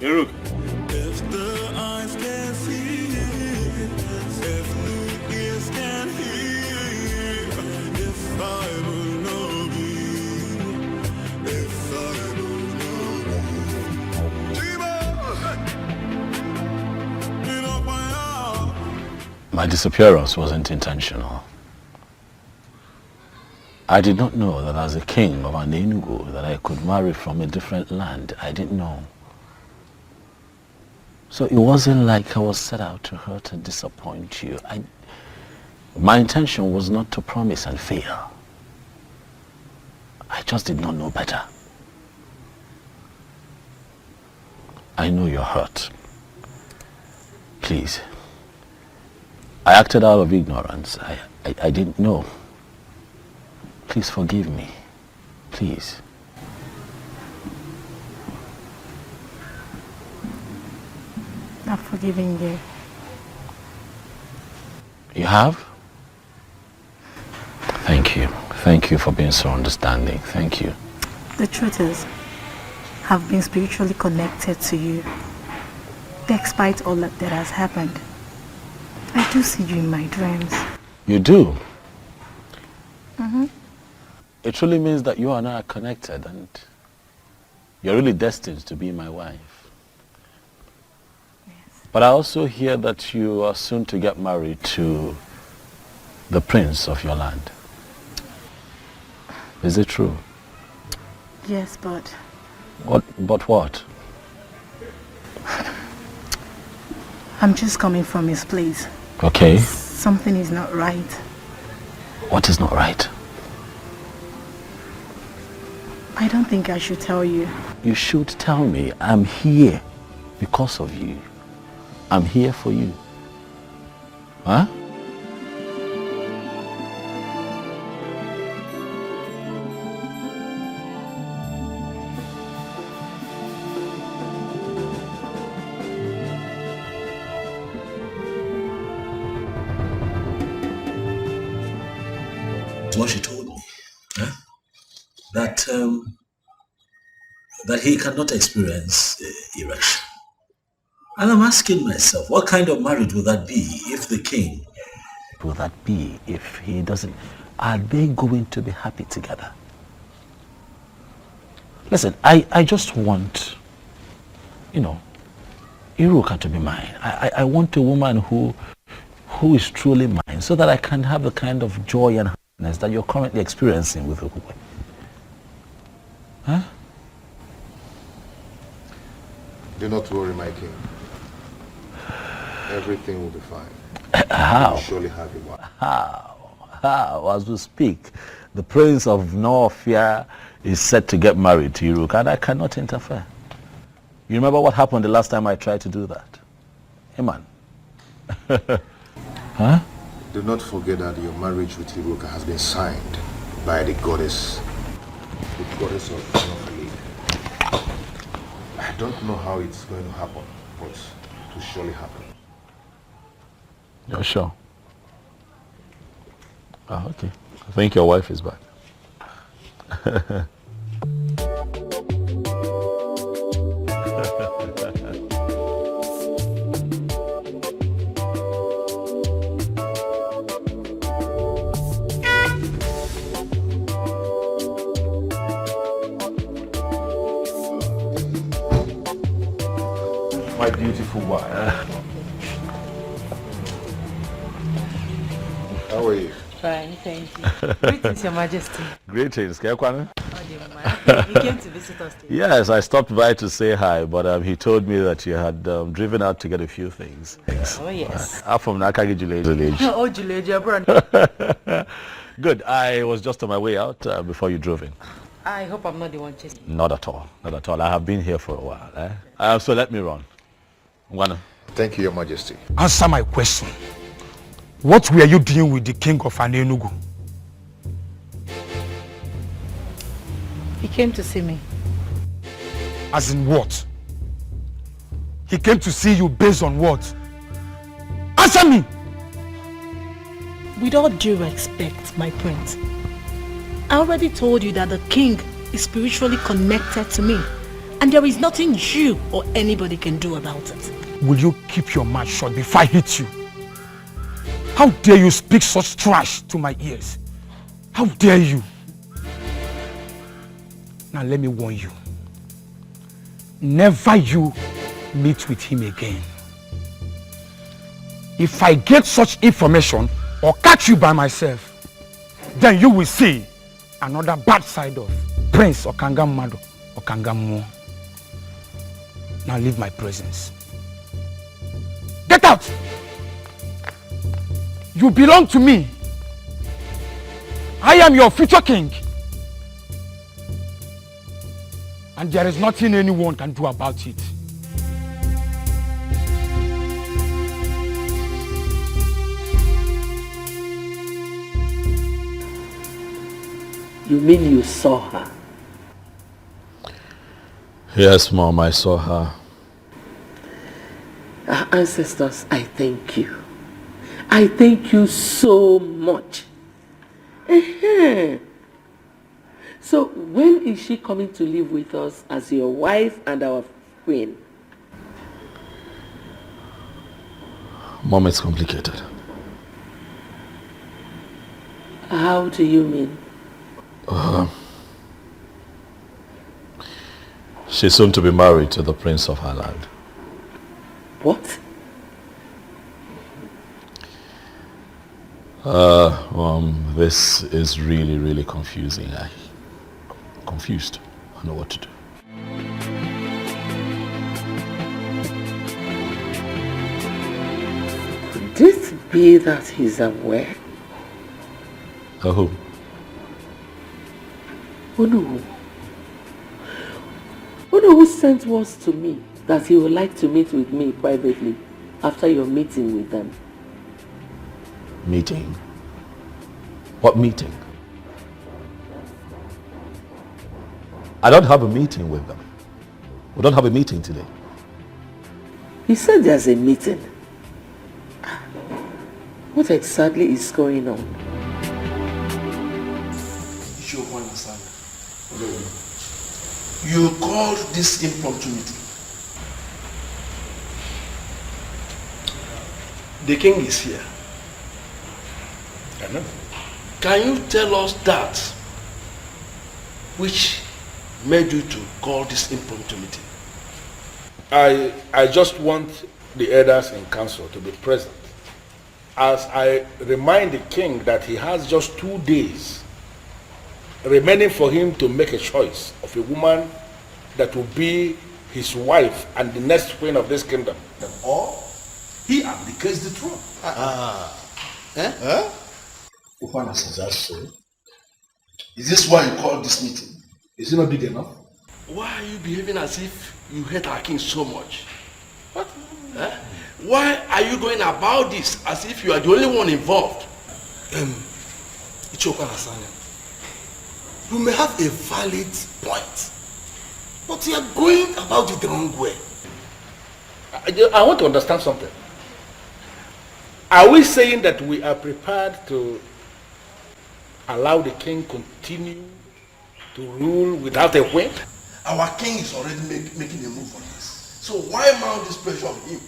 Iruk. If the eyes can see, if the ears can hear, if I will know you, if I will know you. My disappearance wasn't intentional. I did not know that as a king of an Enugu that I could marry from a different land. I didn't know. So it wasn't like I was set out to hurt and disappoint you. My intention was not to promise and fail. I just did not know better. I know you're hurt. Please. I acted out of ignorance. I didn't know. Please forgive me. Please. I've forgiven you. You have? Thank you. Thank you for being so understanding. Thank you. The truth is, I've been spiritually connected to you. Despite all that has happened, I do see you in my dreams. You do? Mm-hmm. It truly means that you and I are connected and you're really destined to be my wife. Yes. But I also hear that you are soon to get married to the prince of your land. Is it true? Yes, but... But what? I'm just coming from his place. Okay. Something is not right. What is not right? I don't think I should tell you. You should tell me. I'm here because of you. I'm here for you. Huh? What she told me, huh? That he cannot experience erection. And I'm asking myself, what kind of marriage would that be if the king... Will that be if he doesn't... Are they going to be happy together? Listen, I just want, Iruka to be mine. I want a woman who is truly mine so that I can have the kind of joy and happiness that you're currently experiencing with Ukwe. Huh? Do not worry, my king. Everything will be fine. How? You surely have a wife. How? As we speak, the prince of Northia is set to get married to Iruka, and I cannot interfere. You remember what happened the last time I tried to do that? Hey, man. Huh? Do not forget that your marriage with Iruka has been signed by the goddess of Northia. I don't know how it's going to happen, but it will surely happen. You're sure? Oh, okay. I think your wife is back. beautiful wife. How are you? Fine, thank you. Greetings, Your Majesty. Greetings, Kekwane. You came to visit us today. Yes, I stopped by to say hi, but he told me that you had driven out to get a few things. Oh, yes. I'm from Nakagi Village. Oh, Juleja, brother. Good. I was just on my way out before you drove in. I hope I'm not the one chasing. Not at all. Not at all. I have been here for a while. So let me run. Ngwana. Thank you, Your Majesty. Answer my question. What were you doing with the king of Anenugu? He came to see me. As in what? He came to see you based on what? Answer me! With all due respect, my prince, I already told you that the king is spiritually connected to me, and there is nothing you or anybody can do about it. Will you keep your mouth shut before I hit you? How dare you speak such trash to my ears? How dare you? Now let me warn you. Never you meet with him again. If I get such information or catch you by myself, then you will see another bad side of Prince Okangamado Okangamuo. Now leave my presence. Get out! You belong to me. I am your future king. And there is nothing anyone can do about it. You mean you saw her? Yes, Mom, I saw her. Our ancestors, I thank you. I thank you so much. So when is she coming to live with us as your wife and our queen? Mom, it's complicated. How do you mean? She's soon to be married to the prince of her land. What? This is really, really confusing. I'm confused. I don't know what to do. Could it be that he's aware? Who? Unu who sent words to me that he would like to meet with me privately after your meeting with them. Meeting? What meeting? I don't have a meeting with them. We don't have a meeting today. He said there's a meeting. What exactly is going on? You called this impromptu meeting. The king is here. I know. Can you tell us that which made you to call this impromptu meeting? I just want the elders in council to be present as I remind the king that he has just 2 days remaining for him to make a choice of a woman that will be his wife and the next queen of this kingdom. Or he abdicates the throne. Is that so? Is this why you called this meeting? Is it not big enough? Why are you behaving as if you hate our king so much? What? Why are you going about this as if you are the only one involved? Ichokwa Nasanya, you may have a valid point, but you are going about it the wrong way. I want to understand something. Are we saying that we are prepared to allow the king continue to rule without a queen? Our king is already making a move on this. So why mount this pressure on him?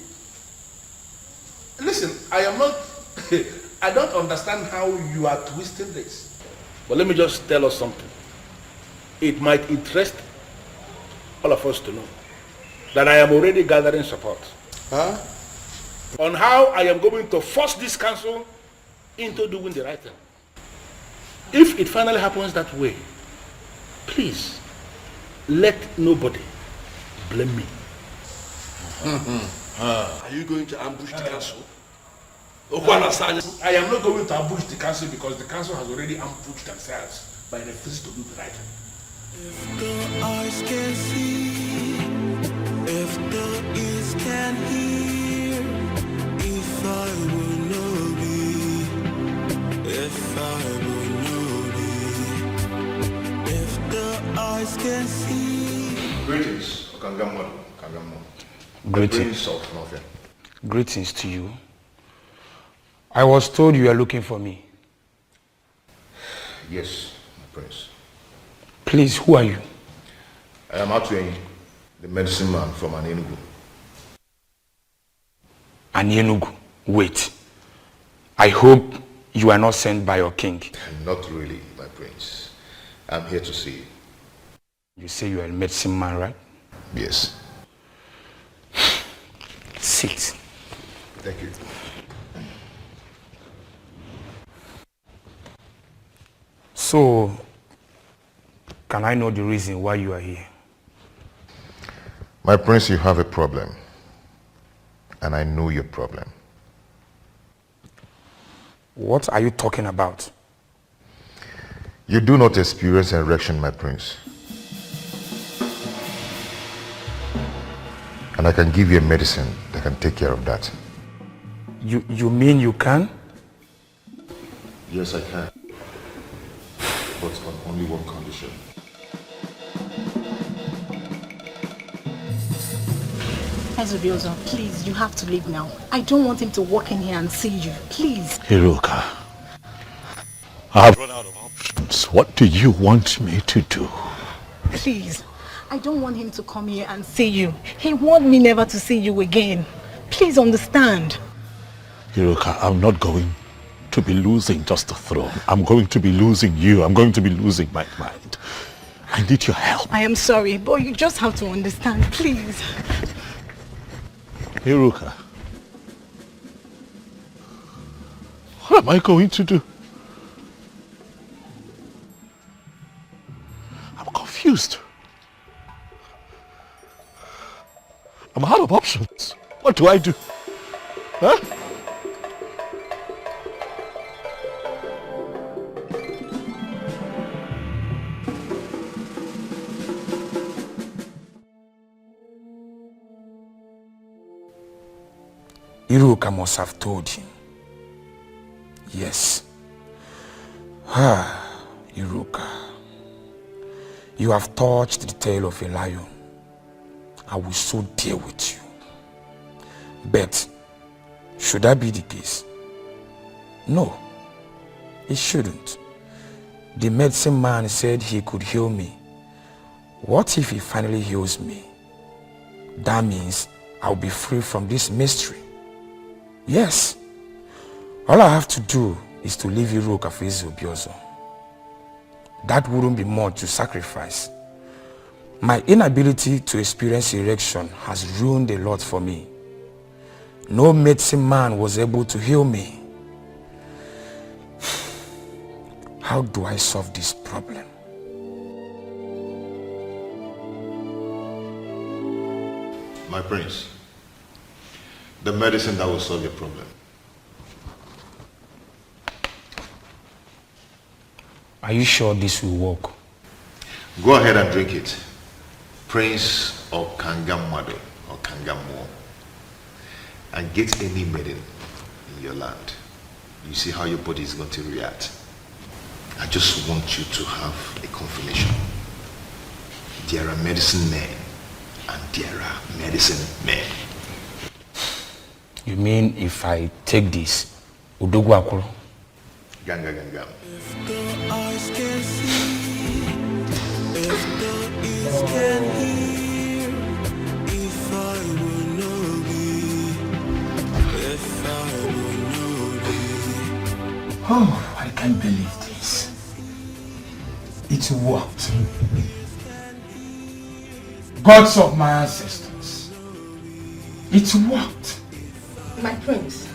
Listen, I am not... I don't understand how you are twisting this. But let me just tell us something. It might interest all of us to know that I am already gathering support. Huh? On how I am going to force this council into doing the right thing. If it finally happens that way, please, let nobody blame me. Are you going to ambush the council? I am not going to ambush the council because the council has already ambushed themselves by refusing to do the right thing. If the eyes can see, if the ears can hear, if I will know be, if I will know be, if the eyes can see. Greetings, Kangamwado. Greetings. Greetings to you. I was told you are looking for me. Yes, my prince. Please, who are you? I am Atweng, the medicine man from Anienugu. Anienugu? Wait. I hope you are not sent by your king. Not really, my prince. I'm here to see you. You say you are a medicine man, right? Yes. Sit. Thank you. So, can I know the reason why you are here? My prince, you have a problem. And I know your problem. What are you talking about? You do not experience erection, my prince. And I can give you a medicine that can take care of that. You mean you can? Yes, I can. But on only one condition. Ezebiozo, please, you have to leave now. I don't want him to walk in here and see you. Please. Iruka, I've run out of options. What do you want me to do? Please. I don't want him to come here and see you. He wants me never to see you again. Please understand. Iruka, I'm not going to be losing just the throne. I'm going to be losing you. I'm going to be losing my mind. I need your help. I am sorry, but you just have to understand, please. Iruka, what am I going to do? I'm confused. I'm out of options. What do I do? Huh? Iruka must have told him. Yes. Iruka. You have touched the tail of a lion. I will so deal with you. But should that be the case? No, it shouldn't. The medicine man said he could heal me. What if he finally heals me? That means I'll be free from this mystery. Yes. All I have to do is to leave Iruka for Ezebiozo. That wouldn't be much to sacrifice. My inability to experience erection has ruined a lot for me. No medicine man was able to heal me. How do I solve this problem? My prince, the medicine that will solve your problem. Are you sure this will work? Go ahead and drink it. Prince of Kangamwado or Kangamwa. And get any maiden in your land. You see how your body is going to react. I just want you to have a confirmation. There are medicine men and there are medicine men. You mean if I take this, Udogu Akuro? Ganga ganga. If the eyes can see, if the ears can hear, if I will know thee, if I will know thee. Oh, I can't believe this. It worked. Gods of my ancestors, It's worked. My prince.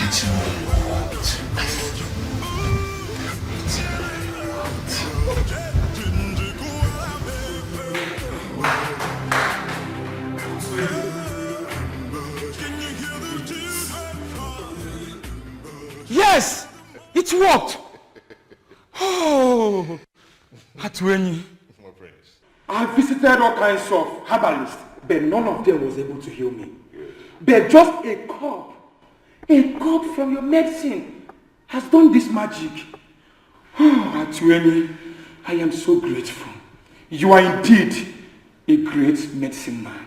It's really worked. Yes! It worked! Oh! Atuenyi. I visited all kinds of herbalists, but none of them was able to heal me. But just a cup from your medicine has done this magic. Oh, Atuenyi, I am so grateful. You are indeed a great medicine man.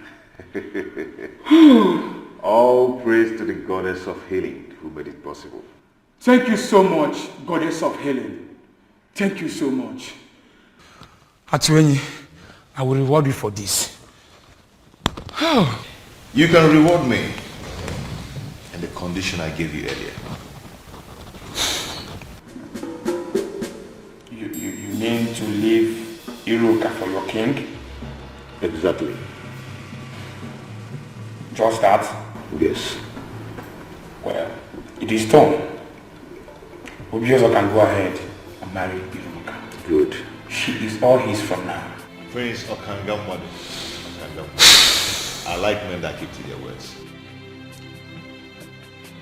All praise to the goddess of healing who made it possible. Thank you so much, goddess of healing. Thank you so much. Atuenyi, I will reward you for this. You can reward me in the condition I gave you earlier. You mean to leave Iruka for your king? Exactly. Just that? Yes. Well, it is done. Obiozo can go ahead and marry Iruka. Good. She is all his from now. Prince Okangamwadu. I like men that keep to their words.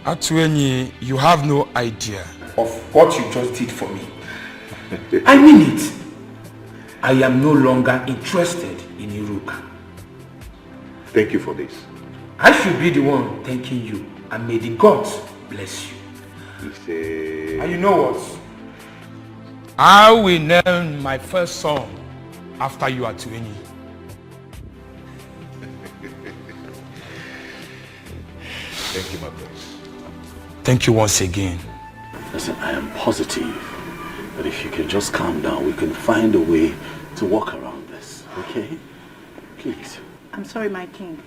Atuenyi, you have no idea of what you just did for me. I mean it. I am no longer interested in Iruka. Thank you for this. I should be the one thanking you, and may the gods bless you. And you know what? I will name my first son after you, Atuenyi. Thank you, my prince. Thank you once again. Listen, I am positive that if you can just calm down, we can find a way to work around this, okay? Please. I'm sorry, my king.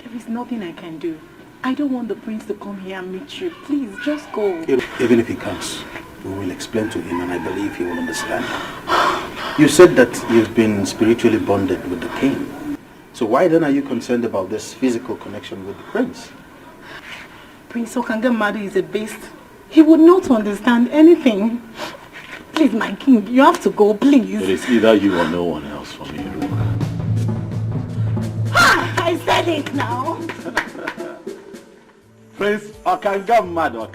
There is nothing I can do. I don't want the prince to come here and meet you. Please, just go. Even if he comes, we will explain to him and I believe he will understand. You said that you've been spiritually bonded with the king. So why then are you concerned about this physical connection with the prince? Prince Okangamadu is a beast. He would not understand anything. Please, my king, you have to go, please. It is either you or no one else for me, Iruka. I said it now. Prince Okangamadu,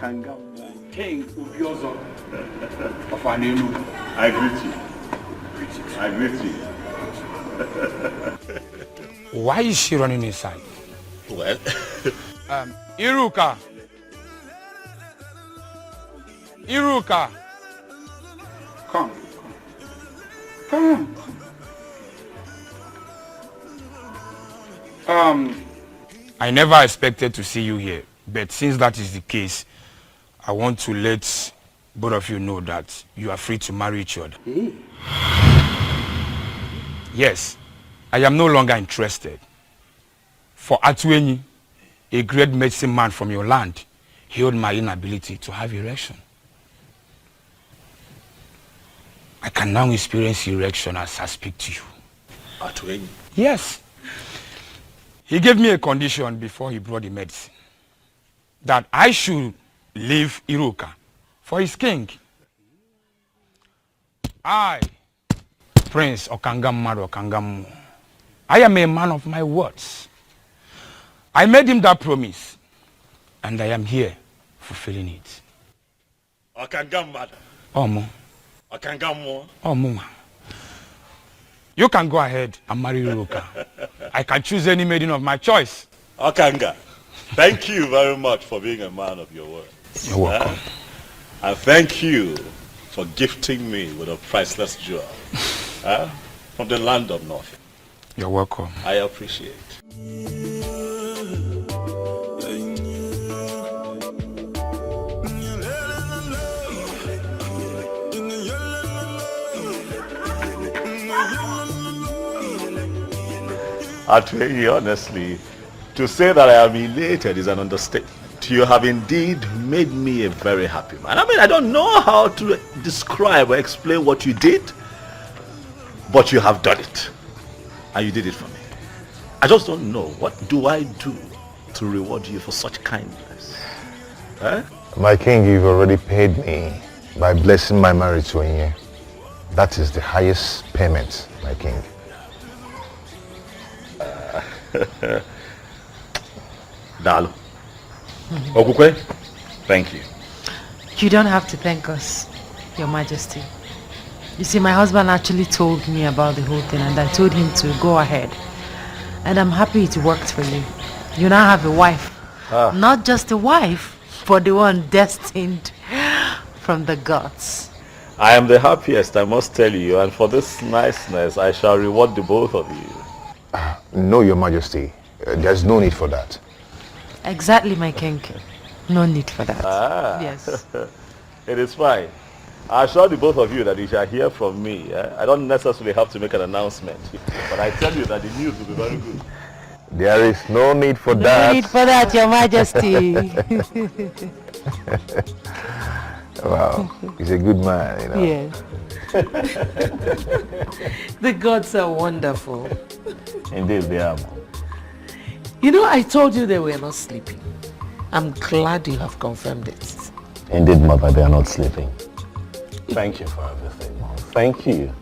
King Obiozo of Anelu. I greet you. I greet you. Why is she running inside? Well, Iruka. Iruka. Come. I never expected to see you here, but since that is the case, I want to let both of you know that you are free to marry each other. Yes, I am no longer interested. For Atuenyi, a great medicine man from your land, healed my inability to have erection. I can now experience erection as I speak to you. Atuenyi? Yes. He gave me a condition before he brought the medicine. That I should leave Iruka for his king. I, Prince Okangamadu Okangamu, I am a man of my words. I made him that promise, and I am here fulfilling it. Okangamadu. Omo. Okangamu. Omo. You can go ahead and marry Iruka. I can choose any maiden of my choice. Okanga, thank you very much for being a man of your word. You're welcome. And thank you for gifting me with a priceless jewel from the land of North. You're welcome. I appreciate. Atuenyi, honestly, to say that I am elated is an understatement. You have indeed made me a very happy man. I mean, I don't know how to describe or explain what you did, but you have done it. And you did it for me. I just don't know. What do I do to reward you for such kindness? Huh? My king, you've already paid me by blessing my marriage to Onye. That is the highest payment, my king. Dalo. Okukwe, thank you. You don't have to thank us, Your Majesty. You see, my husband actually told me about the whole thing and I told him to go ahead. And I'm happy it worked for you. You now have a wife. Not just a wife, but the one destined from the gods. I am the happiest, I must tell you, and for this niceness, I shall reward the both of you. No, Your Majesty. There's no need for that. Exactly, my king. No need for that. Yes. It is fine. I assure the both of you that you shall hear from me. I don't necessarily have to make an announcement, but I tell you that the news will be very good. There is no need for that. No need for that, Your Majesty. Wow, he's a good man, you know. Yes. The gods are wonderful. Indeed, they are. You know, I told you they were not sleeping. I'm glad you have confirmed it. Indeed, Mother, they are not sleeping. Thank you for everything, Mom. Thank you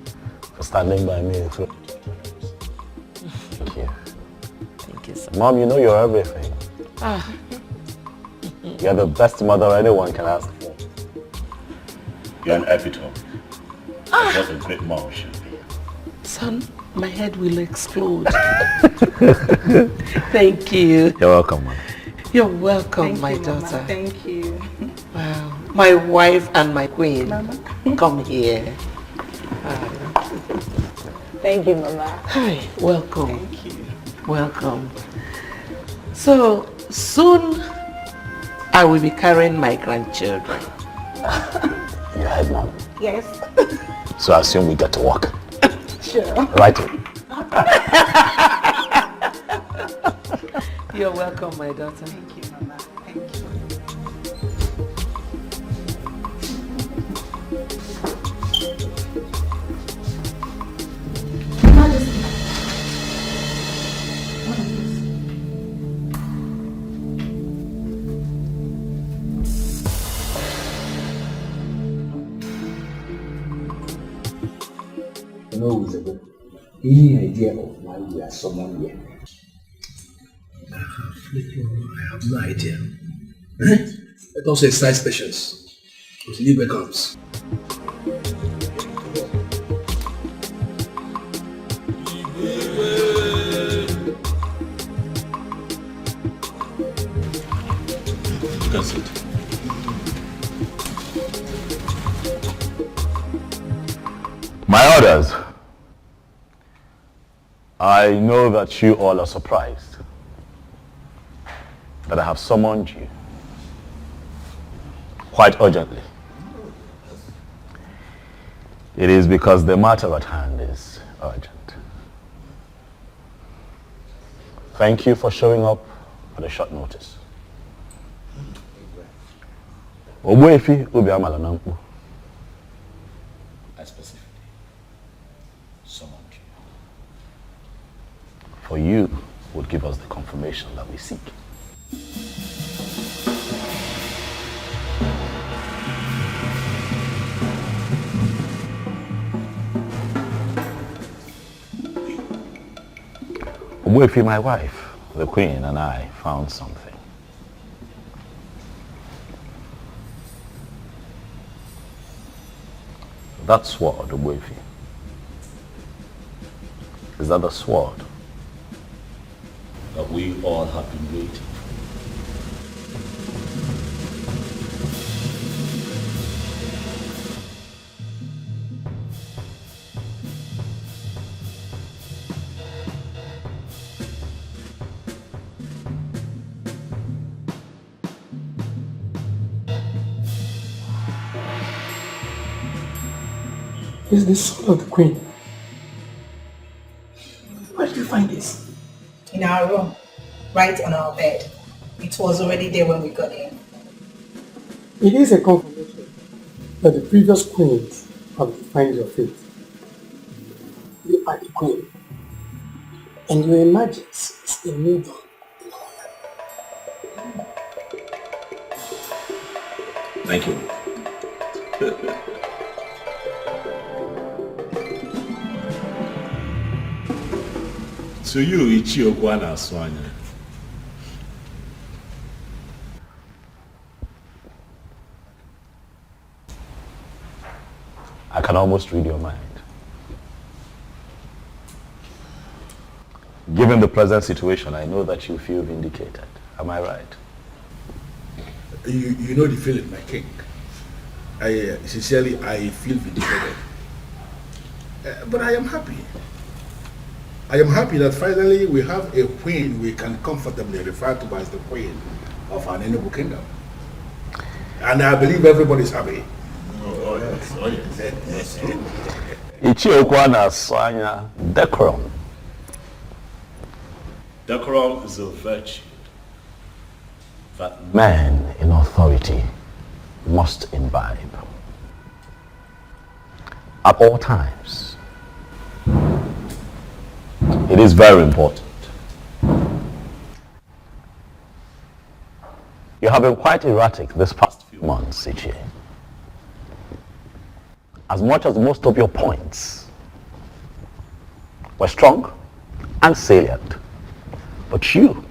for standing by me through. Thank you. Thank you, sir. Mom, you know you're everything. You're the best mother anyone can ask for. You're an epitome. What a great mom should be. Son, my head will explode. Thank you. You're welcome, Mom. You're welcome, Thank my you, daughter. Mama. Thank you. Wow. My wife and my queen. Mama. Come here. Thank you, Mama. Hi, welcome. Thank you. Welcome. So, soon I will be carrying my grandchildren. You heard, Mom. Yes. So I assume we get to work. Sure. Right. You're welcome, my daughter. Thank you, Mama. Thank you. No, Isabel. Any idea of why we are summoned here? I have no idea. Let us exercise patience. Until Libre comes. That's it. My orders. I know that you all are surprised that I have summoned you quite urgently. It is because the matter at hand is urgent. Thank you for showing up at a short notice. Ogbuefi Obiamala Nankpo. I specifically summoned you. For you would give us the confirmation that we seek. Ogbuefi, my wife, the queen, and I found something. That sword, Ogbuefi, is that the sword That we all have been waiting. It's the soul of the queen. Where did you find this? In our room, right on our bed. It was already there when we got in. It is a confirmation that the previous queens have defined your fate. You are the queen. And your emergence is a new dawn. Thank you. To you, Ichiokwa na Swanya. I can almost read your mind. Given the present situation, I know that you feel vindicated. Am I right? You know the feeling, my king. Sincerely, I feel vindicated. But I am happy. I am happy that finally we have a queen we can comfortably refer to as the queen of an Enugu kingdom. And I believe everybody is happy. Oh yes, oh yes. Ichiokwa na Swanya, decorum. Decorum is a virtue that man in authority must imbibe at all times. It is very important. You have been quite erratic this past few months, Ichie. As much as most of your points were strong and salient, but you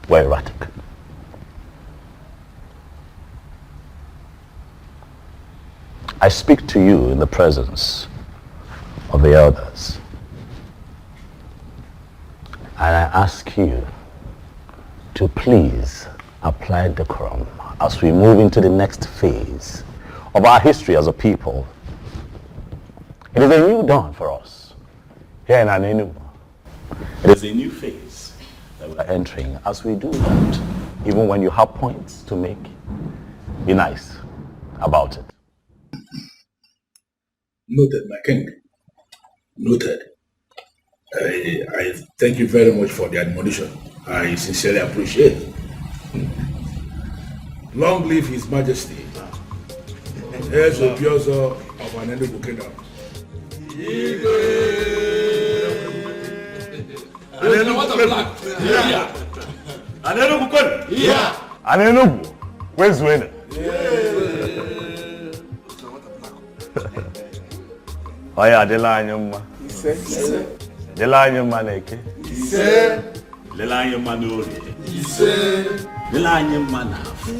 were erratic. I speak to you in the presence of the elders, and I ask you to please apply decorum as we move into the next phase of our history as a people. It is a new dawn for us here in Anenu. It is a new phase that we are entering. As we do that, even when you have points to make, be nice about it. Noted, my king. Noted. I thank you very much for the admonition. I sincerely appreciate it. Long live His Majesty, heirs of Biozo of an Enugu kingdom. Anenugu, where's winner? Oya, adela anyuma. Adela anyuma neke. Adela anyuma nori. Adela anyuma nafu.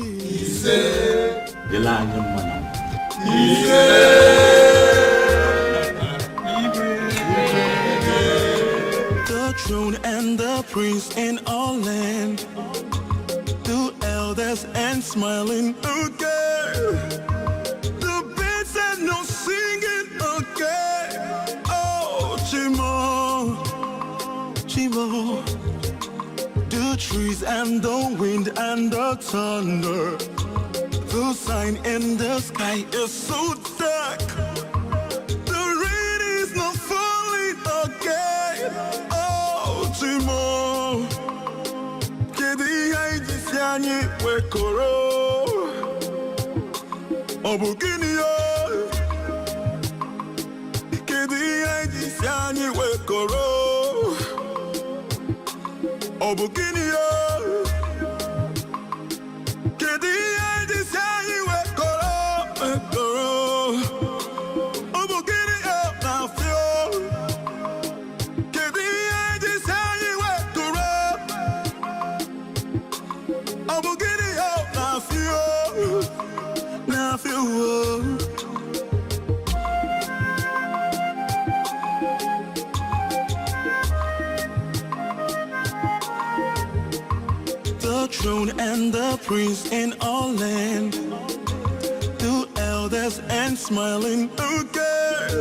Adela anyuma nafu. The throne and the prince in all land, two elders and smiling again. The birds and no singing again. Oh, Chimo, Chimo. The trees and the wind and the thunder, the sign in the sky is so dark. The rain is not falling again. Oh, Chimo, Kedi haiji siani wekoro, Obukini yo. Kedi haiji siani wekoro, Obukini yo. Kedi haiji siani wekoro. Obukini yo na fio. Kedi haiji siani wekoro. Obukini yo na fio. Na fio. The throne and the prince in all land, two elders and smiling again.